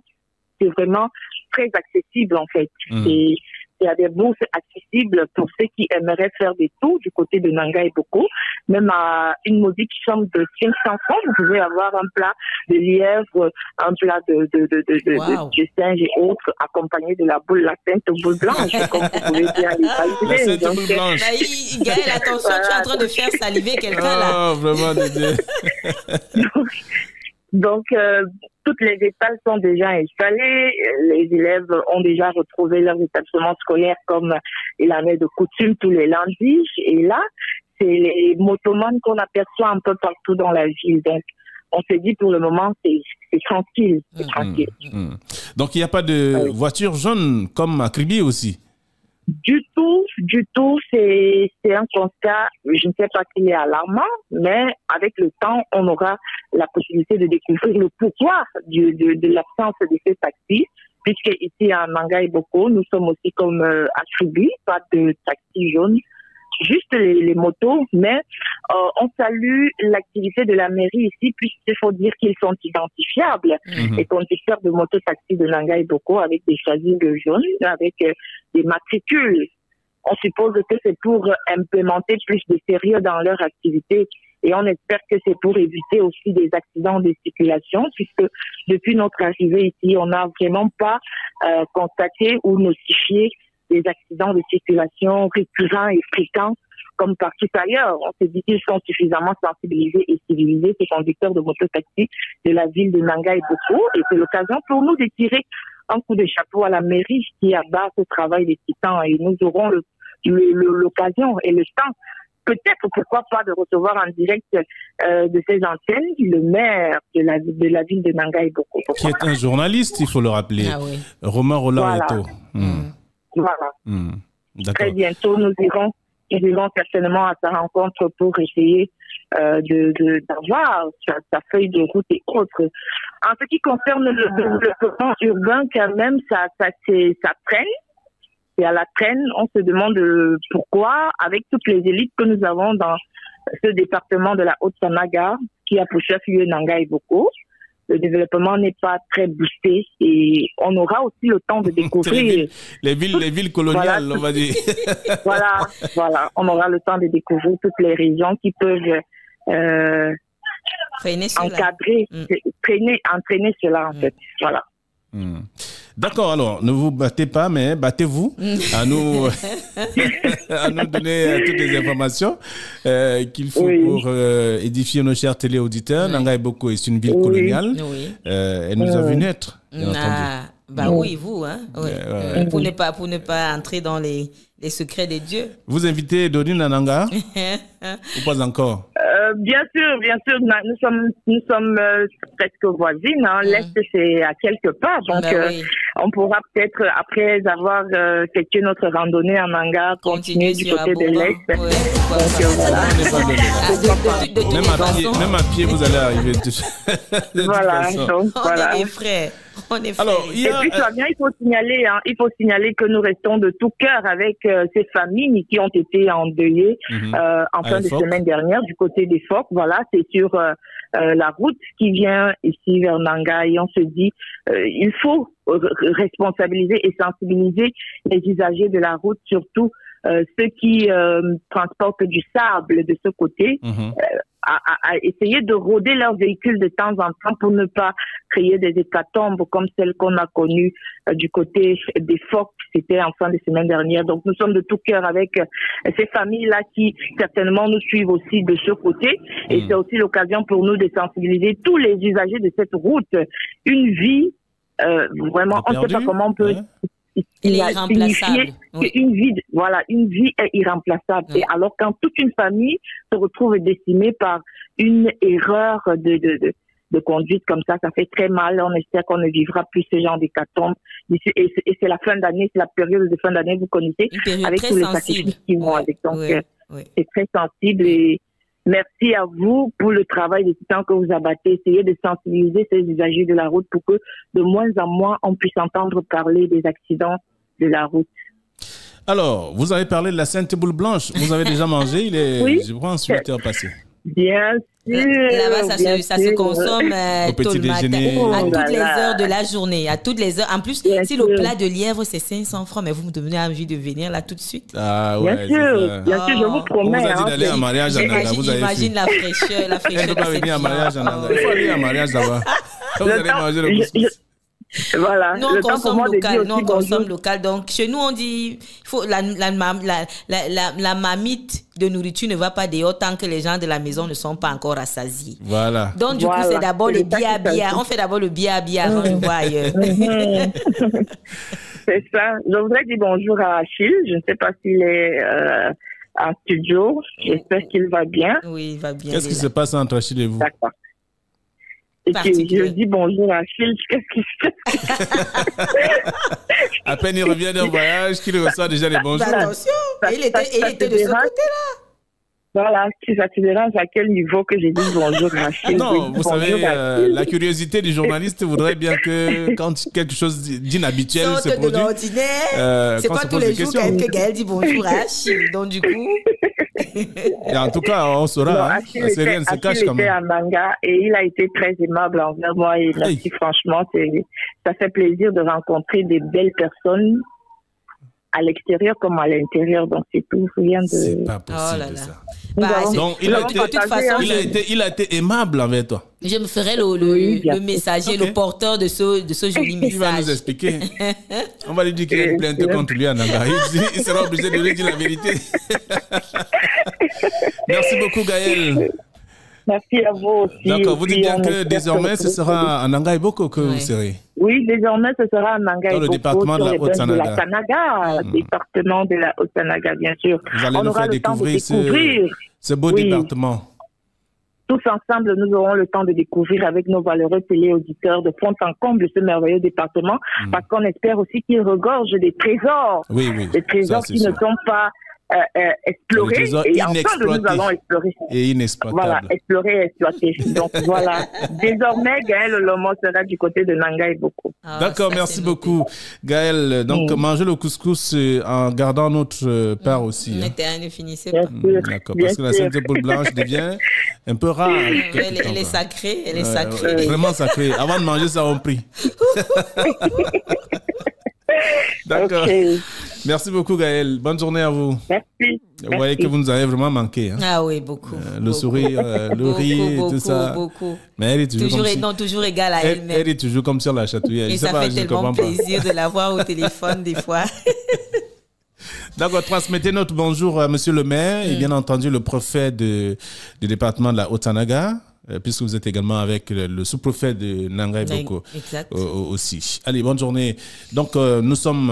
très accessible en fait. Il y a des bourses accessibles pour ceux qui aimeraient faire des tours du côté de Nangaï Boko. Même à une modique somme de 500 francs, vous pouvez avoir un plat de lièvre, un plat de singe et autres, accompagné de la boule blanche, comme vous pouvez bien l'imaginer. La sainte boule blanche. Gaëlle, attention, tu es en train de faire saliver quelqu'un là. Oh, vraiment, Dédé. Donc, toutes les écoles sont déjà installées. Les élèves ont déjà retrouvé leur établissement scolaire comme il en est de coutume tous les lundis. Et là, c'est les motomanes qu'on aperçoit un peu partout dans la ville. Donc, on se dit pour le moment, c'est tranquille. C'est tranquille. Donc, il n'y a pas de voiture jaune comme à Kribi aussi? Du tout. C'est un constat, je ne sais pas s'il est alarmant, mais avec le temps, on aura la possibilité de découvrir le pourquoi de l'absence de ces taxis, puisque ici à Nangaï Boko, nous sommes aussi comme à Kribi, pas de taxis jaunes, juste les motos, mais on salue l'activité de la mairie ici, puisqu'il faut dire qu'ils sont identifiables. Les conducteurs de mototaxis de Nangaï Boko avec des châssis jaunes, avec des matricules. On suppose que c'est pour implémenter plus de sérieux dans leur activité et on espère que c'est pour éviter aussi des accidents de circulation, puisque depuis notre arrivée ici, on n'a vraiment pas constaté ou notifié des accidents de circulation récurrents et fréquents comme partout ailleurs. On se dit qu'ils sont suffisamment sensibilisés et civilisés, ces conducteurs de mototaxi de la ville de Nangaï Boko, et c'est l'occasion pour nous de tirer un coup de chapeau à la mairie qui abat ce travail des titans, et nous aurons l'occasion et le temps peut-être, pourquoi pas, de recevoir en direct de ces antennes le maire de la ville de Nanga Iboko. Qui est un journaliste, il faut le rappeler. Ah oui. Romain Roland-Eto. Voilà. Très bientôt, nous irons certainement à sa rencontre pour essayer d'avoir sa feuille de route et autres. En ce qui concerne le développement urbain, quand même, ça traîne. Et à la traîne, on se demande pourquoi, avec toutes les élites que nous avons dans ce département de la Haute-Sanaga, qui a pour chef-lieu Nanga Iboko, le développement n'est pas très boosté et on aura aussi le temps de découvrir les villes coloniales, on va dire. voilà, on aura le temps de découvrir toutes les régions qui peuvent encadrer, entraîner cela en fait. Voilà. D'accord, alors ne vous battez pas, mais battez-vous à nous donner toutes les informations qu'il faut pour édifier nos chers téléauditeurs. Nanga Iboko est une ville coloniale. Elle nous a vu naître, bien entendu. Oui, vous, hein. Pour ne pas entrer dans les secrets des dieux. Vous invitez Dorine à Nanga ou pas encore? Bien sûr. Nous sommes presque voisines. Hein. L'Est, c'est à quelques pas. Donc, on pourra peut-être, après avoir effectué notre randonnée en Nanga, continuer du côté de l'Est. Même à pied, vous allez arriver. Voilà. Donc, on est frères. Alors, et puis, Fabien, il faut signaler que nous restons de tout cœur avec ces familles qui ont été endeuillées en fin de semaine dernière du côté des Phoques. Voilà, c'est sur la route qui vient ici vers Nanga et on se dit il faut responsabiliser et sensibiliser les usagers de la route, surtout ceux qui transportent du sable de ce côté, à essayer de rôder leurs véhicules de temps en temps pour ne pas créer des hécatombes comme celles qu'on a connues du côté des Phoques. C'était en fin de semaine dernière. Donc nous sommes de tout cœur avec ces familles-là qui certainement nous suivent aussi de ce côté. Et c'est aussi l'occasion pour nous de sensibiliser tous les usagers de cette route. Une vie, vraiment, on ne sait pas comment on peut... Il est irremplaçable. Une vie est irremplaçable. Et alors quand toute une famille se retrouve décimée par une erreur de conduite comme ça fait très mal. On espère qu'on ne vivra plus ce genre d'hécatombe. Et c'est la fin d'année, c'est la période de fin d'année, vous connaissez, avec tous les sacrifices qui vont avec. Donc c'est très sensible et merci à vous pour le travail de temps que vous abattez. Essayez de sensibiliser ces usagers de la route pour que de moins en moins on puisse entendre parler des accidents de la route. Alors, vous avez parlé de la Sainte Boule Blanche. Vous avez déjà mangé? Il est, je pense, 8 heures passées. Bien sûr. Là-bas, ça se consomme tôt le matin, à toutes les heures de la journée, à toutes les heures. En plus, si le plat de lièvre c'est 500 francs, mais vous me donnez envie de venir là tout de suite. Ah ouais. Bien sûr, je vous promets. On vous a dit d'aller à mariage à Nanga. Imagine la fraîcheur, Elle ne peut pas venir à mariage à Nanga. Il faut aller à mariage là-bas. Vous allez manger le couscous. Voilà. Nous, on consomme local. Nous, on consomme local. Donc, chez nous, on dit, il faut la mamite de nourriture ne va pas dehors tant que les gens de la maison ne sont pas encore rassasiés. Voilà. Donc, du coup, c'est d'abord le bia-bia. On fait d'abord le bia-bia avant de voir ailleurs. C'est ça. Je voudrais dire bonjour à Achille. Je ne sais pas s'il est en studio. J'espère qu'il va bien. Oui, il va bien. Qu'est-ce qui se passe entre Achille et vous? D'accord. Et je dis bonjour à Achille, qu'est-ce qui se passe? À peine il revient d'un voyage, qu'il reçoit déjà les bonjours. Attention, il était de ce côté-là. Voilà, ça te dérange à quel niveau que j'ai dit bonjour à Achille? Non, vous savez, la curiosité du journaliste voudrait bien que quand quelque chose d'inhabituel se produit... de l'ordinaire, c'est pas tous les jours que Gaël dit bonjour à Achille. Donc du coup... Et en tout cas, on saura. Achille se cache quand même. À Nanga et il a été très aimable envers moi et merci franchement. Ça fait plaisir de rencontrer des belles personnes à l'extérieur comme à l'intérieur. Donc c'est tout, rien de... C'est pas possible ça. Donc il a été aimable envers toi. Je me ferai le messager, le porteur de ce joli message. Il va nous expliquer. On va lui dire qu'il a une plainte contre lui à Nanga. Il sera obligé de lui dire la vérité. Merci beaucoup Gaël. Merci à vous aussi. D'accord, vous dites bien que désormais ce sera à Nanga Iboko que vous serez. Oui, désormais, ce sera à Nanga et le département de la Haute-Sanaga. Département de la Haute-Sanaga, bien sûr. Vous allez nous faire découvrir ce beau département. Tous ensemble, nous aurons le temps de découvrir avec nos valeureux téléauditeurs, de prendre en compte de ce merveilleux département, parce qu'on espère aussi qu'il regorge des trésors. Oui. Des trésors qui ne sont pas explorés, et ensemble nous allons explorer. Et inexploitables. Voilà, explorer et exploiter. Donc voilà, désormais Gaël Lomo sera du côté de Nanga et Boko. D'accord, merci beaucoup Gaël. Donc manger le couscous en gardant notre part aussi. Ne finissez pas. D'accord, parce que la Sainte Boule Blanche devient un peu rare. Elle est sacrée, elle est sacrée. Vraiment sacrée. Avant de manger ça, on prie. D'accord. Okay. Merci beaucoup Gaël. Bonne journée à vous. Merci. Vous voyez que vous nous avez vraiment manqué. Hein? Ah oui, beaucoup. Le sourire, le rire, tout ça. Beaucoup. Mais elle est toujours égale à elle-même. Elle est toujours comme sur la chatouille. Et ça fait tellement plaisir de la voir au téléphone des fois. D'accord, transmettez notre bonjour à monsieur le maire et bien entendu le préfet du département de la Haute-Sanaga. Puisque vous êtes également avec le sous-préfet de Nanga et Boko aussi. Allez, bonne journée. Donc, nous sommes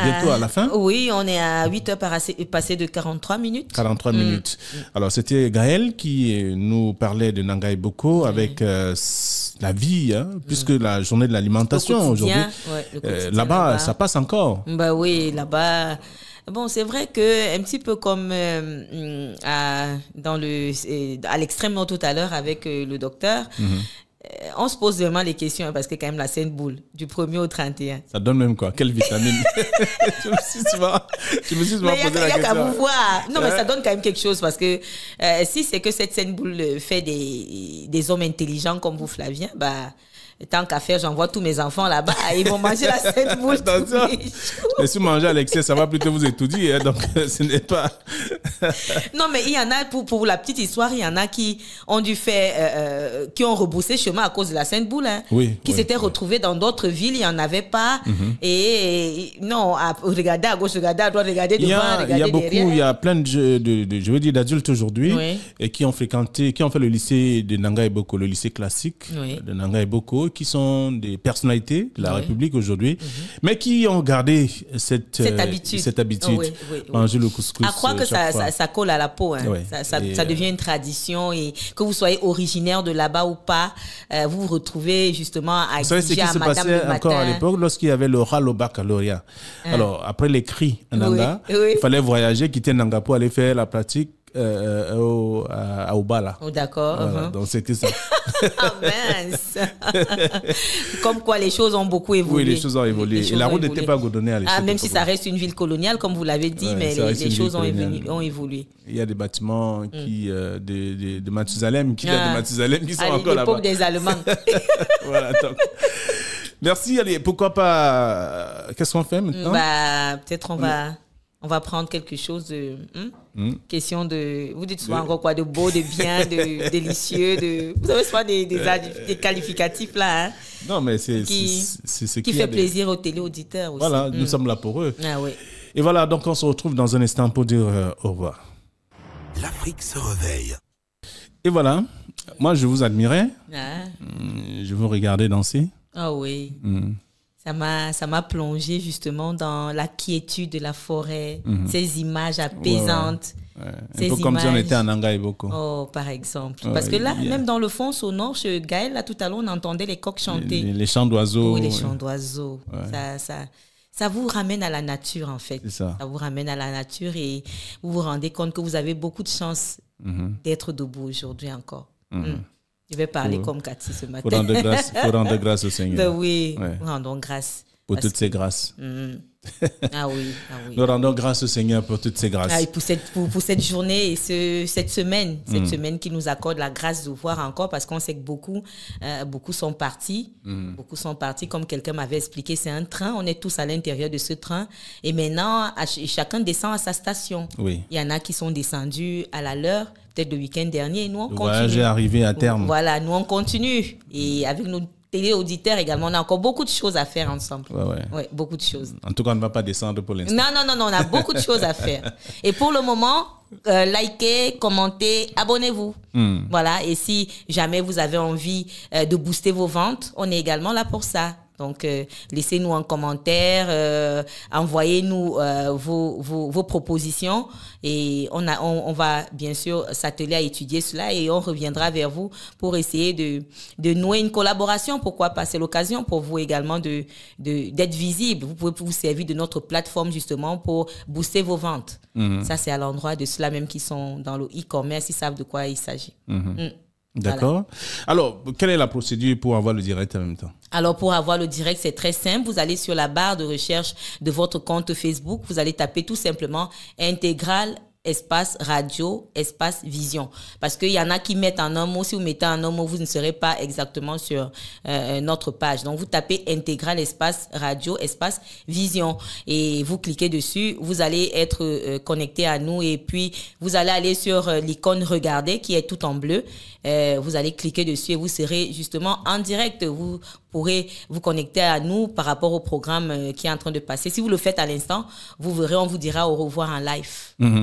bientôt à la fin. Oui, on est à 8h passé de 43 minutes. 43 minutes. Alors, c'était Gaël qui nous parlait de Nanga et Boko avec la vie, puisque la journée de l'alimentation aujourd'hui, là-bas, ça passe encore. Bah oui, là-bas... Bon, c'est vrai que un petit peu comme à l'extrême nord tout à l'heure avec le docteur, on se pose vraiment les questions parce que quand même la Sainte Boule du 1er au 31. Ça donne même quoi? Quelle vitamine? Je me suis souvent posé la question. Il y a qu'à vous voir. Non, mais ça donne quand même quelque chose parce que si c'est que cette Sainte Boule fait des hommes intelligents comme vous, Flavien, bah tant qu'à faire, j'envoie tous mes enfants là-bas. Ils vont manger la Sainte Boule. Mais si vous mangez à l'excès, ça va plutôt vous étudier. Donc, ce n'est pas... Non, mais il y en a, pour la petite histoire, il y en a qui ont dû faire... qui ont rebroussé chemin à cause de la Sainte Boule. Qui s'étaient retrouvés dans d'autres villes. Il n'y en avait pas. Et non, regardez à gauche, regardez à droite, regardez devant, regardez derrière. Il y a plein je veux dire, d'adultes aujourd'hui et qui ont fait le lycée de Nanga et Boko, le lycée classique de Nanga et Boko, qui sont des personnalités de la République aujourd'hui, mais qui ont gardé cette habitude. Manger le couscous. À croire que ça colle à la peau. Ça devient une tradition et que vous soyez originaire de là-bas ou pas, vous vous retrouvez justement à exiger à madame le matin. Vous savez ce qui se passait encore à l'époque lorsqu'il y avait l'oral au baccalauréat. Alors, après l'écrit en Nanga, il fallait voyager, quitter Nanga pour aller faire la pratique à Obala. Oh, d'accord. Voilà, donc c'était ça. Ah mince. Comme quoi les choses ont beaucoup évolué. Oui, les choses ont évolué. Et la route n'était pas goudronnée à l'époque. Même si ça reste une ville coloniale, comme vous l'avez dit, mais les choses ont évolué. Il y a des bâtiments de Mathusalem qui sont encore là-bas. L'époque des Allemands. Voilà, donc. Merci. Allez, pourquoi pas... Qu'est-ce qu'on fait maintenant? Peut-être on va prendre quelque chose de... Question de... Vous dites souvent encore quoi? De beau, de bien, de délicieux, vous avez souvent des qualificatifs là. Non, mais c'est ce qui fait plaisir aux téléauditeurs aussi. Voilà, nous sommes là pour eux. Ah, oui. Et voilà, donc on se retrouve dans un instant pour dire au revoir. L'Afrique se réveille. Et voilà, moi je vous admirais. Je vous regardais danser. Ah oui. Ça m'a plongé justement dans la quiétude de la forêt, ces images apaisantes. Un peu comme si on était en Nanga et Boko. Oh, par exemple. Parce que là, même dans le fond sonore, chez Gaël, là, tout à l'heure, on entendait les coqs chanter. Les chants d'oiseaux. Oui, les chants d'oiseaux. Ça vous ramène à la nature, en fait. Ça vous ramène à la nature et vous vous rendez compte que vous avez beaucoup de chance d'être debout aujourd'hui encore. Je vais parler comme Cathy ce matin. Faut rendre grâce au Seigneur. Oui, rendons grâce. Pour toutes ces grâces. Ah oui. Nous rendons grâce au Seigneur pour toutes ces grâces. Et pour cette journée et cette semaine qui nous accorde la grâce de voir encore, parce qu'on sait que beaucoup sont partis. Beaucoup sont partis, comme quelqu'un m'avait expliqué, c'est un train, on est tous à l'intérieur de ce train. Et maintenant, chacun descend à sa station. Oui. Il y en a qui sont descendus à la leur, peut-être le week-end dernier, et nous on continue. Le voyage est arrivé à terme. Voilà, nous on continue. Et avec nos téléauditeurs également, on a encore beaucoup de choses à faire ensemble. Ouais, beaucoup de choses. En tout cas, on ne va pas descendre pour l'instant. Non, on a beaucoup de choses à faire. Et pour le moment, likez, commentez, abonnez-vous. Voilà, et si jamais vous avez envie de booster vos ventes, on est également là pour ça. Donc, laissez-nous un commentaire, envoyez-nous vos propositions et on va bien sûr s'atteler à étudier cela et on reviendra vers vous pour essayer de nouer une collaboration. Pourquoi pas? C'est l'occasion pour vous également d'être visible. Vous pouvez vous servir de notre plateforme justement pour booster vos ventes. Ça, c'est à l'endroit de ceux-là même qui sont dans le e-commerce, ils savent de quoi il s'agit. D'accord. Voilà. Alors, quelle est la procédure pour avoir le direct en même temps? Alors, pour avoir le direct, c'est très simple. Vous allez sur la barre de recherche de votre compte Facebook. Vous allez taper tout simplement Intégral espace radio, espace vision. Parce qu'il y en a qui mettent en un mot. Si vous mettez en un mot, vous ne serez pas exactement sur notre page. Donc, vous tapez Intégral espace radio, espace vision. Et vous cliquez dessus. Vous allez être connecté à nous. Et puis, vous allez aller sur l'icône Regarder qui est tout en bleu. Vous allez cliquer dessus et vous serez justement en direct. Vous pourrez vous connecter à nous par rapport au programme qui est en train de passer. Si vous le faites à l'instant, vous verrez, on vous dira au revoir en live.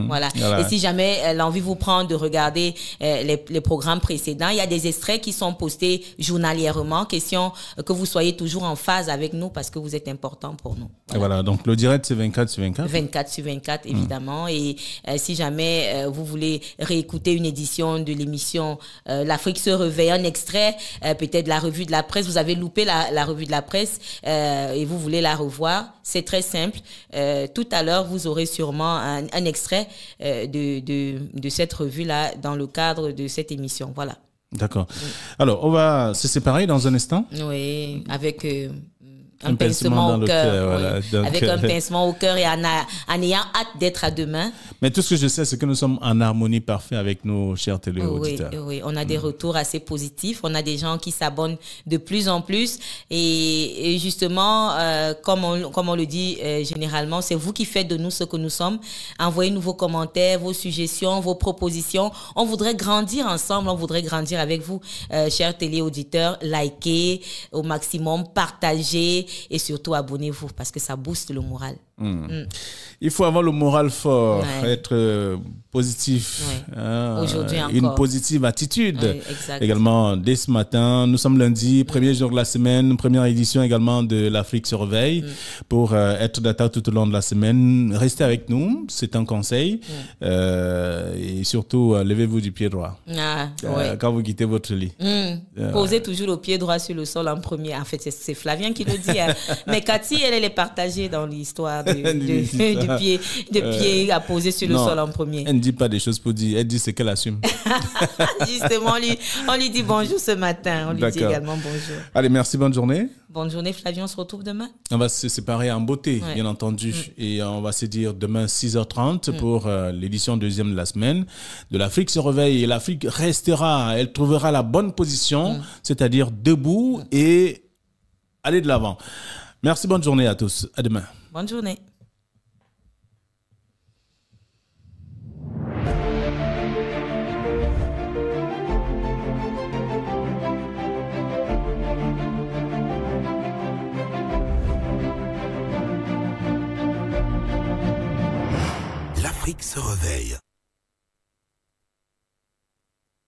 Voilà. Et si jamais l'envie vous prend de regarder les programmes précédents, il y a des extraits qui sont postés journalièrement. Question que vous soyez toujours en phase avec nous parce que vous êtes important pour nous. Voilà. Et voilà, donc le direct c'est 24 sur 24. 24 sur 24 évidemment. Et si jamais vous voulez réécouter une édition de l'émission L'Afrique se réveille, un extrait peut-être de la revue de la presse, vous avez loupé la revue de la presse et vous voulez la revoir, c'est très simple. Tout à l'heure, vous aurez sûrement un extrait de cette revue-là dans le cadre de cette émission. Voilà. D'accord. Alors, on va se séparer dans un instant. Oui, avec un pincement au cœur. Voilà. Oui. Donc, avec un pincement au cœur et en ayant hâte d'être à demain. Mais tout ce que je sais, c'est que nous sommes en harmonie parfaite avec nos chers téléauditeurs. Oui, on a des retours assez positifs. On a des gens qui s'abonnent de plus en plus. Et justement, comme on le dit généralement, c'est vous qui faites de nous ce que nous sommes. Envoyez-nous vos commentaires, vos suggestions, vos propositions. On voudrait grandir ensemble, on voudrait grandir avec vous, chers téléauditeurs. Likez au maximum, partagez. Et surtout, abonnez-vous parce que ça booste le moral. Il faut avoir le moral fort, être positif. Aujourd'hui encore. Une positive attitude. Également, dès ce matin, nous sommes lundi, premier jour de la semaine, première édition également de l'Afrique se réveille. Pour être d'attaque tout au long de la semaine, restez avec nous, c'est un conseil. Et surtout, levez-vous du pied droit quand vous quittez votre lit. Posez toujours le pied droit sur le sol en premier. En fait, c'est Flavien qui le dit. Mais Cathy, elle est partagée dans l'histoire du pied à poser sur le sol en premier. Elle ne dit pas des choses pour dire, elle dit ce qu'elle assume. Justement, on lui dit bonjour ce matin. On lui dit également bonjour. Allez, merci, bonne journée. Bonne journée, Flavien, on se retrouve demain. On va se séparer en beauté, bien entendu. Et on va se dire demain 6h30 pour l'édition deuxième de la semaine de l'Afrique se réveille. Et l'Afrique restera, elle trouvera la bonne position, c'est-à-dire debout et aller de l'avant. Merci, bonne journée à tous. À demain. Bonne journée. L'Afrique se réveille.